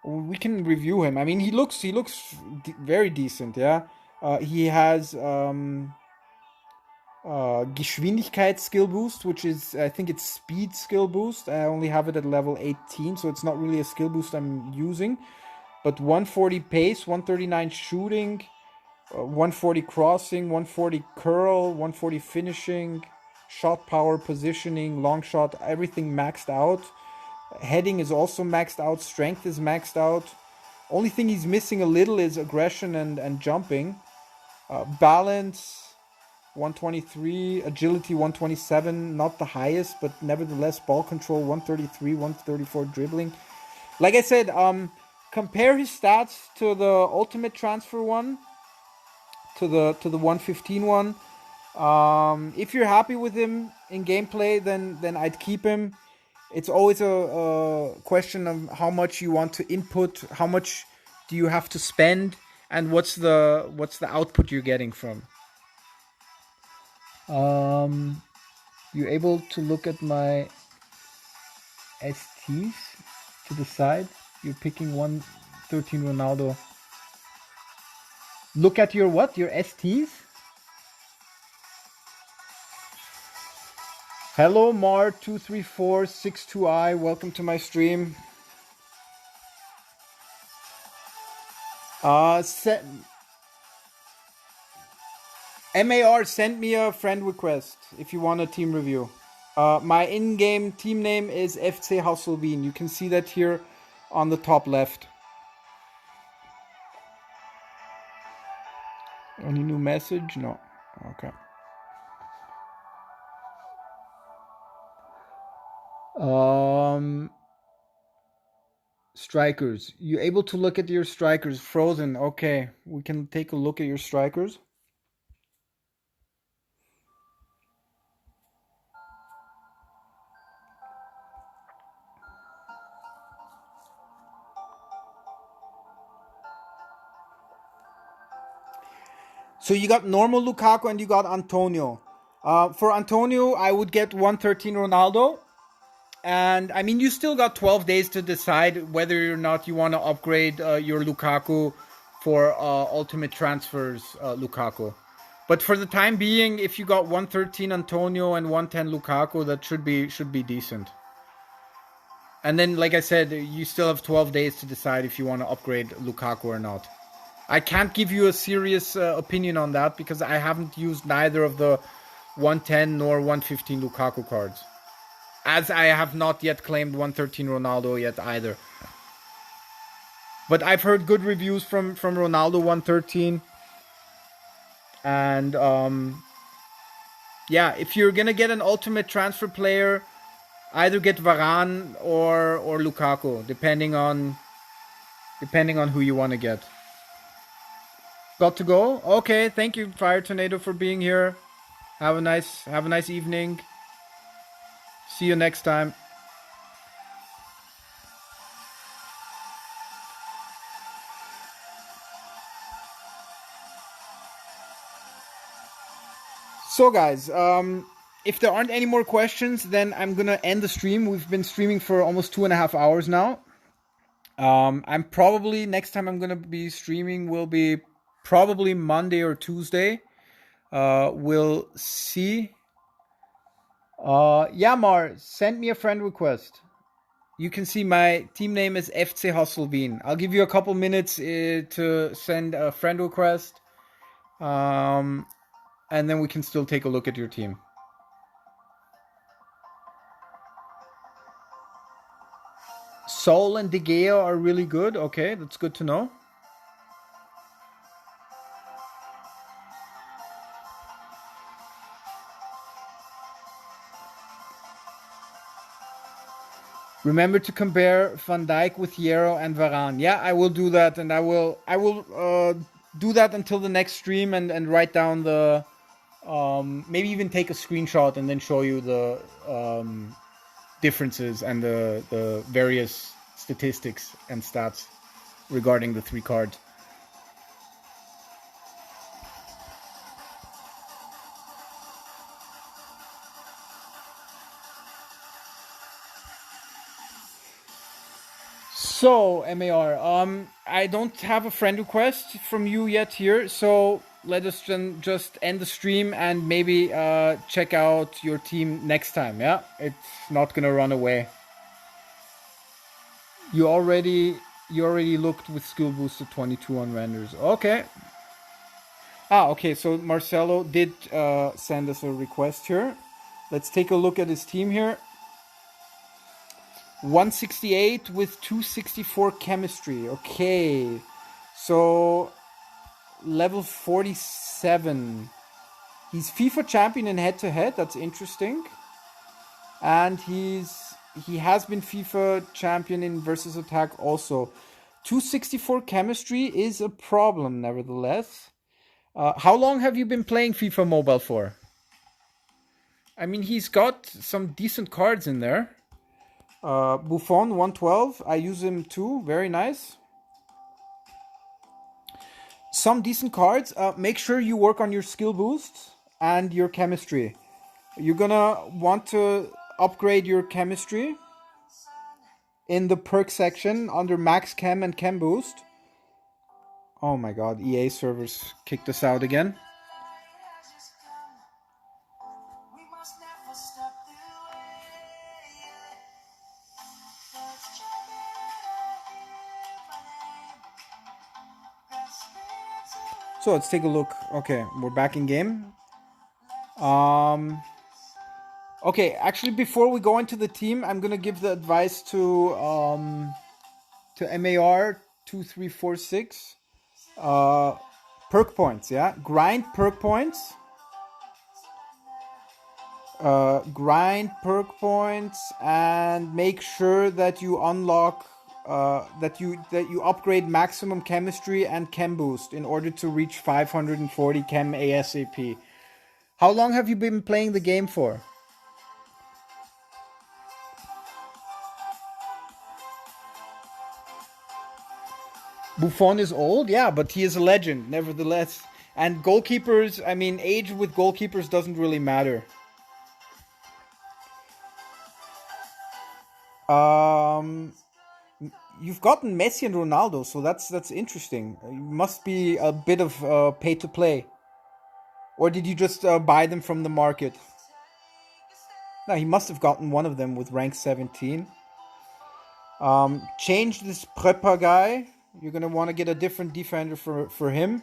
We can review him. I mean, he looks very decent. Yeah, he has Geschwindigkeit skill boost, which is I think it's speed skill boost. I only have it at level 18, so it's not really a skill boost I'm using. But 140 pace, 139 shooting, 140 crossing, 140 curl, 140 finishing, shot power, positioning, long shot, everything maxed out. Heading is also maxed out. Strength is maxed out. Only thing he's missing a little is aggression and jumping. Balance 123, agility 127, not the highest, but nevertheless ball control 133, 134 dribbling. Like I said, compare his stats to the ultimate transfer one, to the 115 one. If you're happy with him in gameplay, then I'd keep him. It's always a question of how much you want to input, how much do you have to spend, and what's the output you're getting from. You're able to look at my STs to the side. You're picking 113 Ronaldo. Look at your what? Your STs? Hello Mar23462i, welcome to my stream. MAR, send me a friend request if you want a team review. My in-game team name is FC Hasselbean. You can see that here on the top left. Any new message? No. Okay. Strikers. You able to look at your strikers? Frozen. Okay, we can take a look at your strikers. So you got normal Lukaku and you got Antonio. For Antonio, I would get 113 Ronaldo. And I mean, you still got 12 days to decide whether or not you want to upgrade your Lukaku for ultimate transfers Lukaku. But for the time being, if you got 113 Antonio and 110 Lukaku, that should be decent. And then, like I said, you still have 12 days to decide if you want to upgrade Lukaku or not. I can't give you a serious opinion on that because I haven't used neither of the 110 nor 115 Lukaku cards. As I have not yet claimed 113 Ronaldo yet either. But I've heard good reviews from Ronaldo 113. And yeah, if you're gonna get an ultimate transfer player, either get Varane or Lukaku, depending on who you want to get. Got to go? Okay, thank you, Fire Tornado, for being here. Have a nice evening. See you next time. So guys, if there aren't any more questions, then I'm gonna end the stream. We've been streaming for almost 2.5 hours now. I'm probably, next time I'm gonna be streaming will be probably Monday or Tuesday. We'll see. Yamar, send me a friend request. You can see my team name is FC Hasselveen. I'll give you a couple minutes to send a friend request. And then we can still take a look at your team. Sol and De Gea are really good. Okay, that's good to know. Remember to compare Van Dijk with Hierro and Varane. Yeah, I will do that, and I will do that until the next stream and write down the maybe even take a screenshot and then show you the differences and the various statistics and stats regarding the 3 cards. So, MAR, I don't have a friend request from you yet here, so let us just end the stream and maybe check out your team next time, yeah? It's not gonna run away. You already looked with skill booster 22 on renders. Okay. Okay, so Marcelo did send us a request here. Let's take a look at his team here. 168 with 264 chemistry. Okay. So level 47. He's FIFA champion in head-to-head. That's interesting. And he has been FIFA champion in versus attack also. 264 chemistry is a problem, nevertheless. How long have you been playing FIFA Mobile for? I mean, he's got some decent cards in there. Buffon 112. I use him too. Very nice. Some decent cards. Make sure you work on your skill boosts and your chemistry. You're gonna want to upgrade your chemistry in the perk section under max chem and chem boost. Oh my god, EA servers kicked us out again. So let's take a look. Okay, we're back in game. Okay, actually, before we go into the team, I'm gonna give the advice to MAR 2346. Perk points, yeah. Grind perk points. Grind perk points and make sure that you unlock that you upgrade maximum chemistry and chem boost in order to reach 540 chem ASAP. How long have you been playing the game for? Buffon is old, yeah, but he is a legend nevertheless. And goalkeepers, I mean, age with goalkeepers doesn't really matter. You've gotten Messi and Ronaldo, so that's interesting. You must be a bit of pay to play. Or did you just buy them from the market? No, he must have gotten one of them with rank 17. Change this Prepper guy You're going to want to get a different defender for him.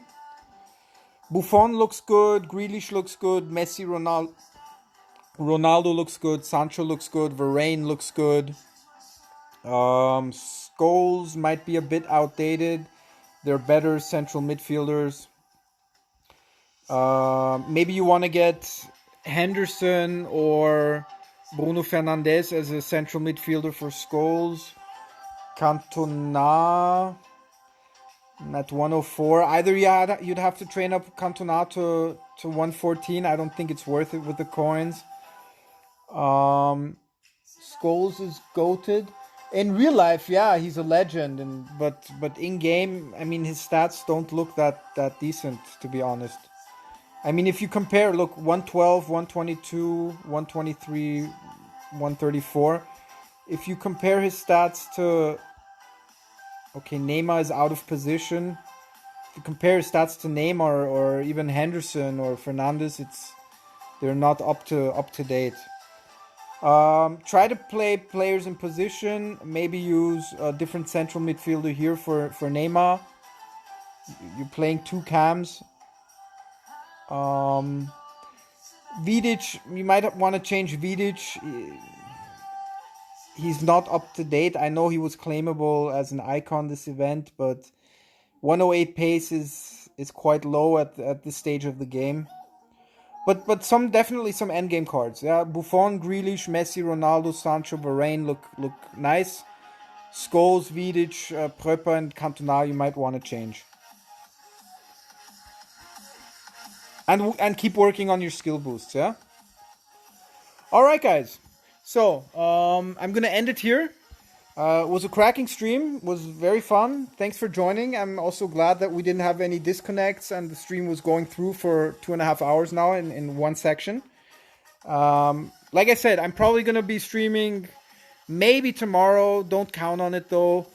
Buffon looks good. Grealish looks good. Messi, Ronaldo looks good. Sancho looks good. Varane looks good. Scholes might be a bit outdated. They're better central midfielders. Maybe you want to get Henderson or Bruno Fernandes as a central midfielder for Scholes. Cantona at 104. Either you'd have to train up Cantona to 114. I don't think it's worth it with the coins. Scholes is goated. In real life, yeah, he's a legend, but in game, I mean, his stats don't look that decent, to be honest. I mean, if you compare, look, 112, 122, 123, 134. If you compare his stats to, okay, Neymar is out of position. If you compare his stats to Neymar or even Henderson or Fernandes, they're not up to date. Try to play players in position. Maybe use a different central midfielder here for Neymar. You're playing two cams. Vidic, you might want to change Vidic. He's not up to date. I know he was claimable as an icon this event, but 108 pace is quite low at this stage of the game. But definitely some endgame cards. Yeah, Buffon, Grealish, Messi, Ronaldo, Sancho, Varane look nice. Scholes, Vidic, Pröpper, and Cantona you might want to change. And keep working on your skill boosts. Yeah. All right, guys. So I'm gonna end it here. It was a cracking stream. It was very fun. Thanks for joining. I'm also glad that we didn't have any disconnects and the stream was going through for 2.5 hours now in one section. Like I said, I'm probably going to be streaming maybe tomorrow. Don't count on it though.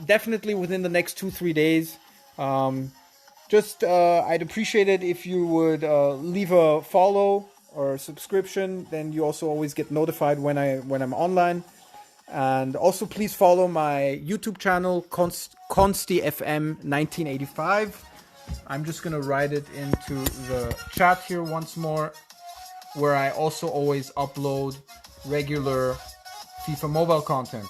Definitely within the next 2-3 days. I'd appreciate it if you would leave a follow or subscription. Then you also always get notified when I'm online. And also please follow my YouTube channel, ConstiFM1985. I'm just going to write it into the chat here once more, where I also always upload regular FIFA mobile content.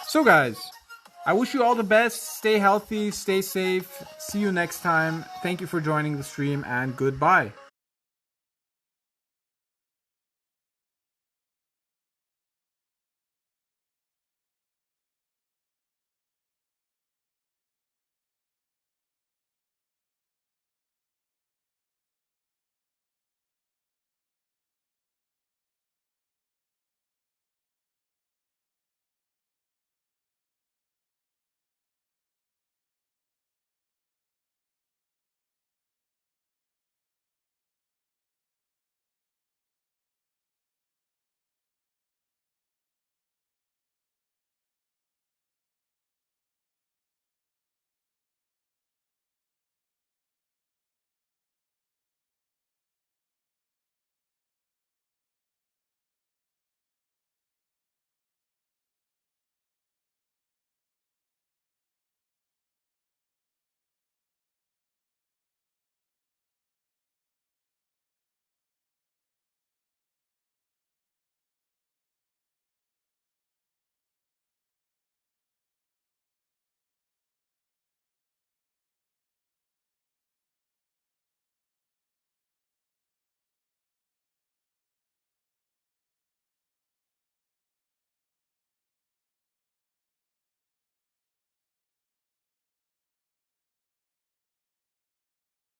So guys, I wish you all the best. Stay healthy, stay safe. See you next time. Thank you for joining the stream and goodbye.